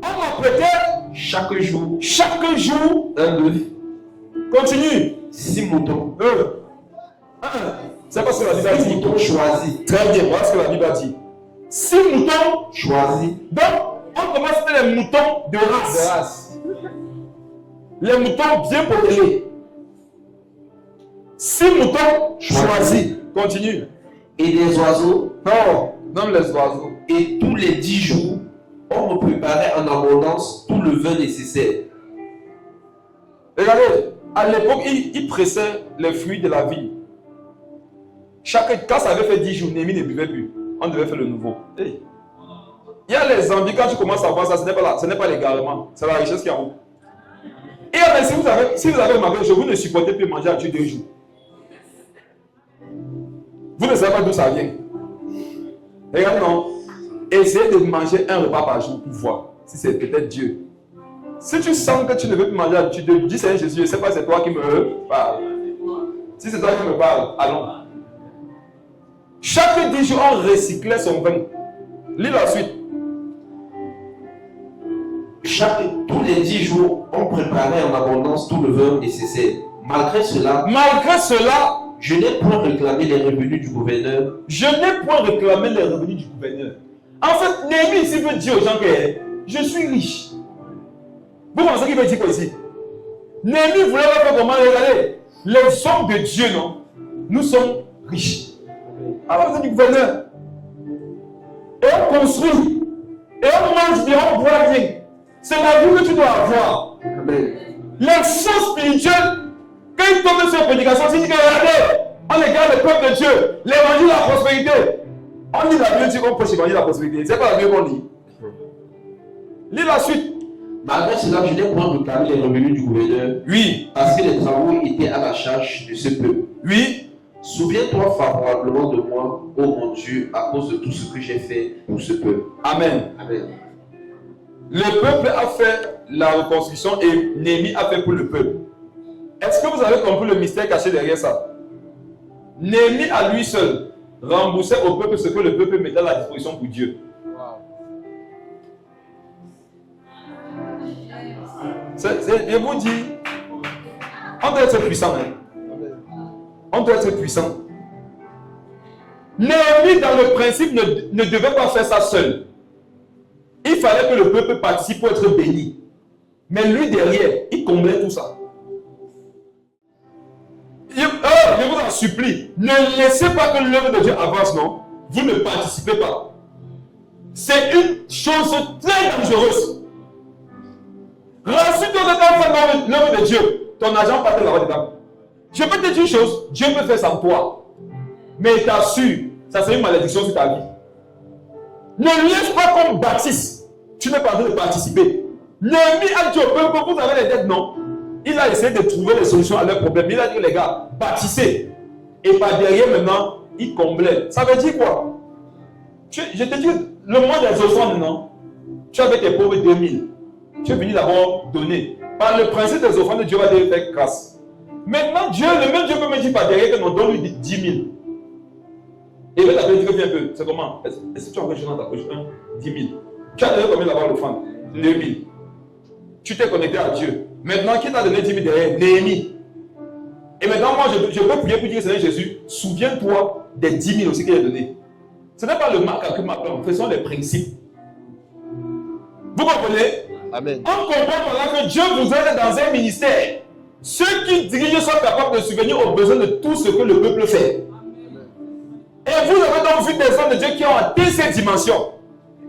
On m'a prêté Chaque jour un bœuf. Continue. 6 moutons. C'est pas ce que la Bible a 6 dit. moutons choisis. Très bien, voilà ce que la Bible a dit. 6 moutons. Choisis. Donc, on commence par les moutons de race. Grâce. Les moutons bien potelés. 6 moutons choisis. Continue. Et des oiseaux. Non, les oiseaux. Et tous les 10 jours, on me préparait en abondance tout le vin nécessaire. Regardez, à l'époque, il pressait les fruits de la vie. Quand ça avait fait 10 jours, Néhémie ne buvait plus. On devait faire le nouveau. Hey. Il y a les envies, quand tu commences à voir ça, ce n'est pas l'égarement, c'est la richesse qui est en haut. Et si vous avez remarqué, vous ne supportez plus manger à Dieu 2 jours. Vous ne savez pas d'où ça vient. Regardez, non. Essayez de manger un repas par jour pour voir si c'est peut-être Dieu. Si tu sens que tu ne veux plus manger, tu te dis Seigneur Jésus, je ne sais pas, c'est toi qui me parles. Si c'est toi qui me parles, allons. Chaque 10 jours, on recyclait son vin. Lis la suite. Tous les 10 jours, on préparait en abondance tout le vin nécessaire. Malgré cela, je n'ai point réclamé les revenus du gouverneur. En fait, Néhémie ici veut dire aux gens que je suis riche. Vous pensez qu'il veut dire quoi ici? Néhémie voulait leur faire comment? Regardez, les hommes de Dieu, non? Nous sommes riches. Alors vous êtes du gouverneur. Et on construit. Et on mange bien, on boit bien. C'est la vie que tu dois avoir. Amen. L'action spirituelle, quand il tombe sur la prédication, il dit que regardez, on regarde le peuple de Dieu, l'évangile de la prospérité. On lit la Bible, dit qu'on prêche l'évangile de la prospérité. C'est pas la Bible qu'on lit. Lis la suite. Malgré cela, je n'ai point réclamé les revenus du gouverneur. Oui. Parce que les travaux étaient à la charge de ce peuple. Oui. Souviens-toi favorablement de moi, ô mon Dieu, à cause de tout ce que j'ai fait pour ce peuple. Amen. Amen. Le peuple a fait la reconstruction et Néhémie a fait pour le peuple. Est-ce que vous avez compris le mystère caché derrière ça? Néhémie à lui seul remboursait au peuple ce que le peuple mettait à la disposition pour Dieu. Je vous dis, on doit être puissant. On doit être puissant. Néhémie, dans le principe, ne devait pas faire ça seul. Il fallait que le peuple participe pour être béni. Mais lui, derrière, il comblait tout ça. Je vous en supplie, ne laissez pas que l'œuvre de Dieu avance, non? Vous ne participez pas. C'est une chose très dangereuse. Rassure-toi de faire l'œuvre de Dieu. Ton argent part là-bas dedans. Je peux te dire une chose, Dieu peut faire sans toi. Mais t'assure, ça serait une malédiction sur ta vie. Ne laisse pas qu'on bâtisse. Tu n'es pas en train de participer. Néhémie a dit au peuple que vous avez les dettes, non? Il a essayé de trouver des solutions à leurs problèmes. Il a dit, les gars, bâtissez. Et par derrière, maintenant, il comblait. Ça veut dire quoi? Je te dis, le mois des offrandes, non? Tu avais tes pauvres 2000. Tu es venu d'abord donner. Par le principe des offrandes, Dieu va te faire grâce. Maintenant, le même Dieu peut me dire par derrière que non, donne-lui 10 000. Et il va t'appeler, dire, viens un peu. C'est comment? Est-ce que tu as quelque chose dans ta poche? 10 000. Tu as donné combien d'abord l'offrande? 2 000. Tu t'es connecté à Dieu. Maintenant, qui t'a donné 10 000 derrière? Néhémie. Et maintenant, moi, je peux prier pour dire, Seigneur Jésus, souviens-toi des 10 000 aussi qu'il a donné. Ce n'est pas le calcul maintenant, ce sont les principes. Vous comprenez? Amen. On comprend voilà que Dieu vous aide dans un ministère. Ceux qui dirigent sont capables de subvenir aux besoins de tout ce que le peuple fait. Et vous avez donc vu des hommes de Dieu qui ont atteint cette dimension.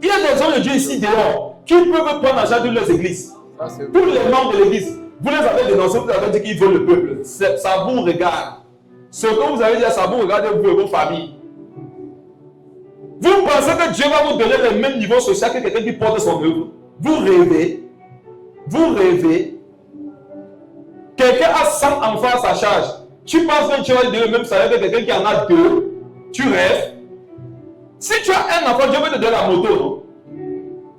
Il y a des hommes de Dieu ici dehors qui peuvent prendre en charge de leurs églises. Tous les membres de l'église, vous les avez dénoncés, vous avez dit qu'ils veulent le peuple. Ça vous regarde. Ce que vous avez dit, ça vous regarde vous et vos familles. Vous pensez que Dieu va vous donner le même niveau social que quelqu'un qui porte son œuvre? Vous rêvez. Vous rêvez. Quelqu'un a 100 enfants à sa charge. Tu penses que tu vas lui donner le même salaire que quelqu'un qui en a 2? Tu rêves. Si tu as un enfant, Dieu va te donner la moto, non?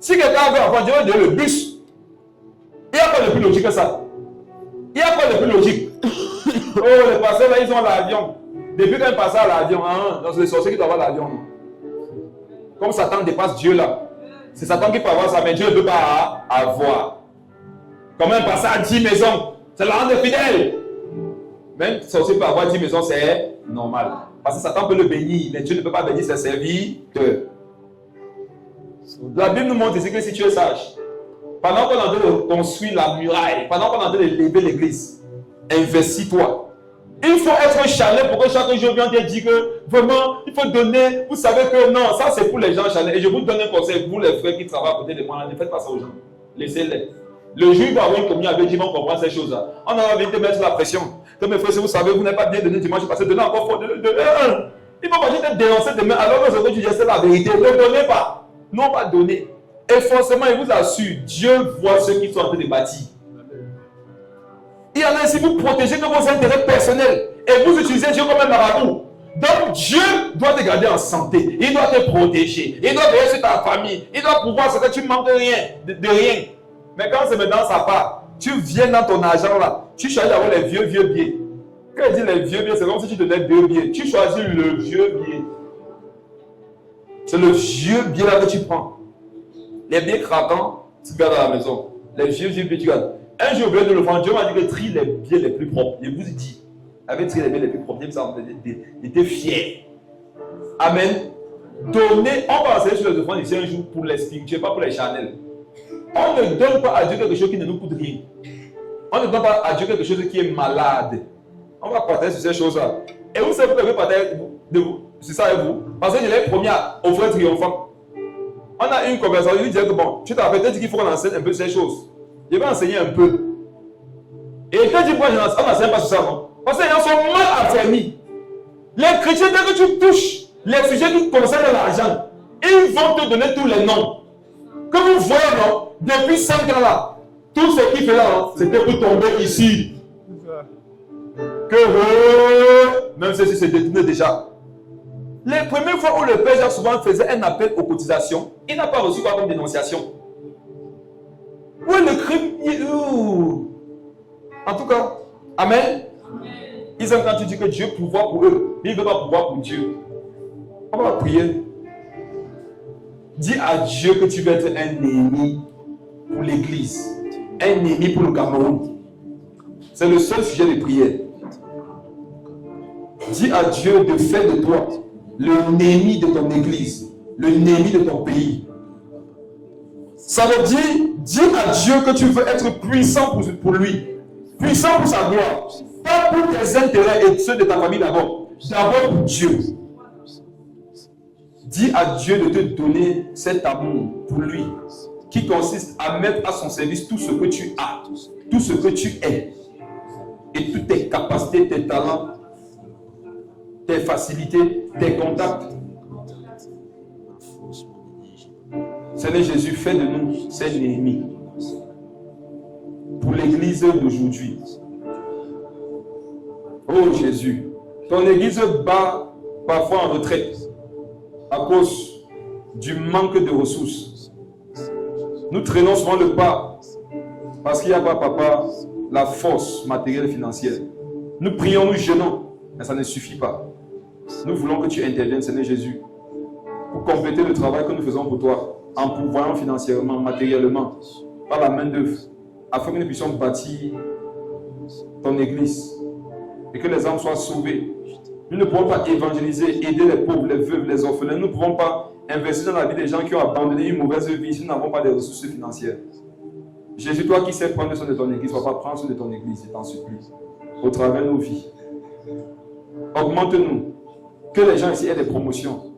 Si quelqu'un a un enfant, Dieu va te donner le bus. Il n'y a pas de plus logique que ça. Il n'y a pas de plus logique. Oh, les pasteurs là, ils ont l'avion. Depuis quand ils passent à l'avion, hein, c'est les sorciers qui doivent avoir l'avion. Comme Satan dépasse Dieu là. C'est Satan qui peut avoir ça, mais Dieu ne peut pas avoir. Comment un passer à 10 maisons? C'est la rente des fidèles. Même sorcier peut avoir 10 maisons, c'est normal. Parce que Satan peut le bénir, mais Dieu ne peut pas bénir ses serviteurs. La Bible nous montre ici que si tu es sage, pendant qu'on est en train de construire la muraille, pendant qu'on est en train de lever l'église, investis-toi. Il faut être chalet pour que chaque jour vienne te dire que vraiment, il faut donner. Vous savez que non, ça c'est pour les gens chalets. Et je vous donne un conseil, vous les frères qui travaillent à côté de moi, ne faites pas ça aux gens. Laissez-les. Le jour où il va avoir une communion avec Dieu, ils vont comprendre ces choses-là. On a envie de mettre la pression. Que mes frères, si vous savez, vous n'avez pas bien donné dimanche passé, donnez encore fort. Il ne faut pas juste te dénoncer demain alors que ce que tu dis, c'est la vérité. Ne donnez pas. Non, pas donner. Et forcément, il vous assure, Dieu voit ceux qui sont en train de bâtir. Il y en a ici, vous protégez que vos intérêts personnels et vous utilisez Dieu comme un marabout. Donc Dieu doit te garder en santé, il doit te protéger, il doit veiller sur ta famille, il doit pouvoir ce que tu manques de rien. Mais quand c'est maintenant sa part, tu viens dans ton argent là, tu choisis d'avoir les vieux billets. Quand il dit les vieux billets, c'est comme si tu donnais 2 billets. Tu choisis le vieux billet. C'est le vieux billet là que tu prends. Les billets craquants, tu gardes à la maison. Les vieux billets, tu gardes. Un jour, au lieu de le vendre, Dieu m'a dit que trie les billets les plus propres. Je vous dis, avec trié les billets les plus propres, il était fier. Amen. Donner, on va enseigner sur les offrandes ici un jour pour les spirituels, pas pour les charnels. On ne donne pas à Dieu quelque chose qui ne nous coûte rien. On ne donne pas à Dieu quelque chose qui est malade. On va partager sur ces choses-là. Et vous savez pourquoi je vais partager sur ça avec vous? Parce que je l'ai promis à offrir triomphant. On a eu une conversation, il lui disait que bon, tu t'as peut-être dit qu'il faut qu'on enseigne un peu ces choses. Je vais enseigner un peu. Et quand tu dis pourquoi on n'enseigne pas sur ça, non? Parce que les gens sont mal affermis. Les chrétiens, dès que tu touches les sujets qui concernent l'argent, ils vont te donner tous les noms. Que vous voyez, non? Depuis 5 ans là, tout ce qu'il fait là, c'était pour tomber ici. Même si c'est détourné déjà. Les premières fois où le Père Jacques souvent faisait un appel aux cotisations, il n'a pas reçu quoi comme dénonciation. Où est le crime? En tout cas, Amen. Ils aiment quand tu dis que Dieu pouvoir pour eux, mais ils ne veulent pas pouvoir pour Dieu. On va prier. Dis à Dieu que tu veux être un ennemi pour l'église, un ennemi pour le Cameroun. C'est le seul sujet de prière. Dis à Dieu de faire de toi l'ennemi de ton église, l'ennemi de ton pays. Ça veut dire, dis à Dieu que tu veux être puissant pour lui, puissant pour sa gloire, pas pour tes intérêts et ceux de ta famille d'abord, d'abord pour Dieu. Dis à Dieu de te donner cet amour pour lui, qui consiste à mettre à son service tout ce que tu as, tout ce que tu es, et toutes tes capacités, tes talents, tes facilités, tes contacts. Seigneur Jésus, fais de nous ces ennemis pour l'église d'aujourd'hui. Oh Jésus, ton église bat parfois en retraite à cause du manque de ressources. Nous traînons souvent le pas parce qu'il n'y a pas, papa, la force matérielle et financière. Nous prions, nous jeûnons, mais ça ne suffit pas. Nous voulons que tu interviennes, Seigneur Jésus, pour compléter le travail que nous faisons pour toi, en pourvoyant financièrement, matériellement, par la main d'œuvre, afin que nous puissions bâtir ton église et que les âmes soient sauvées. Nous ne pouvons pas évangéliser, aider les pauvres, les veuves, les orphelins. Nous ne pouvons pas investir dans la vie des gens qui ont abandonné une mauvaise vie si nous n'avons pas de ressources financières. Jésus, toi qui sais prendre soin de ton église, ne vas pas prendre soin de ton église, je t'en supplie, au travers de nos vies. Augmente-nous. Que les gens ici aient des promotions.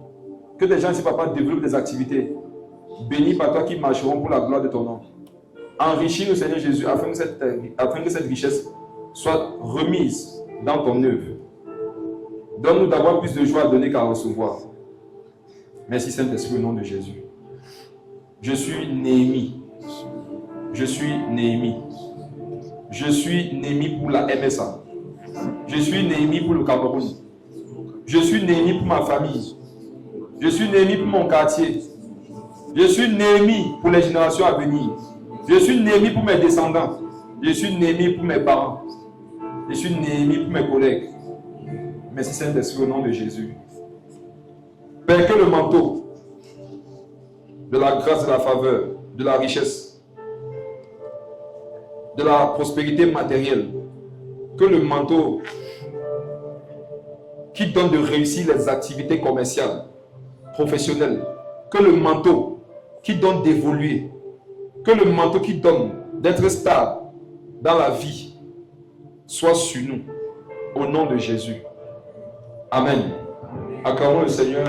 Que les gens ici, papa, développent des activités. Bénis par toi qui marcheront pour la gloire de ton nom. Enrichis-nous, Seigneur Jésus, afin que cette richesse soit remise dans ton œuvre. Donne-nous d'avoir plus de joie à donner qu'à recevoir. Merci Saint-Esprit au nom de Jésus. Je suis Néhémie. Je suis Néhémie. Je suis Néhémie pour la MSA. Je suis Néhémie pour le Cameroun. Je suis Néhémie pour ma famille. Je suis Néhémie pour mon quartier. Je suis Néhémie pour les générations à venir. Je suis Néhémie pour mes descendants. Je suis Néhémie pour mes parents. Je suis Néhémie pour mes collègues. Merci Saint-Esprit au nom de Jésus. Père, que le manteau de la grâce, de la faveur, de la richesse, de la prospérité matérielle, que le manteau qui donne de réussir les activités commerciales, professionnelles, que le manteau qui donne d'évoluer, que le manteau qui donne d'être stable dans la vie soit sur nous, au nom de Jésus. Amen. Acclamons le Seigneur.